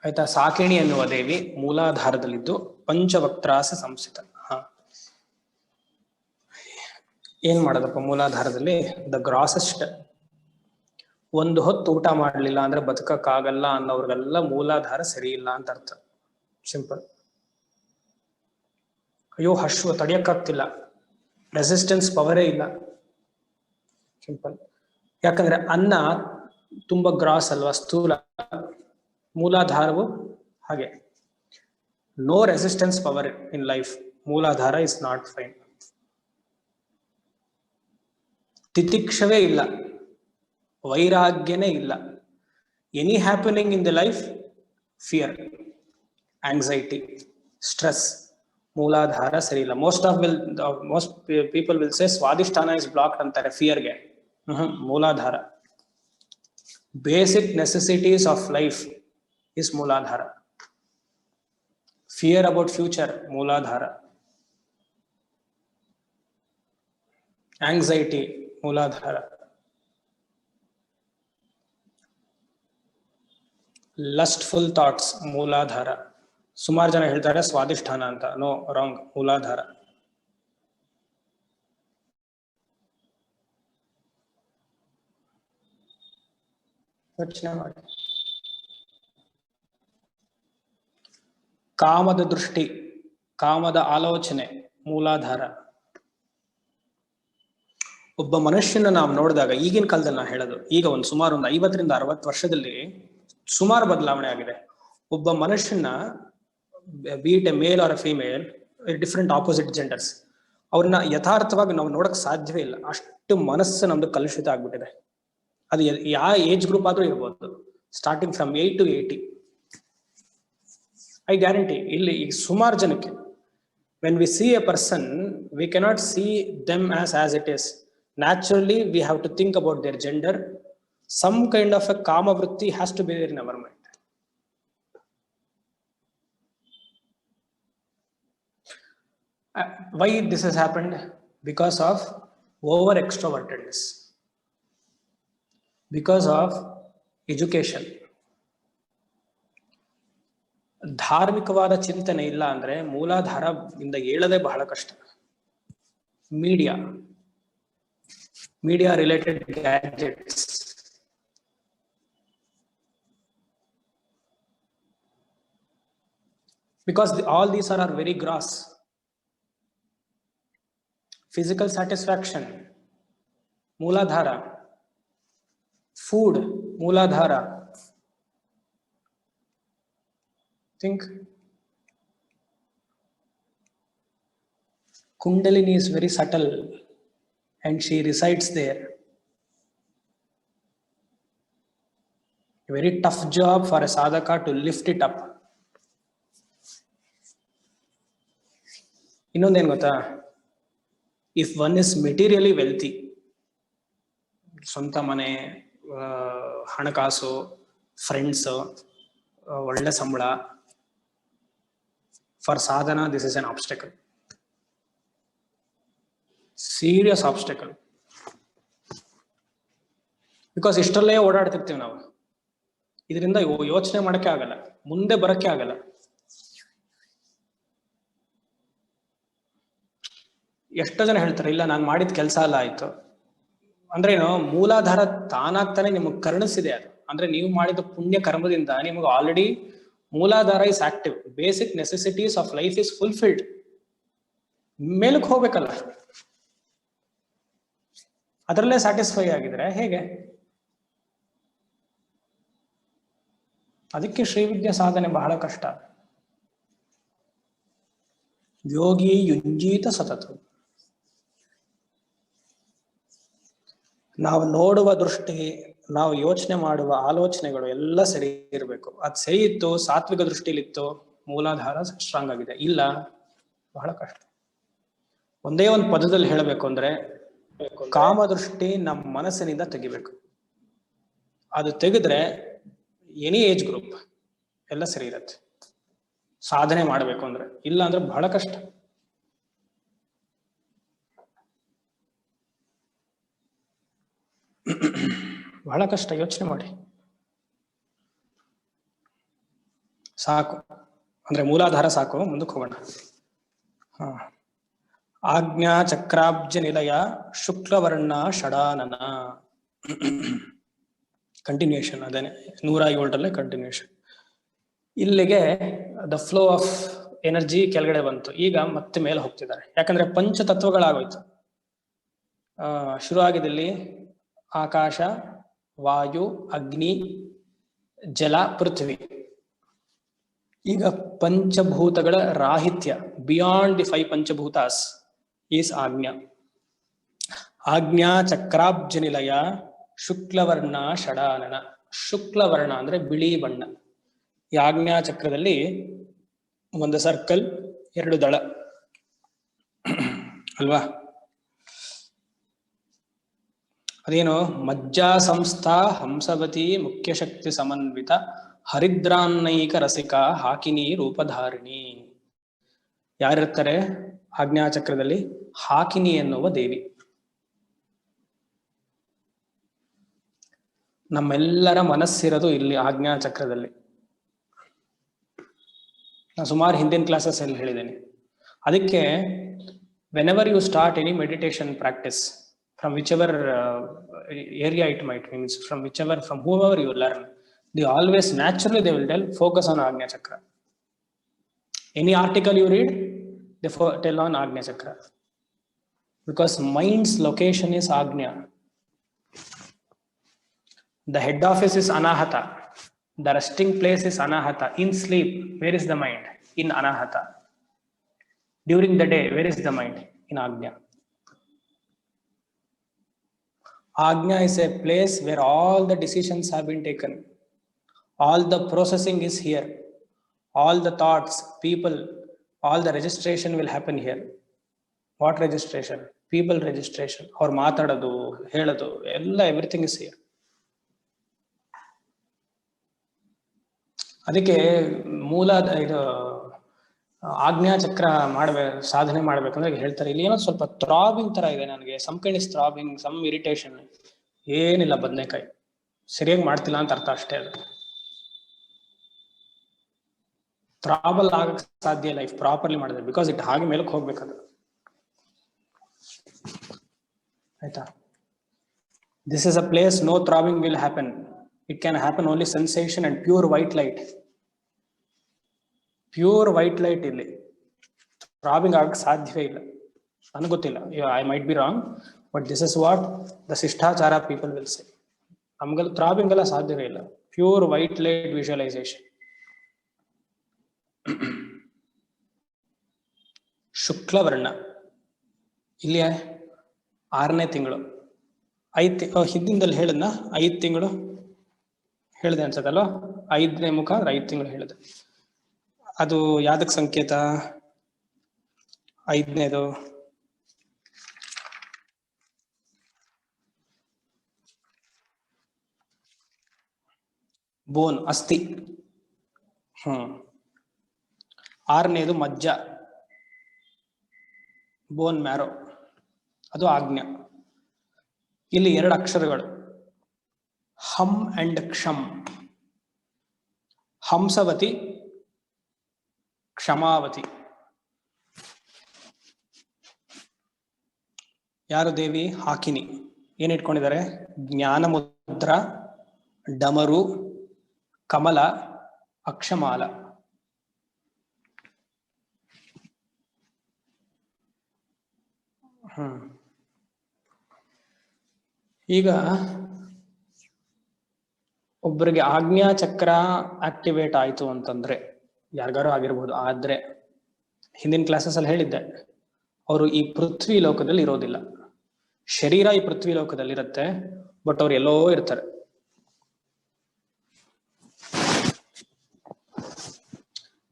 A: ಆಯ್ತಾ? ಸಾಕಿಣಿ ಎನ್ನುವ ದೇವಿ ಮೂಲಾಧಾರದಲ್ಲಿದ್ದು ಪಂಚವಕ್ರಾಸ ಸಂಸ್ಥಿತ. ಏನ್ ಮಾಡೋದಪ್ಪ ಮೂಲಾಧಾರದಲ್ಲಿ? The grossest. ಒಂದು ಹೊತ್ತು ಊಟ ಮಾಡಲಿಲ್ಲ ಅಂದ್ರೆ ಬದುಕಕ್ಕಾಗಲ್ಲ ಅನ್ನೋರ್ಗೆಲ್ಲ ಮೂಲಾಧಾರ ಸರಿ ಇಲ್ಲ ಅಂತ ಅರ್ಥ. ಸಿಂಪಲ್. ಅಯ್ಯೋ ಹಶ್ವ ತಡೆಯಕ್ಕಾಗ್ತಿಲ್ಲ, ರೆಸಿಸ್ಟೆನ್ಸ್ ಪವರೇ ಇಲ್ಲ. ಸಿಂಪಲ್. ಯಾಕಂದ್ರೆ ಅನ್ನ ತುಂಬಾ ಗ್ರಾಸ್ ಅಲ್ವಾ, ಸ್ಥೂಲ. ಮೂಲಾಧಾರವು ಹಾಗೆ. No resistance power in life. Muladhara is not fine. ತಿತಿಕ್ಷವೇ ಇಲ್ಲ, ವೈರಾಗ್ಯನೇ ಇಲ್ಲ. Any happening in the life, fear, anxiety, stress. Muladhara ಸರಿ ಇಲ್ಲ. Most people will say Swadhisthana is blocked ಅಂತಾರೆ ಫಿಯರ್ಗೆ. Muladhara. Basic necessities of life is Muladhara. Fear about future, Muladhara. Anxiety, Muladhara. Lustful thoughts, Muladhara. ಸುಮಾರು ಜನ ಹೇಳ್ತಾರೆ ಸ್ವಾದಿಷ್ಠಾನ ಅಂತ. No, wrong. ಮೂಲಾಧಾರ. ಯೋಚನೆ ಮಾಡಿ. ಕಾಮದ ದೃಷ್ಟಿ, ಕಾಮದ ಆಲೋಚನೆ, ಮೂಲಾಧಾರ. ಒಬ್ಬ ಮನುಷ್ಯನ ನಾವು ನೋಡಿದಾಗ, ಈಗಿನ ಕಾಲದಲ್ಲಿ ನಾ ಹೇಳೋದು, ಈಗ ಸುಮಾರು 50 ರಿಂದ 60 ವರ್ಷದಲ್ಲಿ ಸುಮಾರು ಬದಲಾವಣೆ ಆಗಿದೆ. ಒಬ್ಬ ಮನುಷ್ಯನ, be it a male or a female, different opposite genders, ಅವ್ರನ್ನ ಯಥಾರ್ಥವಾಗಿ ನಾವು ನೋಡಕ್ ಸಾಧ್ಯವೇ ಇಲ್ಲ. ಅಷ್ಟು ಮನಸ್ಸು ನಮ್ದು ಕಲುಷಿತ ಆಗ್ಬಿಟ್ಟಿದೆ. ಅದು ಯಾವ ಏಜ್ ಗ್ರೂಪ್ ಆದ್ರೂ ಇರ್ಬೋದು, starting from 8 to 80. I guarantee ಇಲ್ಲಿ ಈಗ ಸುಮಾರು ಜನಕ್ಕೆ, when we see a person, we cannot see them as it is. Naturally, we have to think about their gender. Some kind of a kama vritti has to be there in our mind. Why this has happened? Because of over extrovertedness, because of education. ಧಾರ್ಮಿಕವಾದ ಚಿಂತನೆ ಇಲ್ಲ ಅಂದ್ರೆ ಮೂಲಾಧಾರ ಇಂದ ಏಳದೆ ಬಹಳ ಕಷ್ಟ. Media related gadgets, because all these are very gross. Physical satisfaction, mooladhara. Food, mooladhara. Think. Kundalini is very subtle and she resides there. A very tough job for a sadhaka to lift it up. ಇನ್ನೊಂದೇನು ಗೊತ್ತಾ, if one is materially wealthy, ಸ್ವಂತ ಮನೆ, ಹಣಕಾಸು, friends, ಒಳ್ಳೆ ಸಂಬಳ, for sadhana this is an obstacle, serious obstacle. Because ಇಷ್ಟರಲ್ಲೇ ಓಡಾಡ್ತಿರ್ತೀವಿ ನಾವು, ಇದರಿಂದ ಯೋಚನೆ ಮಾಡಕ್ಕೆ ಆಗಲ್ಲ, ಮುಂದೆ ಬರಕ್ಕೆ ಆಗಲ್ಲ. ಎಷ್ಟೋ ಜನ ಹೇಳ್ತಾರೆ, ಇಲ್ಲ ನಾನು ಮಾಡಿದ ಕೆಲಸ ಎಲ್ಲ ಆಯ್ತು ಅಂದ್ರೆ ಏನು, ಮೂಲಾಧಾರ ತಾನಾಗ್ತಾನೆ ನಿಮಗೆ ಕರುಣಿಸಿದೆ. ಅದು ಅಂದ್ರೆ ನೀವು ಮಾಡಿದ ಪುಣ್ಯ ಕರ್ಮದಿಂದ ನಿಮಗೆ already Muladhara is active, basic necessities of life is fulfilled. ಮೇಲಕ್ಕೆ ಹೋಗ್ಬೇಕಲ್ಲ, ಅದರಲ್ಲೇ ಸ್ಯಾಟಿಸ್ಫೈ ಆಗಿದ್ರೆ ಹೇಗೆ? ಅದಕ್ಕೆ ಶ್ರೀವಿದ್ಯಾ ಸಾಧನೆ ಬಹಳ ಕಷ್ಟ. ಯೋಗಿ ಯುಂಜೀತ ಸತತ. ನಾವು ನೋಡುವ ದೃಷ್ಟಿ, ನಾವು ಯೋಚನೆ ಮಾಡುವ ಆಲೋಚನೆಗಳು ಎಲ್ಲ ಸರಿ ಇರಬೇಕು. ಅದು ಸರಿ ಇತ್ತು, ಸಾತ್ವಿಕ ದೃಷ್ಟಿಲಿತ್ತು, ಮೂಲಾಧಾರ ಸ್ಟ್ರಾಂಗ್ ಆಗಿದೆ. ಇಲ್ಲ, ಬಹಳ ಕಷ್ಟ. ಒಂದೇ ಒಂದು ಪದದಲ್ಲಿ ಹೇಳಬೇಕು ಅಂದ್ರೆ, ಕಾಮದೃಷ್ಟಿ ನಮ್ಮ ಮನಸ್ಸಿನಿಂದ ತೆಗಿಬೇಕು. ಅದು ತೆಗೆದ್ರೆ ಎನಿ ಏಜ್ ಗ್ರೂಪ್ ಎಲ್ಲ ಸರಿ ಇರತ್ತೆ, ಸಾಧನೆ ಮಾಡಬೇಕು ಅಂದ್ರೆ. ಇಲ್ಲ ಅಂದ್ರೆ ಬಹಳ ಕಷ್ಟ. ಬಹಳ ಕಷ್ಟ, ಯೋಚನೆ ಮಾಡಿ. ಸಾಕು ಅಂದ್ರೆ ಮೂಲಾಧಾರ ಸಾಕು, ಮುಂದಕ್ಕೆ ಹೋಗೋಣ. ಆಜ್ಞಾ ಚಕ್ರಾಬ್ಜ ನಿಲಯ ಶುಕ್ಲವರ್ಣ ಷಡಾನನ. ಕಂಟಿನ್ಯೂಷನ್ ಅದೇನೆ, 107 ಕಂಟಿನ್ಯೂಷನ್. ಇಲ್ಲಿಗೆ ದ ಫ್ಲೋ ಆಫ್ ಎನರ್ಜಿ ಕೆಳಗಡೆ ಬಂತು. ಈಗ ಮತ್ತೆ ಮೇಲೆ ಹೋಗ್ತಿದ್ದಾರೆ, ಯಾಕಂದ್ರೆ ಪಂಚತತ್ವಗಳಾಗೋಯ್ತು. ಶುರು ಆಗಿದಲ್ಲಿ ಆಕಾಶ, ವಾಯು, ಅಗ್ನಿ, ಜಲ, ಪೃಥ್ವಿ. ಈಗ ಪಂಚಭೂತಗಳ ರಾಹಿತ್ಯ, ಬಿಯಾಂಡ್ ದಿ 5 ಪಂಚಭೂತಾಸ್ ಈಸ್ ಆಜ್ಞಾ. ಆಜ್ಞಾ ಚಕ್ರಾಬ್ಜ ನಿಲಯ ಶುಕ್ಲವರ್ಣ ಷಡಾನನ. ಶುಕ್ಲವರ್ಣ ಅಂದ್ರೆ ಬಿಳಿ ಬಣ್ಣ. ಈ ಆಜ್ಞಾ ಚಕ್ರದಲ್ಲಿ ಒಂದು ಸರ್ಕಲ್, 2 ದಳ ಅಲ್ವಾ? ಅದೇನು, ಮಜ್ಜಾ ಸಂಸ್ಥಾ ಹಂಸವತಿ ಮುಖ್ಯ ಶಕ್ತಿ ಸಮನ್ವಿತ ಹರಿದ್ರಾನ್ನೈಕ ರಸಿಕ ಹಾಕಿನಿ ರೂಪಧಾರಿಣಿ. ಯಾರಿರ್ತಾರೆ ಆಜ್ಞಾಚಕ್ರದಲ್ಲಿ? ಹಾಕಿನಿ ಎನ್ನುವ ದೇವಿ. ನಮ್ಮೆಲ್ಲರ ಮನಸ್ಸಿರೋದು ಇಲ್ಲಿ ಆಜ್ಞಾಚಕ್ರದಲ್ಲಿ. ನಾನು ಸುಮಾರು ಹಿಂದಿನ ಕ್ಲಾಸಸ್ ಅಲ್ಲಿ ಹೇಳಿದ್ದೇನೆ. ಅದಕ್ಕೆ whenever you start any meditation practice, from whichever area it might means, from whoever you learn, they always naturally they will focus on Agnya Chakra. Any article you read, they tell on Agnya Chakra, because mind's location is Agnya. The head office is Anahata, the resting place is Anahata. In sleep, where is the mind? In Anahata. During the day, where is the mind? In Agnya. Agnya is a place where all the decisions have been taken. All the processing is here. All the thoughts, people, all the registration will happen here. What registration? People registration. Or matadadu, heladu, everything is here. ಅದಕ್ಕೆ ಮೂಲ ಇದು ಆಜ್ಞಾ ಚಕ್ರ ಸಾಧನೆ ಮಾಡ್ಬೇಕಂದ್ರೆ ಹೇಳ್ತಾರೆ, ಇಲ್ಲಿ ಏನೋ ಸ್ವಲ್ಪ ಥ್ರಾಬಿಂಗ್ ತರ ಇದೆ ನನಗೆ, some kind is throbbing, some irritation. ಏನಿಲ್ಲ, ಬದನೆಕಾಯಿ ಸರಿಯಾಗಿ ಮಾಡ್ತಿಲ್ಲ ಅಂತ ಅರ್ಥ ಅಷ್ಟೇ. ಅದು ಥ್ರಾಬಲ್ ಆಗಕ್ ಸಾಧ್ಯ ಇಲ್ಲ ಇಫ್ ಪ್ರಾಪರ್ಲಿ ಮಾಡಿದ್ರೆ, ಬಿಕಾಸ್ ಇಟ್ ಹಾಗೆ ಮೇಲಕ್ಕೆ ಹೋಗ್ಬೇಕದು. ಆಯ್ತಾ? This is a place no throbbing will happen. It can happen only sensation and pure white light. Pure white light ಇಲ್ಲಿ ಥ್ರಾಬಿಂಗ್ ಆಗಕ್ಕೆ ಸಾಧ್ಯವೇ ಇಲ್ಲ. ನನಗೆ ಗೊತ್ತಿಲ್ಲ, I might be wrong, but this is what the shishtachara people will say. ನಮ್ಗೆಲ್ಲ throbbing ಎಲ್ಲ ಸಾಧ್ಯವೇ ಇಲ್ಲ. Pure white light visualisation. ಶುಕ್ಲವರ್ಣ ಇಲ್ಲಿ 6ನೇ ತಿಂಗಳು, 5 ಹಿಂದಿನಲ್ಲಿ ಹೇಳಿದ್ನ 5 ತಿಂಗಳು ಹೇಳಿದೆ ಅನ್ಸತ್ತಲ್ವ. 5ನೇ ಮುಖ ಅಂದ್ರೆ 5 ತಿಂಗಳು ಹೇಳಿದೆ. ಅದು ಯಾವ್ದಕ್ ಸಂಕೇತ? 5ನೇದು ಬೋನ್, ಅಸ್ಥಿ. 6ನೇದು ಮಜ್ಜ, ಬೋನ್ ಮ್ಯಾರೋ, ಅದು ಆಜ್ಞಾ. ಇಲ್ಲಿ 2 ಅಕ್ಷರಗಳು, ಹಂ ಅಂಡ್ ಕ್ಷಂ. ಹಂಸವತಿ, ಕ್ಷಮಾವತಿ. ಯಾರು ದೇವಿ? ಹಾಕಿನಿ. ಏನ್ ಇಟ್ಕೊಂಡಿದ್ದಾರೆ? ಜ್ಞಾನ ಮುದ್ರ, ಡಮರು, ಕಮಲ, ಅಕ್ಷಮಾಲ. ಈಗ ಒಬ್ಬರಿಗೆ ಆಜ್ಞಾ ಚಕ್ರ ಆಕ್ಟಿವೇಟ್ ಆಯ್ತು ಅಂತಂದ್ರೆ, ಯಾರಿಗಾರು ಆಗಿರ್ಬೋದು, ಆದ್ರೆ ಹಿಂದಿನ ಕ್ಲಾಸಸ್ ಅಲ್ಲಿ ಹೇಳಿದ್ದೆ, ಅವರು ಈ ಪೃಥ್ವಿ ಲೋಕದಲ್ಲಿ ಇರೋದಿಲ್ಲ. ಶರೀರ ಈ ಪೃಥ್ವಿ ಲೋಕದಲ್ಲಿ ಇರುತ್ತೆ, ಬಟ್ ಅವ್ರು ಎಲ್ಲೋ ಇರ್ತಾರೆ.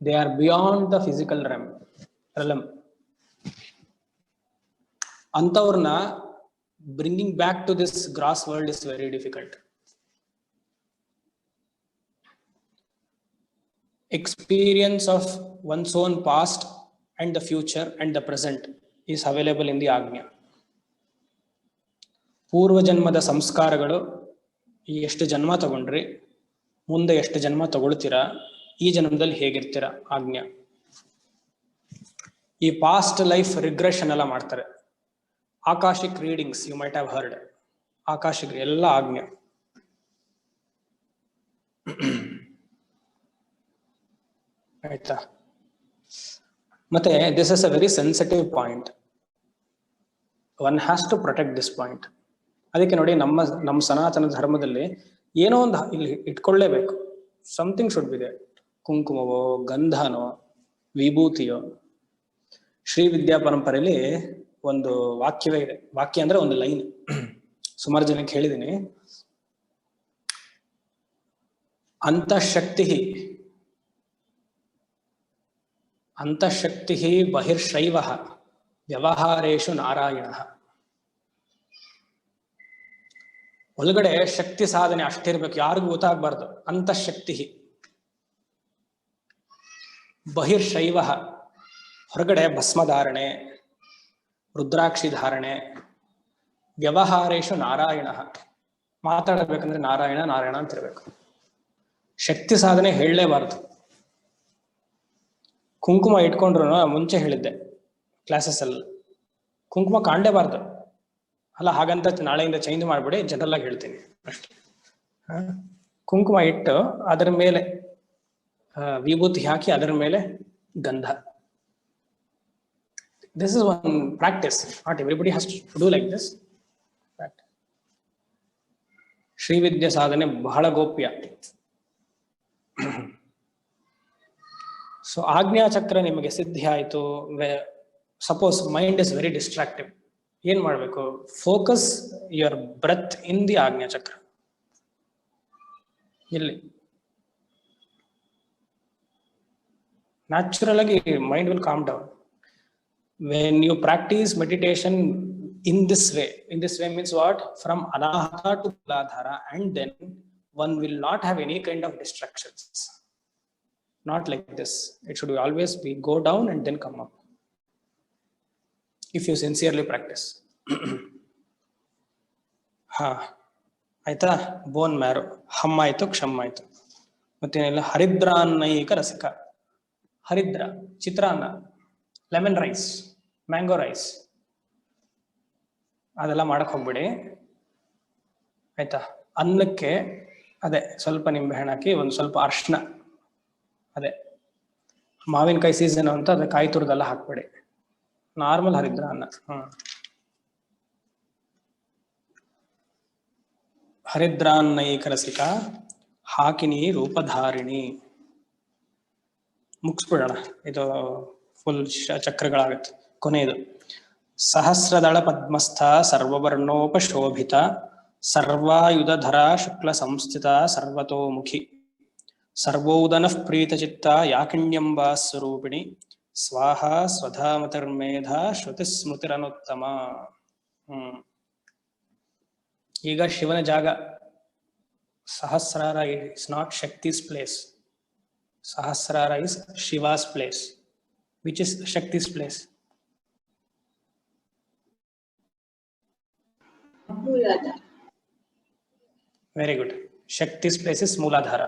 A: They are beyond the physical realm. ಅಂತವ್ರನ್ನ bringing back to this gross world is very difficult. Experience of one's own past and the future and the present is available in the Agnya. ಪೂರ್ವ ಜನ್ಮದ ಸಂಸ್ಕಾರಗಳು, ಎಷ್ಟು ಜನ್ಮ ತಗೊಂಡ್ರಿ, ಮುಂದೆ ಎಷ್ಟು ಜನ್ಮ ತಗೊಳ್ತೀರಾ, ಈ ಜನ್ಮದಲ್ಲಿ ಹೇಗಿರ್ತೀರಾ, ಆಜ್ಞಾ. ಈ ಪಾಸ್ಟ್ ಲೈಫ್ ರಿಗ್ರೆಷನ್ ಎಲ್ಲ ಮಾಡ್ತಾರೆ. Akashic readings you might have heard. Akashic ಎಲ್ಲ ಆಜ್ಞಾ. ಆಯ್ತಾ? ಮತ್ತೆ this is a very sensitive point. One has to protect this point. ಅದಕ್ಕೆ ನೋಡಿ, ನಮ್ಮ ಸನಾತನ ಧರ್ಮದಲ್ಲಿ ಏನೋ ಒಂದು ಇಲ್ಲಿ ಇಟ್ಕೊಳ್ಳೇಬೇಕು. Something should be there. ಕುಂಕುಮವೋ, ಗಂಧನೋ, ವಿಭೂತಿಯೋ. ಶ್ರೀ ವಿದ್ಯಾ ಪರಂಪರೆಯಲ್ಲಿ ಒಂದು ವಾಕ್ಯವೇ ಇದೆ. ವಾಕ್ಯ ಅಂದ್ರೆ ಒಂದು ಲೈನ್, ಸುಮಾರು ಜನಕ್ಕೆ ಹೇಳಿದ್ದೀನಿ. ಅಂತಃಶಕ್ತಿ ಬಹಿರ್ಶೈವ ವ್ಯವಹಾರೇಶು ನಾರಾಯಣ. ಒಳಗಡೆ ಶಕ್ತಿ ಸಾಧನೆ ಅಷ್ಟಿರ್ಬೇಕು, ಯಾರಿಗೂ ಗೊತ್ತಾಗಬಾರ್ದು. ಅಂತಃಶಕ್ತಿ ಬಹಿರ್ಶೈವ, ಹೊರಗಡೆ ಭಸ್ಮಧಾರಣೆ, ರುದ್ರಾಕ್ಷಿ ಧಾರಣೆ. ವ್ಯವಹಾರೇಶು ನಾರಾಯಣ, ಮಾತಾಡಬೇಕಂದ್ರೆ ನಾರಾಯಣ ನಾರಾಯಣ ಅಂತಿರ್ಬೇಕು. ಶಕ್ತಿ ಸಾಧನೆ ಹೇಳಲೇಬಾರ್ದು. ಕುಂಕುಮ ಇಟ್ಕೊಂಡ್ರು, ಮುಂಚೆ ಹೇಳಿದ್ದೆ ಕ್ಲಾಸಸ್ ಅಲ್ಲಿ, ಕುಂಕುಮ ಕಾಣಲೇಬಾರ್ದು. ಅಲ್ಲ, ಹಾಗಂತ ನಾಳೆಯಿಂದ ಚೇಂಜ್ ಮಾಡ್ಬಿಡಿ, ಜನರಲ್ ಆಗಿ ಹೇಳ್ತೀನಿ ಅಷ್ಟೇ. ಕುಂಕುಮ ಇಟ್ಟು ಅದರ ಮೇಲೆ ವಿಭೂತಿ ಹಾಕಿ, ಅದರ ಮೇಲೆ ಗಂಧ. This is one practice. Not everybody has to do like this. Srividya ಸಾಧನೆ ಬಹಳ ಗೋಪ್ಯ. ಸೊ ಆಜ್ಞಾ ಚಕ್ರ ನಿಮಗೆ ಸಿದ್ಧಿ ಆಯ್ತು. Suppose mind is very distractive, ಏನ್ ಮಾಡ್ಬೇಕು? Focus your breath in the Ajna chakra. ಇಲ್ಲಿ ನ್ಯಾಚುರಲ್ ಆಗಿ mind will calm down. When you practise meditation in this way means what? From anahata to muladhara, and then one will not have any kind of distractions. Not like this. It should always be go down and then come up, if you sincerely practice. ಆಯ್ತಾ? Bone marrow, ಹಮ್ ಆಯ್ತು, ಕ್ಷಮ್ ಆಯ್ತು. ಮತ್ತೇನಿಲ್ಲ, ಹರಿದ್ರಾನ್ನೈಕ ರಸಿಕ. ಹರಿದ್ರ ಚಿತ್ರಾನ್ನ, lemon rice, mango rice, ಅದೆಲ್ಲ ಮಾಡಕ್ ಹೋಗ್ಬಿಡಿ. ಆಯ್ತಾ? ಅನ್ನಕ್ಕೆ ಅದೇ ಸ್ವಲ್ಪ ನಿಂಬೆಹಣ್ಣು ಹಾಕಿ, ಒಂದು ಸ್ವಲ್ಪ ಅರ್ಶಿನ, ಅದೇ ಮಾವಿನಕಾಯಿ ಸೀಸನ್ ಅಂತ ಅದ ಕಾಯಿ ತುರಿದೆಲ್ಲ ಹಾಕ್ಬೇಡಿ, ನಾರ್ಮಲ್ ಹರಿದ್ರ ಅನ್ನ. ಹರಿದ್ರಾನ್ನೈಕರಸಿಕ ಹಾಕಿನಿ ರೂಪಧಾರಿಣಿ. ಮುಗಿಸ್ಬಿಡೋಣ, ಇದು ಫುಲ್ ಚಕ್ರಗಳಾಗತ್ತೆ. ಕೊನೆಯದು ಸಹಸ್ರದಳ ಪದ್ಮಸ್ಥ ಸರ್ವವರ್ಣೋಪಶೋಭಿತ ಸರ್ವಾಯುಧರ ಶುಕ್ಲ ಸಂಸ್ಥಿತ ಸರ್ವತೋಮುಖಿ ಸರ್ವೋದನಃ ಪ್ರೀತಚಿತ್ತ ಯಾಕಿಣ್ಯಂಬ ಸ್ವರೂಪಿಣಿ ಸ್ವಾಹ ಸ್ವಧಾಮತಿರ್ಮೇಧ ಶ್ರುತಿ ಸ್ಮೃತಿರನುತ್ತಮ. ಈಗ ಶಿವನ ಜಾಗ. Sahasrara is not Shakti's place. Sahasrara is Shiva's place. Which is Shakti's place? Very good. Shakti's place is Mooladhara.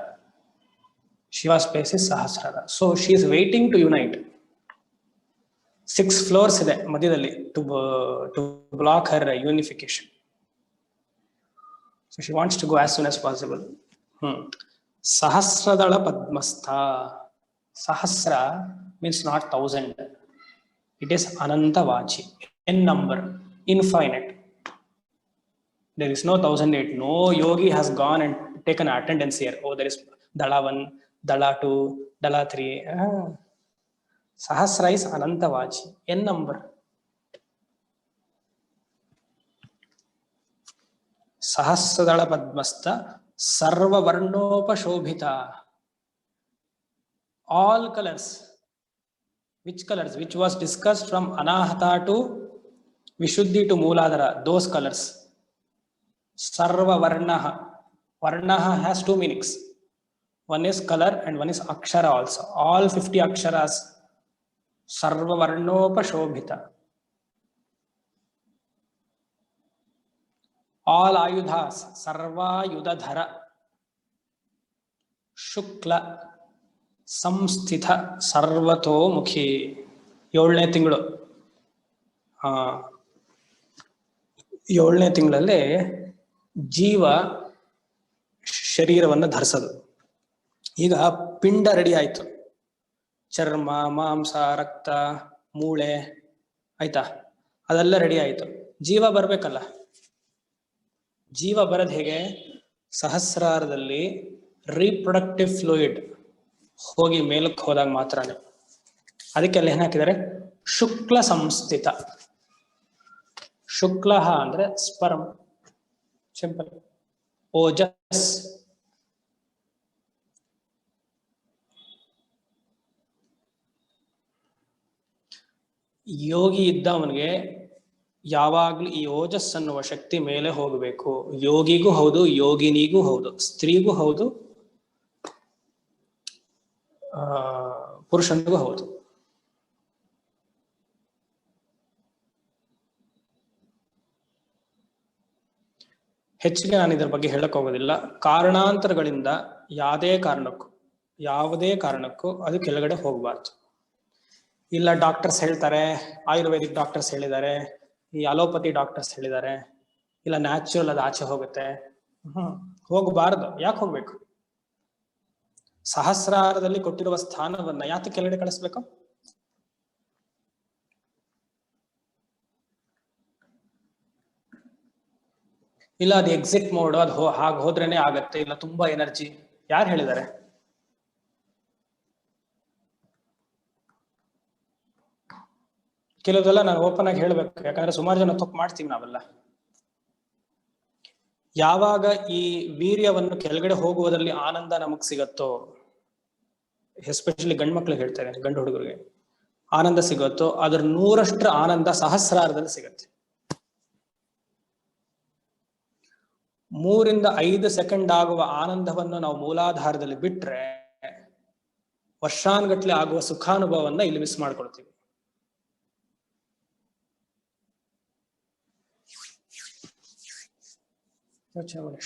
A: Shiva's place is Sahasrara. So she is waiting to unite. 6 floors ಇದೆ ಮಧ್ಯದಲ್ಲಿ to block her unification. So she wants to go as soon as possible. Sahasradala Padmastha. Sahasra means not 1000. It is Anantavachi. N number, infinite. There is no 1008. No yogi has gone and taken attendance here. Oh, there is Dala 1, Dala 2, Dala 3. Sahasra is Anantavachi. N number. Sahasradala Padmastha Sarva Varnopashobhita. All colors. Which colors? Which was discussed from Anahata to Vishuddhi to Mooladhara. Those colors. Sarva Varnaha. Varnaha has 2 meanings. One is color and one is Akshara also. All 50 Aksharas. Sarva Varnopashobhita. All Ayudhas. Sarva Yudhadhara. Shukla. Samsthitha. Sarvato Mukhi. 7ನೇ ತಿಂಗಳು. 7ನೇ ತಿಂಗಳಲ್ಲಿ ಜೀವ ಶರೀರವನ್ನು ಧರಿಸೋದು. ಈಗ ಪಿಂಡ ready ಆಯ್ತು. ಚರ್ಮ, ಮಾಂಸ, ರಕ್ತ, ಮೂಳೆ ಆಯ್ತಾ, ಅದೆಲ್ಲ ರೆಡಿ ಆಯ್ತು. ಜೀವ ಬರ್ಬೇಕಲ್ಲ. ಜೀವ ಬರೋದು ಹೇಗೆ? ಸಹಸ್ರಾರದಲ್ಲಿ ರೀಪ್ರೊಡಕ್ಟಿವ್ ಫ್ಲೂಯಿಡ್ ಹೋಗಿ ಮೇಲಕ್ಕೆ ಹೋದಾಗ ಮಾತ್ರನೇ. ಅದಕ್ಕೆಲ್ಲ ಏನ್ ಹಾಕಿದ್ದಾರೆ? ಶುಕ್ಲ ಸಂಸ್ಥಿತ. ಶುಕ್ಲ ಅಂದ್ರೆ ಸ್ಪರ್ಮ್. ಸಿಂಪಲ್. ಓಜಸ್. ಯೋಗಿ ಇದ್ದವನಿಗೆ ಯಾವಾಗ್ಲೂ ಈ ಓಜಸ್ ಅನ್ನುವ ಶಕ್ತಿ ಮೇಲೆ ಹೋಗಬೇಕು. ಯೋಗಿಗೂ ಹೌದು, ಯೋಗಿನಿಗೂ ಹೌದು, ಸ್ತ್ರೀಗೂ ಹೌದು, ಪುರುಷನಿಗೂ ಹೌದು. ಹೆಚ್ಚಿಗೆ ನಾನು ಇದರ ಬಗ್ಗೆ ಹೇಳಕ್ ಹೋಗೋದಿಲ್ಲ. ಕಾರಣಾಂತರಗಳಿಂದ ಯಾವುದೇ ಕಾರಣಕ್ಕೂ ಅದು ಕೆಳಗಡೆ ಹೋಗಬಾರ್ದು. ಇಲ್ಲ ಡಾಕ್ಟರ್ಸ್ ಹೇಳ್ತಾರೆ, ಆಯುರ್ವೇದಿಕ್ ಡಾಕ್ಟರ್ಸ್ ಹೇಳಿದ್ದಾರೆ, ಈ ಅಲೋಪತಿ ಡಾಕ್ಟರ್ಸ್ ಹೇಳಿದ್ದಾರೆ, ಇಲ್ಲ ನ್ಯಾಚುರಲ್ ಅದು ಆಚೆ ಹೋಗುತ್ತೆ. ಹೋಗಬಾರ್ದು. ಯಾಕೆ ಹೋಗ್ಬೇಕು? ಸಹಸ್ರಾರದಲ್ಲಿ ಕೊಟ್ಟಿರುವ ಸ್ಥಾನವನ್ನ ಯಾಕೆ ಕೆಳಗಡೆ ಕಳಿಸ್ಬೇಕು? ಇಲ್ಲ ಅದು ಎಕ್ಸಿಟ್ ಮೋಡ್, ಅದು ಹಾಗೆ ಹೋದ್ರೇನೆ ಆಗತ್ತೆ, ಇಲ್ಲ ತುಂಬಾ ಎನರ್ಜಿ. ಯಾರು ಹೇಳಿದ್ದಾರೆ? ಕೆಲವುದೆಲ್ಲ ನಾನು ಓಪನ್ ಆಗಿ ಹೇಳ್ಬೇಕು, ಯಾಕಂದ್ರೆ ಸುಮಾರು ಜನ ತಪ್ಪು ಮಾಡ್ತೀವಿ ನಾವೆಲ್ಲ. ಯಾವಾಗ ಈ ವೀರ್ಯವನ್ನು ಕೆಳಗಡೆ ಹೋಗುವುದರಲ್ಲಿ ಆನಂದ ನಮಗ್ ಸಿಗತ್ತೋ, ಎಸ್ಪೆಷಲಿ ಗಂಡು ಮಕ್ಳಿಗೆ ಹೇಳ್ತಾ ಇದ್ದೇನೆ, ಗಂಡು ಹುಡುಗರಿಗೆ ಆನಂದ ಸಿಗತ್ತೋ, ಅದ್ರ 100ರಷ್ಟು ಆನಂದ ಸಹಸ್ರಾರದಲ್ಲಿ ಸಿಗತ್ತೆ. 3 ರಿಂದ 5 ಸೆಕೆಂಡ್ ಆಗುವ ಆನಂದವನ್ನು ನಾವು ಮೂಲಾಧಾರದಲ್ಲಿ ಬಿಟ್ರೆ ವರ್ಷಾನುಗಟ್ಲೆ ಆಗುವ ಸುಖಾನುಭವವನ್ನ ಇಲ್ಲಿ ಮಿಸ್ ಮಾಡ್ಕೊಳ್ತೀವಿ.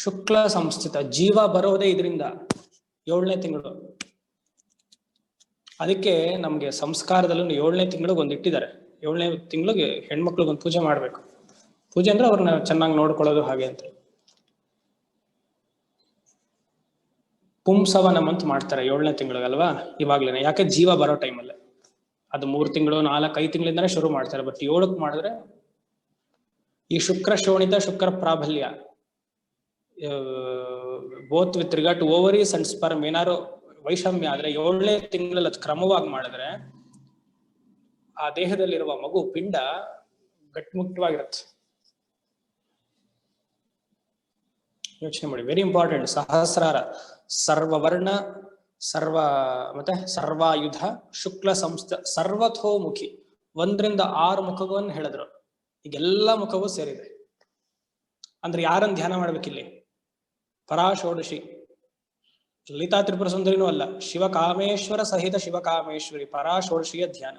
A: ಶುಕ್ಲ ಸಂಸ್ಥಿತ. ಜೀವ ಬರೋದೇ ಇದರಿಂದ 7ನೇ ತಿಂಗಳು. ಅದಕ್ಕೆ ನಮ್ಗೆ ಸಂಸ್ಕಾರದಲ್ಲೂ 7ನೇ ತಿಂಗಳಿಗೆ ಒಂದು ಇಟ್ಟಿದ್ದಾರೆ. 7ನೇ ತಿಂಗಳಿಗೆ ಹೆಣ್ಮಕ್ಳಿಗೊಂದು ಪೂಜೆ ಮಾಡ್ಬೇಕು. ಪೂಜೆ ಅಂದ್ರೆ ಅವ್ರನ್ನ ಚೆನ್ನಾಗಿ ನೋಡ್ಕೊಳ್ಳೋದು ಹಾಗೆ ಅಂತ. ಪುಂಸವನಂ ಅಂತ ಮಾಡ್ತಾರೆ 7ನೇ ತಿಂಗಳಿಗಲ್ವಾ, ಇವಾಗ್ಲೇನೆ. ಯಾಕೆ? ಜೀವ ಬರೋ ಟೈಮಲ್ಲೇ. ಅದು 3 ತಿಂಗಳು 4-5 ತಿಂಗಳಿಂದಾನೇ ಶುರು ಮಾಡ್ತಾರೆ. ಬಟ್ 7ಕ್ಕೆ ಮಾಡಿದ್ರೆ ಈ ಶುಕ್ರ ಶೋಣಿತ, ಶುಕ್ರ ಪ್ರಾಬಲ್ಯ, both with regard to ovaries and sperm ಏನಾರು ವೈಷಮ್ಯ ಆದ್ರೆ 7ನೇ ತಿಂಗಳಲ್ಲಿ ಅದು ಕ್ರಮವಾಗಿ ಮಾಡಿದ್ರೆ ಆ ದೇಹದಲ್ಲಿರುವ ಮಗು ಪಿಂಡ ಗಟ್ಮುಟ್ಟವಾಗಿರುತ್ತೆ. ಯೋಚನೆ ಮಾಡಿ, ವೆರಿ ಇಂಪಾರ್ಟೆಂಟ್. ಸಹಸ್ರಾರ, ಸರ್ವವರ್ಣ, ಸರ್ವಾಯುಧ, ಶುಕ್ಲ ಸಂಸ್ಥ, ಸರ್ವಥೋಮುಖಿ, 1ರಿಂದ 6 ಮುಖವನ್ನು ಹೇಳಿದ್ರು. ಈಗೆಲ್ಲ ಮುಖವೂ ಸೇರಿದೆ. ಅಂದ್ರೆ ಯಾರನ್ನು ಧ್ಯಾನ ಮಾಡ್ಬೇಕಿಲ್ಲಿ? ಪರಾಷೋಡಶಿ, ಲಲಿತಾ ತ್ರಿಪುರ ಸುಂದರಿನೂ ಅಲ್ಲ, ಶಿವಕಾಮೇಶ್ವರ ಸಹಿತ ಶಿವಕಾಮೇಶ್ವರಿ ಪರಾಷೋಡಶಿಯ ಧ್ಯಾನ.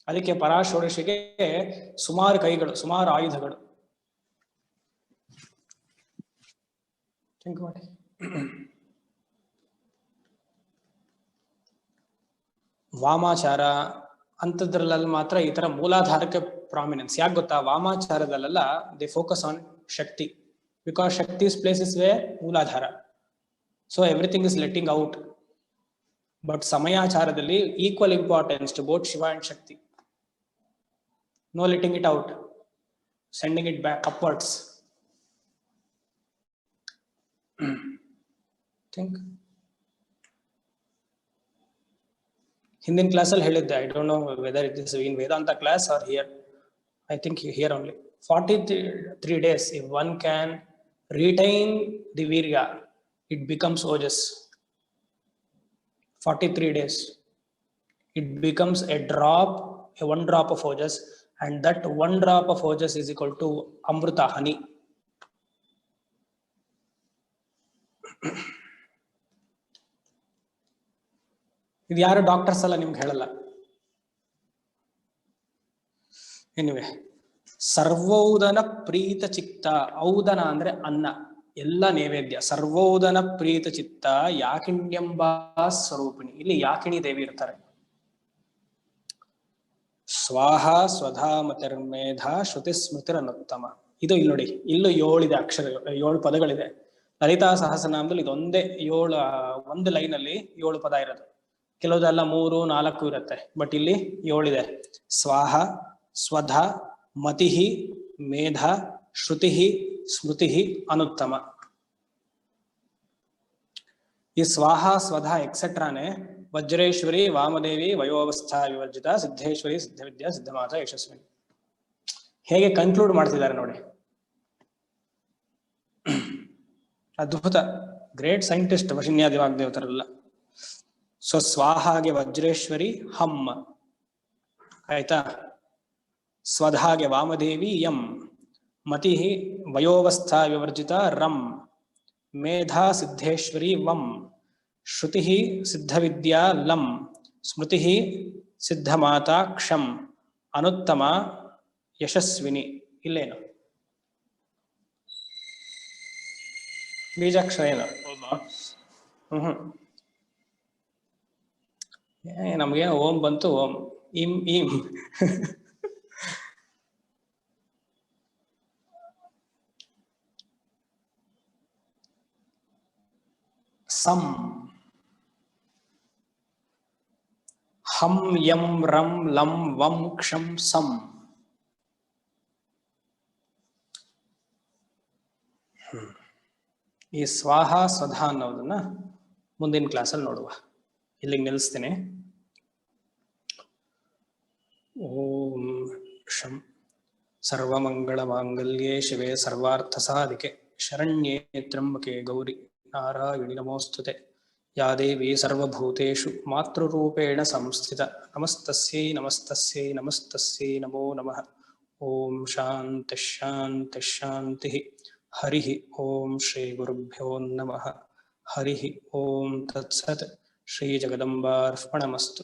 A: ಅದಕ್ಕೆ ಪರಾಷೋಡಶಿಗೆ ಸುಮಾರು ಕೈಗಳು, ಸುಮಾರು ಆಯುಧಗಳು. ಥಿಂಕ್ ಮಾಡಿ. ವಾಮಾಚಾರ ಅಂತದ್ರಲ್ಲಿ ಮಾತ್ರ ಈ ತರ ಮೂಲಾಧಾರಕ್ಕೆ ಪ್ರಾಮಿನೆನ್ಸ್. ಯಾಕೆ ಗೊತ್ತಾ? ವಾಮಾಚಾರದಲ್ಲೆಲ್ಲ they focus on Shakti, because Shakti's places where Muladhara. So everything is letting out. But ಸಮಯಾಚಾರದಲ್ಲಿ equal importance to both Shiva and Shakti. No letting it out, sending it back upwards. Think. ಹಿಂದಿನ ಕ್ಲಾಸಲ್ಲಿ ಹೇಳಿದ್ದೆ, I don't know whether it is in Vedanta class or here. I think here only 43 days. If one can retain the virya, it becomes ojas. 43 days. It becomes a one drop of ojas, and that one drop of ojas is equal to amruta, honey. ಇದು ಯಾರು doctors ಅಲ್ಲ ನಿಮ್ಗೆ ಹೇಳಲ್ಲ. Anyway, ಸರ್ವೌದನ ಪ್ರೀತ ಚಿತ್ತ. ಔದನ ಅಂದ್ರೆ ಅನ್ನ, ಎಲ್ಲ ನೈವೇದ್ಯ. ಸರ್ವೌದನ ಪ್ರೀತ ಚಿತ್ತ ಯಾಕಿಣ್ಯಂಬ ಸ್ವರೂಪಿಣಿ. ಇಲ್ಲಿ ಯಾಕಿಣಿ ದೇವಿ ಇರ್ತಾರೆ. ಸ್ವಾಹ ಸ್ವಧಾ ಮತಿರ್ಮೇಧ ಶ್ರುತಿ ಸ್ಮೃತಿರನುತ್ತಮ. ಇದು ಇಲ್ಲಿ ನೋಡಿ, ಇಲ್ಲೂ 7 ಇದೆ ಅಕ್ಷರಗಳು, 7 ಪದಗಳಿದೆ. ಲಲಿತಾ ಸಹಸ್ರನಾಮದಲ್ಲಿ ಇದೊಂದೇ 7, ಒಂದು ಲೈನ್ ಅಲ್ಲಿ 7 ಪದ ಇರೋದು. ಕೆಲವುದೆಲ್ಲ 3, 4 ಇರುತ್ತೆ. ಬಟ್ ಇಲ್ಲಿ 7 ಇದೆ. ಸ್ವಾಹ, ಸ್ವಧ, ಮತಿ, ಮೇಧ, ಶ್ರುತಿ, ಸ್ಮೃತಿ, ಅನುತ್ತಮ. ಈ ಸ್ವಾಹ, ಸ್ವಧ ಎಕ್ಸೆಟ್ರಾನೆ ವಜ್ರೇಶ್ವರಿ, ವಾಮದೇವಿ, ವಯೋವಸ್ಥಾ ವಿವರ್ಜಿತ, ಸಿದ್ಧೇಶ್ವರಿ, ಸಿದ್ಧವಿದ್ಯಾ, ಸಿದ್ಧಮಾತ, ಯಶಸ್ವಿನಿ. ಹೇಗೆ ಕನ್ಕ್ಲೂಡ್ ಮಾಡ್ತಿದ್ದಾರೆ ನೋಡಿ, ಅದ್ಭುತ. ಗ್ರೇಟ್ ಸೈಂಟಿಸ್ಟ್ ವಶಿನ್ಯಾದಿ ವಾಗ್ದೇವತರೆಲ್ಲ. ಸೊ ಸ್ವಾಹಾಗೆ ವಜ್ರೇಶ್ವರಿ ಹಮ್ಮ ಆಯ್ತಾ, ಸ್ವಧಾಗೆ ವಾಮದೇವಿ ಯಂ, ಮತಿ ವಯೋವಸ್ಥಾ ವಿವರ್ಜಿತ ರಂ, ಮೇಧಾ ಸಿದ್ಧೇಶ್ವರಿ ವಂ, ಶ್ರುತಿ ಸಿದ್ಧವಿದ್ಯಾ ಲಂ, ಸ್ಮೃತಿ ಸಿದ್ಧಮಾತಾ ಕ್ಷಂ, ಅನುತ್ತಮ ಯಶಸ್ವಿನಿ. ಇಲ್ಲೇನು ಬೀಜಾಕ್ಷರ ಏನು? ನಮ್ಗೇನು ಓಂ ಬಂತು, ಓಂ ಇಂ ಇಂ. ಸಂ, ಹಂ ಯಂ ರಂ ಲಂ ವಂ ಕ್ಷಂ ಸಂ. ಈ ಸ್ವಾಹ ಸ್ವಧಾ ಅನ್ನೋದನ್ನ ಮುಂದಿನ ಕ್ಲಾಸಲ್ಲಿ ನೋಡುವ. ಇಲ್ಲಿಗೆ ನಿಲ್ಲಿಸ್ತೀನಿ. ಓಂ ಶಂ. ಸರ್ವಮಂಗಳ ಮಾಂಗಲ್ಯೆ ಶಿವೆ ಸರ್ವಾರ್ಥ ಸಾಧಿಕೆ ಶರಣ್ಯೇ ತ್ರ್ಯಂಬಕೆ ಗೌರಿ ನಾರಾಯಣಿ ನಮೋಸ್ತುತೆ. ಯಾ ದೇವಿ ಸರ್ವಭೂತೇಷು ಮಾತೃರೂಪೇಣ ಸಂಸ್ಥಿತ. ನಮಸ್ತಸ್ಯೈ ನಮಸ್ತಸ್ಯೈ ನಮಸ್ತಸ್ಯೈ ನಮೋ ನಮಃ. ಓಂ ಶಾಂತಿ ಶಾಂತಿ ಶಾಂತಿ. ಹರಿ ಓಂ ಶ್ರೀ ಗುರುಭ್ಯೋ ನಮಃ. ಹರಿ ಓಂ ತತ್ಸತ್. ಶ್ರೀ ಜಗದಂಬಾರ್ಪಣಮಸ್ತು.